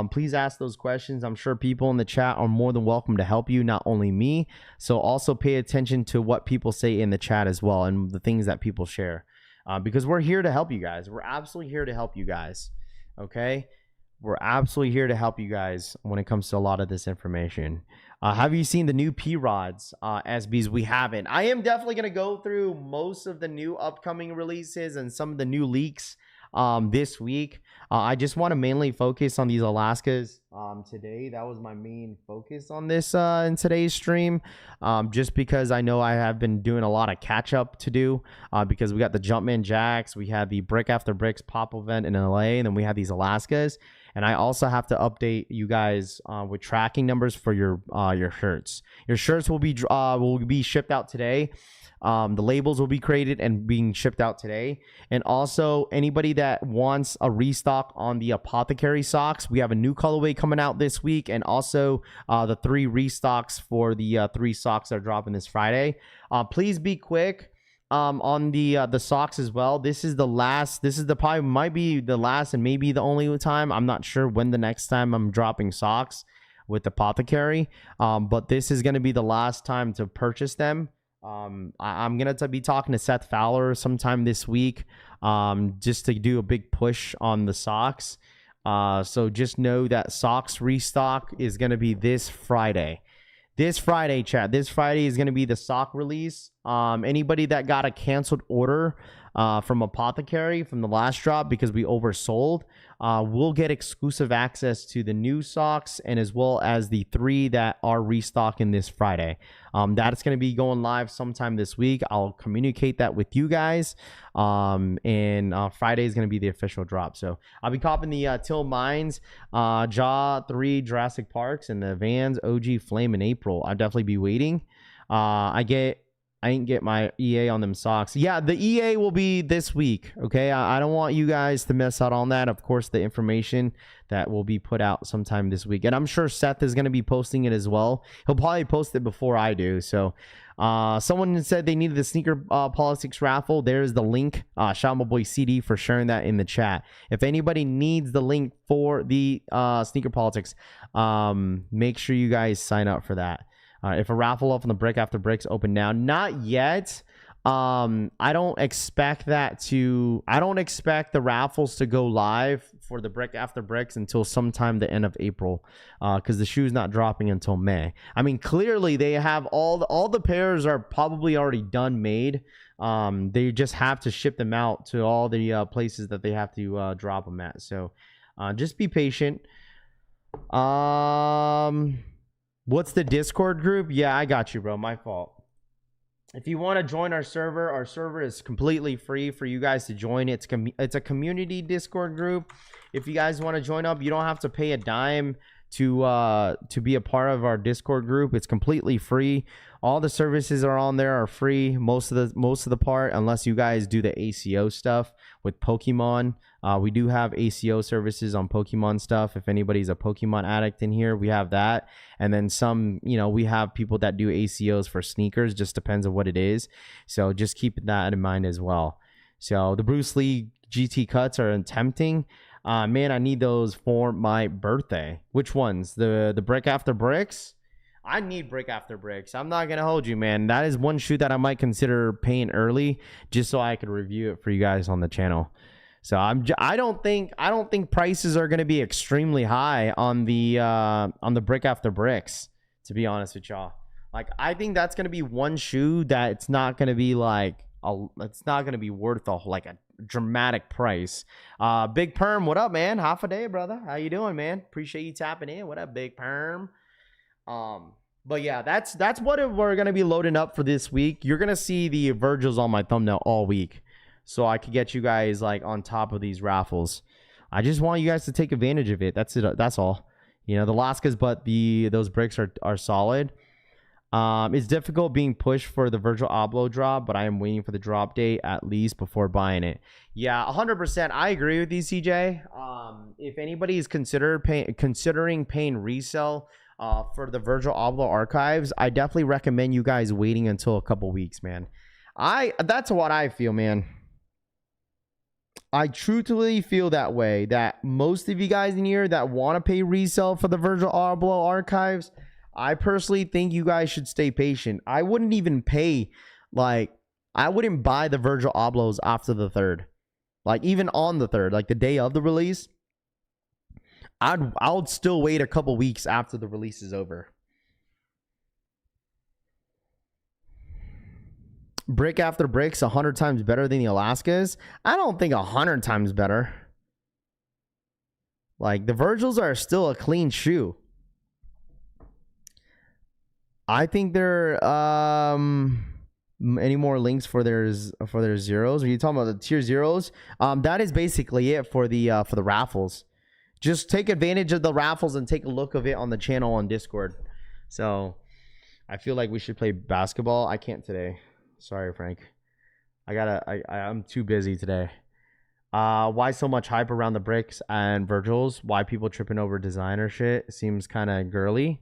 Please ask those questions. I'm sure people in the chat are more than welcome to help you, not only me. So also pay attention to what people say in the chat as well and the things that people share, because we're here to help you guys. We're absolutely here to help you guys. Okay, we're absolutely here to help you guys when it comes to a lot of this information. Have you seen the new P-Rods, SBs? We haven't. I am definitely going to go through most of the new upcoming releases and some of the new leaks this week. I just want to mainly focus on these Alaskas today. That was my main focus on this in today's stream, just because I know I have been doing a lot of catch up to do, because we got the Jumpman Jacks, we had the Brick After Bricks pop event in LA, and then we have these Alaskas. And I also have to update you guys with tracking numbers for your shirts. Your shirts will be shipped out today. The labels will be created and being shipped out today. And also, anybody that wants a restock on the Apothecary socks, we have a new colorway coming out this week, and also the 3 restocks for the 3 socks that are dropping this Friday. Please be quick on the socks as well. This is the last. This is probably might be the last and maybe the only time. I'm not sure when the next time I'm dropping socks with Apothecary, but this is going to be the last time to purchase them. I'm going to be talking to Seth Fowler sometime this week, just to do a big push on the socks. So just know that socks restock is going to be this Friday. This Friday, chat. This Friday is going to be the sock release. Anybody that got a canceled order from Apothecary from the last drop because we oversold, will get exclusive access to the new socks, and as well as the 3 that are restocking this Friday. That's going to be going live sometime this week. I'll communicate that with you guys. And Friday is going to be the official drop. So I'll be copping the Till Mines, Jaw 3 Jurassic Parks, and the Vans OG Flame in April. I'll definitely be waiting. I didn't get my EA on them socks. Yeah, the EA will be this week. Okay, I don't want you guys to miss out on that. Of course, the information that will be put out sometime this week, and I'm sure Seth is going to be posting it as well. He'll probably post it before I do. So someone said they needed the sneaker politics raffle. There's the link. Shout out my boy CD for sharing that in the chat. If anybody needs the link for the sneaker politics, make sure you guys sign up for that. If a raffle up on the Brick After Bricks open now, not yet. I don't expect the raffles to go live for the Brick After Bricks until sometime the end of April, because the shoe's not dropping until May. I mean, clearly they have all the pairs are probably already done made. They just have to ship them out to all the places that they have to drop them at. So just be patient. What's the Discord group? Yeah, I got you, bro. My fault. If you want to join our server is completely free for you guys to join. It's a community Discord group. If you guys want to join up, you don't have to pay a dime to be a part of our Discord group. It's completely free. All the services are on there are free, most of the part, unless you guys do the ACO stuff with Pokemon. We do have ACO services on Pokemon stuff. If anybody's a Pokemon addict in here, we have that. And then some, we have people that do ACOs for sneakers. Just depends on what it is. So just keep that in mind as well. So the Bruce Lee GT cuts are tempting. Man, I need those for my birthday. Which ones? The Brick After Bricks? I need Brick After Bricks. I'm not gonna hold you, man. That is one shoe that I might consider paying early, just so I could review it for you guys on the channel. So I don't think prices are gonna be extremely high on the Brick After Bricks, to be honest with y'all. Like, I think that's gonna be one shoe that it's not gonna be like it's not gonna be worth a dramatic price. Big Perm, what up, man? Half a day, brother. How you doing, man? Appreciate you tapping in. What up, Big Perm? But yeah, that's what we're gonna be loading up for this week. You're gonna see the Virgils on my thumbnail all week, so I could get you guys like on top of these raffles. I just want you guys to take advantage of it. That's it. That's all. The Laskas, but those bricks are solid. It's difficult being pushed for the Virgil Abloh drop, but I am waiting for the drop date at least before buying it. Yeah, 100%. I agree with you, CJ. If anybody is considering paying resale for the Virgil Abloh archives, I definitely recommend you guys waiting until a couple weeks, man. That's what I feel, man. I truthfully feel that way, that most of you guys in here that want to pay resale for the Virgil Abloh archives, I personally think you guys should stay patient. I wouldn't even pay, I wouldn't buy the Virgil Ablohs after the 3rd. Like, even on the 3rd, like the day of the release, I would still wait a couple weeks after the release is over. Brick After Bricks 100 times better than the Alaskas? I don't think 100 times better. Like, the Virgils are still a clean shoe. I think there any more links for their zeros? Are you talking about the tier zeros? That is basically it for the raffles. Just take advantage of the raffles and take a look of it on the channel on Discord. So I feel like we should play basketball. I can't today. Sorry, Frank. I'm too busy today. Why so much hype around the bricks and Virgils? Why people tripping over designer shit? Seems kind of girly.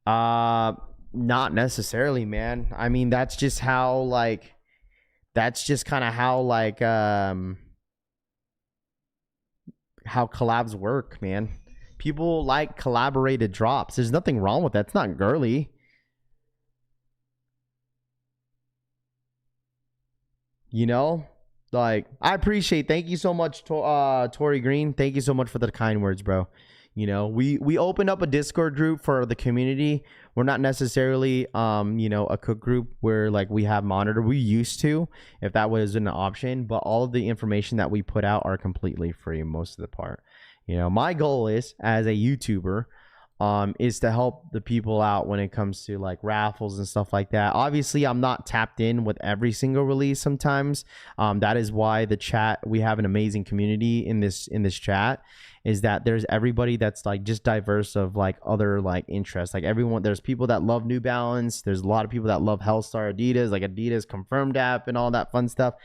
Not necessarily, man. I mean, that's just how how collabs work, man. People like collaborated drops. There's nothing wrong with that. It's not girly. I appreciate. Thank you so much, Tori Green. Thank you so much for the kind words, bro. We opened up a Discord group for the community. We're not necessarily a cook group where we have monitor. We used to, if that was an option, but all of the information that we put out are completely free most of the part. My goal is, as a YouTuber, is to help the people out when it comes to raffles and stuff like that. Obviously, I'm not tapped in with every single release sometimes. That is why the chat, we have an amazing community in this chat, is that there's everybody that's just diverse of other interests. Everyone, there's people that love New Balance. There's a lot of people that love Hellstar Adidas, Adidas Confirmed app and all that fun stuff.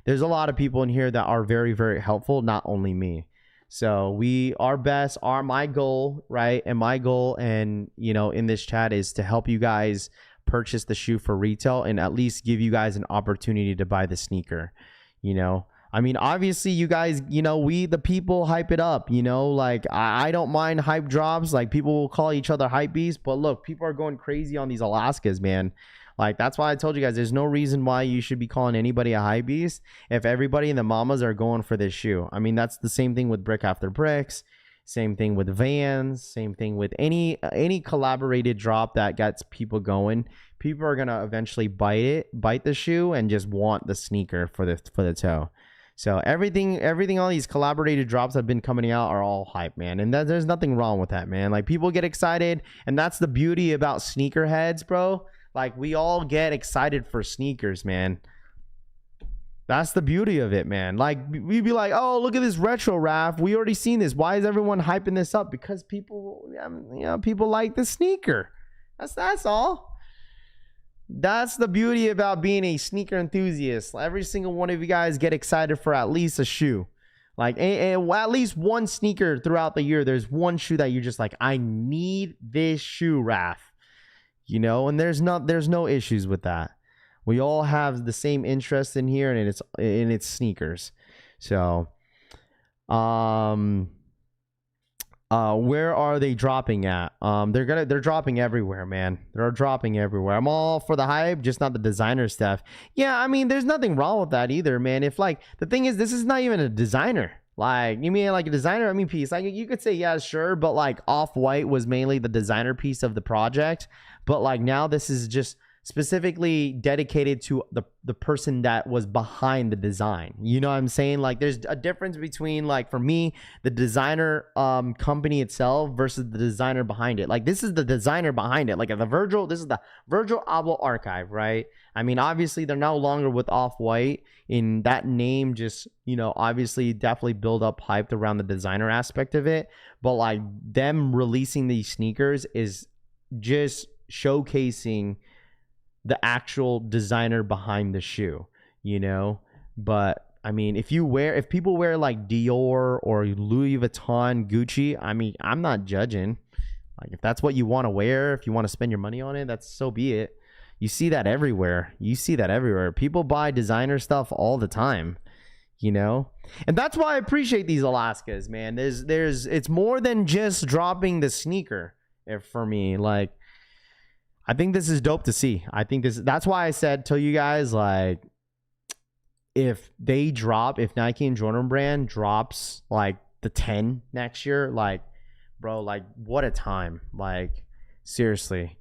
There's a lot of people in here that are very, very helpful, not only me. So my goal, right? And my goal in this chat is to help you guys purchase the shoe for retail and at least give you guys an opportunity to buy the sneaker. I mean, obviously you guys, we, the people, hype it up, I don't mind hype drops. People will call each other hype beasts, but look, people are going crazy on these Alaskas, man. That's why I told you guys, there's no reason why you should be calling anybody a hype beast if everybody and the mamas are going for this shoe. I mean, that's the same thing with Brick After Bricks, same thing with Vans, same thing with any collaborated drop that gets people going. People are gonna eventually bite the shoe and just want the sneaker for the toe. So everything, all these collaborated drops that have been coming out are all hype, man. And there's nothing wrong with that, man. People get excited, and that's the beauty about sneakerheads, bro. We all get excited for sneakers, man. That's the beauty of it, man. Like, we'd be like, oh, look at this retro Raff. We already seen this. Why is everyone hyping this up? Because people, people like the sneaker. That's all. That's the beauty about being a sneaker enthusiast. Every single one of you guys get excited for at least a shoe. Like, and at least one sneaker throughout the year. There's one shoe that you're just like, I need this shoe, Raff. You know, and there's no issues with that. We all have the same interest in here, and it's sneakers. So, where are they dropping at? They're dropping everywhere, man. They're dropping everywhere. I'm all for the hype, just not the designer stuff. Yeah, I mean, there's nothing wrong with that either, man. If, like, the thing is, this is not even a designer. Like, you mean like a designer? I mean, piece. Like, you could say, yeah, sure, but like Off-White was mainly the designer piece of the project. But like now, this is just specifically dedicated to the person that was behind the design. You know what I'm saying? Like, there's a difference between, like, for me, the designer company itself versus the designer behind it. Like, this is the designer behind it. Like, this is the Virgil Abloh archive, right? I mean, obviously they're no longer with Off-White. In that name, just, you know, obviously definitely build up hype around the designer aspect of it. But like, them releasing these sneakers is just showcasing the actual designer behind the shoe, you know. But I mean, if people wear like Dior or Louis Vuitton, Gucci, I mean, I'm not judging. Like, if that's what you want to wear, if you want to spend your money on it, that's so be it. You see that everywhere. People buy designer stuff all the time, you know. And that's why I appreciate these Alaskas, man. It's more than just dropping the sneaker. For me, like, I think this is dope to see. That's why I said to you guys, like, if Nike and Jordan Brand drops like the 10 next year, like, bro, like, what a time. Like, seriously.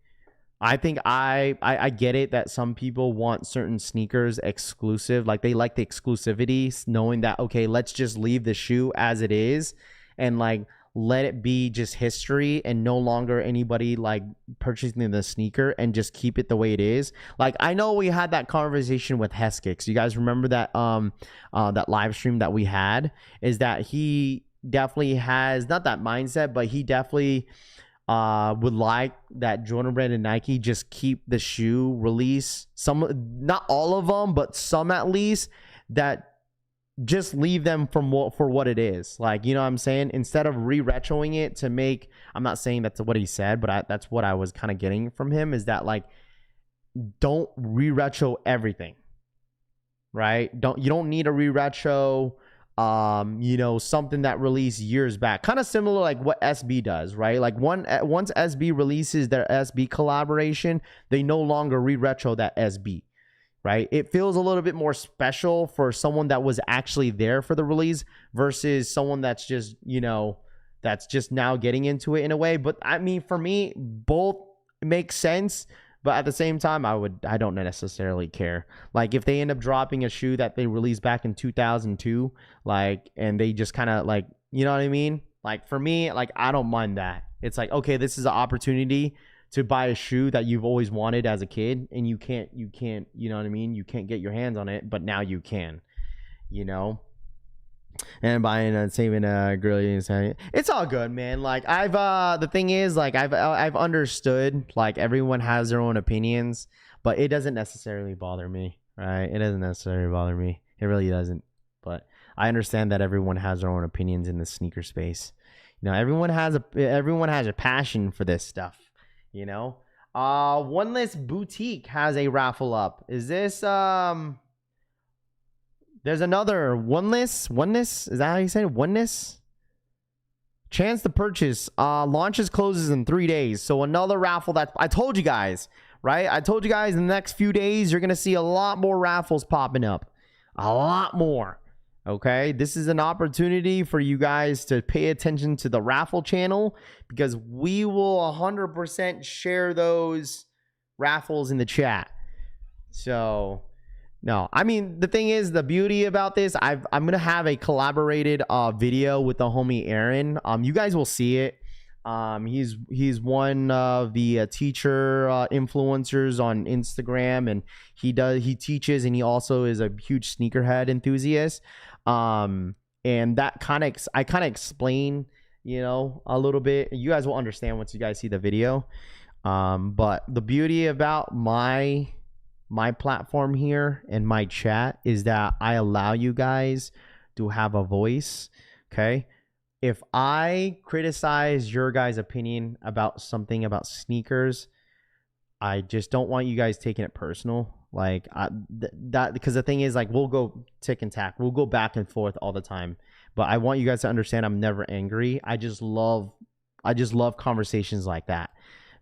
I think I get it that some people want certain sneakers exclusive. Like, they like the exclusivity, knowing that, okay, let's just leave the shoe as it is and like let it be just history and no longer anybody like purchasing the sneaker, and just keep it the way it is. Like, I know we had that conversation with Heskix. You guys remember that that live stream that we had? Is that he definitely has not that mindset, but he definitely would like that Jordan Brand and Nike just keep the shoe release, some, not all of them, but some at least, that just leave them for what it is. Like, you know what I'm saying? Instead of re-retroing it to make, I'm not saying that's what he said, but that's what I was kind of getting from him, is that, like, don't re-retro everything, right? You don't need a re-retro, you know, something that released years back. Kind of similar like what SB does, right? Like, once SB releases their SB collaboration, they no longer re-retro that SB. Right? It feels a little bit more special for someone that was actually there for the release versus someone that's just, you know, that's just now getting into it in a way. But I mean, for me, both make sense. But at the same time, I don't necessarily care. Like, if they end up dropping a shoe that they released back in 2002, like, and they just kind of like, you know what I mean? Like, for me, like, I don't mind that. It's like, okay, this is an opportunity to buy a shoe that you've always wanted as a kid, and you can't, you know what I mean? You can't get your hands on it, but now you can, you know? And buying and saving a girly, it's all good, man. Like, the thing is, like, I've understood, like, everyone has their own opinions, but it doesn't necessarily bother me, right? It doesn't necessarily bother me. It really doesn't. But I understand that everyone has their own opinions in the sneaker space. You know, everyone has a passion for this stuff. You know, Oneless Boutique has a raffle up. Is this there's another Oneless, is that how you say it? Oneness? Chance to purchase launches closes in 3 days. So another raffle that I told you guys, right? I told you guys in the next few days you're gonna see a lot more raffles popping up. A lot more. Okay, this is an opportunity for you guys to pay attention to the Raffle channel, because we will 100% share those raffles in the chat. So, no, I mean, the thing is, the beauty about this, I'm going to have a collaborated video with the homie Aaron. You guys will see it. He's one of the teacher influencers on Instagram, and he teaches, and he also is a huge sneakerhead enthusiast. And that I kind of explain, you know, a little bit. You guys will understand once you guys see the video. But the beauty about my platform here and my chat is that I allow you guys to have a voice. Okay. If I criticize your guys' opinion about something about sneakers, I just don't want you guys taking it personal. Like that, because the thing is, like, we'll go tick and tack. We'll go back and forth all the time. But I want you guys to understand I'm never angry. I just love conversations like that,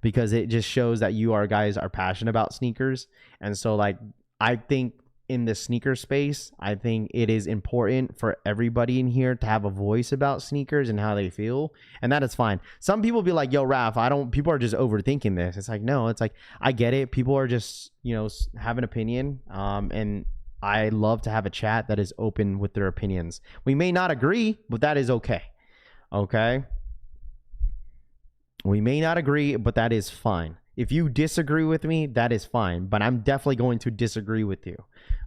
because it just shows that you guys are passionate about sneakers. And so, like, I think in the sneaker space, I think it is important for everybody in here to have a voice about sneakers and how they feel. And that is fine. Some people be like, yo, Raph, people are just overthinking this. It's like, no, it's like, I get it. People are just, you know, have an opinion. And I love to have a chat that is open with their opinions. We may not agree, but that is okay. Okay. We may not agree, but that is fine. If you disagree with me, that is fine, but I'm definitely going to disagree with you.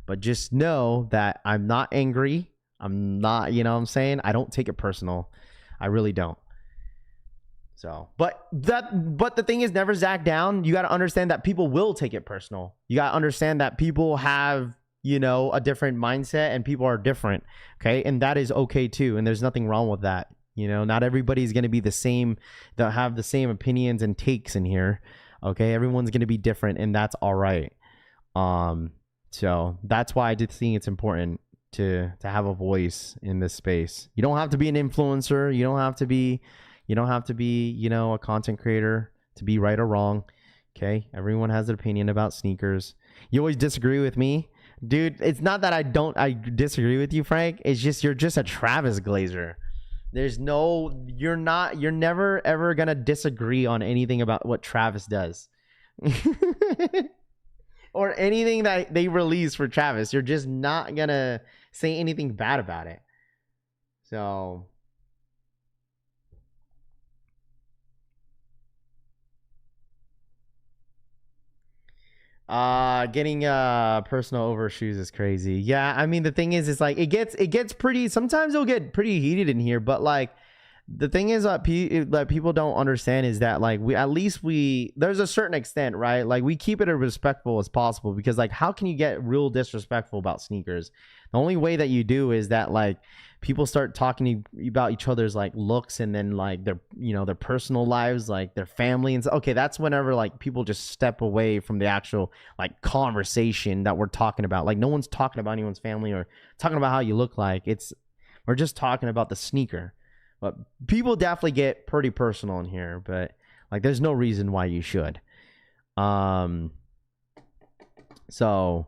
But just know that I'm not angry. I'm not, you know what I'm saying? I don't take it personal. I really don't. So, but the thing is, never zack down. You got to understand that people will take it personal. You got to understand that people have, you know, a different mindset, and people are different. Okay. And that is okay too. And there's nothing wrong with that. You know, not everybody's going to be the same, they'll have the same opinions and takes in here. Okay, everyone's going to be different, and that's all right. So that's why I did think it's important to have a voice in this space. You don't have to be an influencer. You don't have to be, you know, a content creator to be right or wrong. Okay, everyone has an opinion about sneakers. You always disagree with me, dude. It's not that I disagree with you, Frank. It's just you're just a Travis Glazer. You're never ever gonna disagree on anything about what Travis does or anything that they release for Travis. You're just not gonna say anything bad about it. So getting personal over shoes is crazy. Yeah, I mean, the thing is, it's like it gets pretty, sometimes it'll get pretty heated in here, but like the thing is that people don't understand is that, like, there's a certain extent, right? Like, we keep it as respectful as possible, because, like, how can you get real disrespectful about sneakers? The only way that you do is that, like, people start talking about each other's, like, looks, and then, like, their, you know, their personal lives, like their family, and so, okay, that's whenever, like, people just step away from the actual, like, conversation that we're talking about. Like, no one's talking about anyone's family or talking about how you look like. We're just talking about the sneaker. But people definitely get pretty personal in here, but, like, there's no reason why you should. So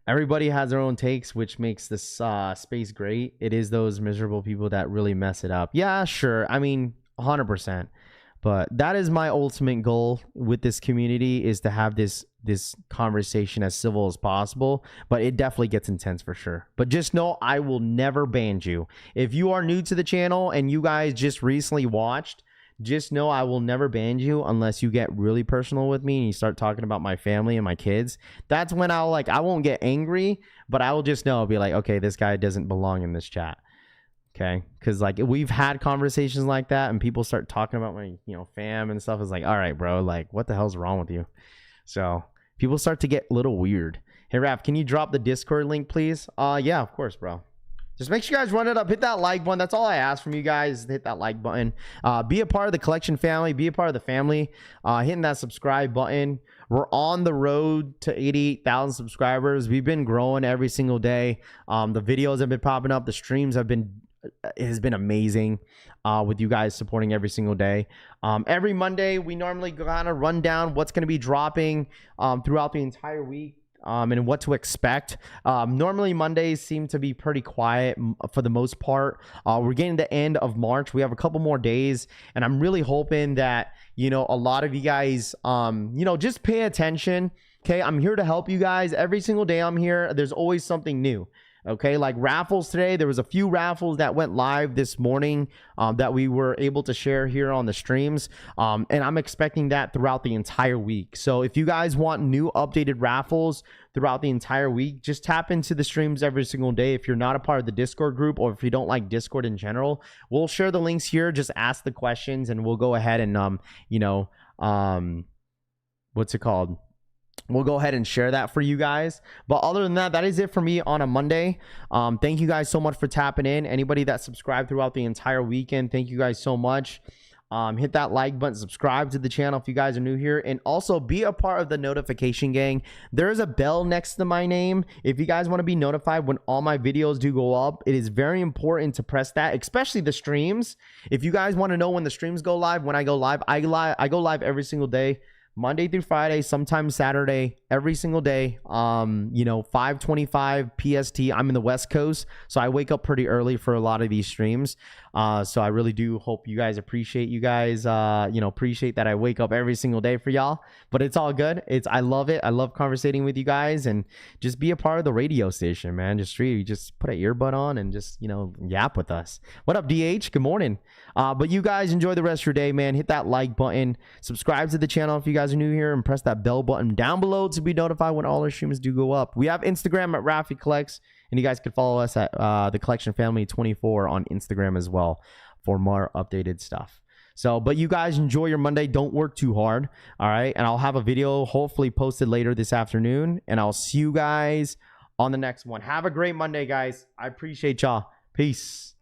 everybody has their own takes, which makes this space great. It is those miserable people that really mess it up. Yeah, sure. I mean, 100%. But that is my ultimate goal with this community, is to have this conversation as civil as possible. But it definitely gets intense for sure. But just know I will never ban you. If you are new to the channel and you guys just recently watched, just know I will never ban you unless you get really personal with me and you start talking about my family and my kids. That's when I won't get angry, but I will just know, I'll be like, okay, this guy doesn't belong in this chat. Okay, because, like, we've had conversations like that, and people start talking about my, you know, fam and stuff. It's like, all right, bro, like, what the hell's wrong with you? So people start to get a little weird. Hey, Raph, can you drop the Discord link, please? Yeah, of course, bro. Just make sure you guys run it up. Hit that like button. That's all I ask from you guys. Hit that like button. Be a part of the collection family. Be a part of the family. Hitting that subscribe button. We're on the road to 88,000 subscribers. We've been growing every single day. The videos have been popping up. The streams have been amazing with you guys supporting every single day. Every Monday, we normally kind of run down what's going to be dropping throughout the entire week. And what to expect. Normally Mondays seem to be pretty quiet for the most part. We're getting to the end of March. We have a couple more days, and I'm really hoping that, you know, a lot of you guys, you know, just pay attention. Okay, I'm here to help you guys every single day. I'm here. There's always something new. Okay, like raffles today, there was a few raffles that went live this morning that we were able to share here on the streams, and I'm expecting that throughout the entire week. So if you guys want new updated raffles throughout the entire week, just tap into the streams every single day. If you're not a part of the Discord group, or if you don't like Discord in general, we'll share the links here. Just ask the questions and we'll go ahead and what's it called, we'll go ahead and share that for you guys. But other than that, that is it for me on a Monday. Thank you guys so much for tapping in. Anybody that subscribed throughout the entire weekend, thank you guys so much. Hit that like button, subscribe to the channel if you guys are new here, and also be a part of the notification gang. There is a bell next to my name. If you guys want to be notified when all my videos do go up, it is very important to press that, especially the streams. If you guys want to know when the streams go live, when I go live, I go live every single day, Monday through Friday, sometimes Saturday, every single day. 5:25 PST. I'm in the West Coast, so I wake up pretty early for a lot of these streams. So I really do hope you guys appreciate appreciate that I wake up every single day for y'all. But it's all good. I love it. I love conversating with you guys, and just be a part of the radio station, man. Just put an earbud on and just yap with us. What up, DH? Good morning. But you guys enjoy the rest of your day, man. Hit that like button, subscribe to the channel if you guys are new here, and press that bell button down below to be notified when all our streams do go up. We have Instagram at Raffy Collects, and you guys can follow us at the Collection Family 24 on Instagram as well for more updated stuff. So, but you guys enjoy your Monday. Don't work too hard. All right. And I'll have a video hopefully posted later this afternoon, and I'll see you guys on the next one. Have a great Monday, guys. I appreciate y'all. Peace.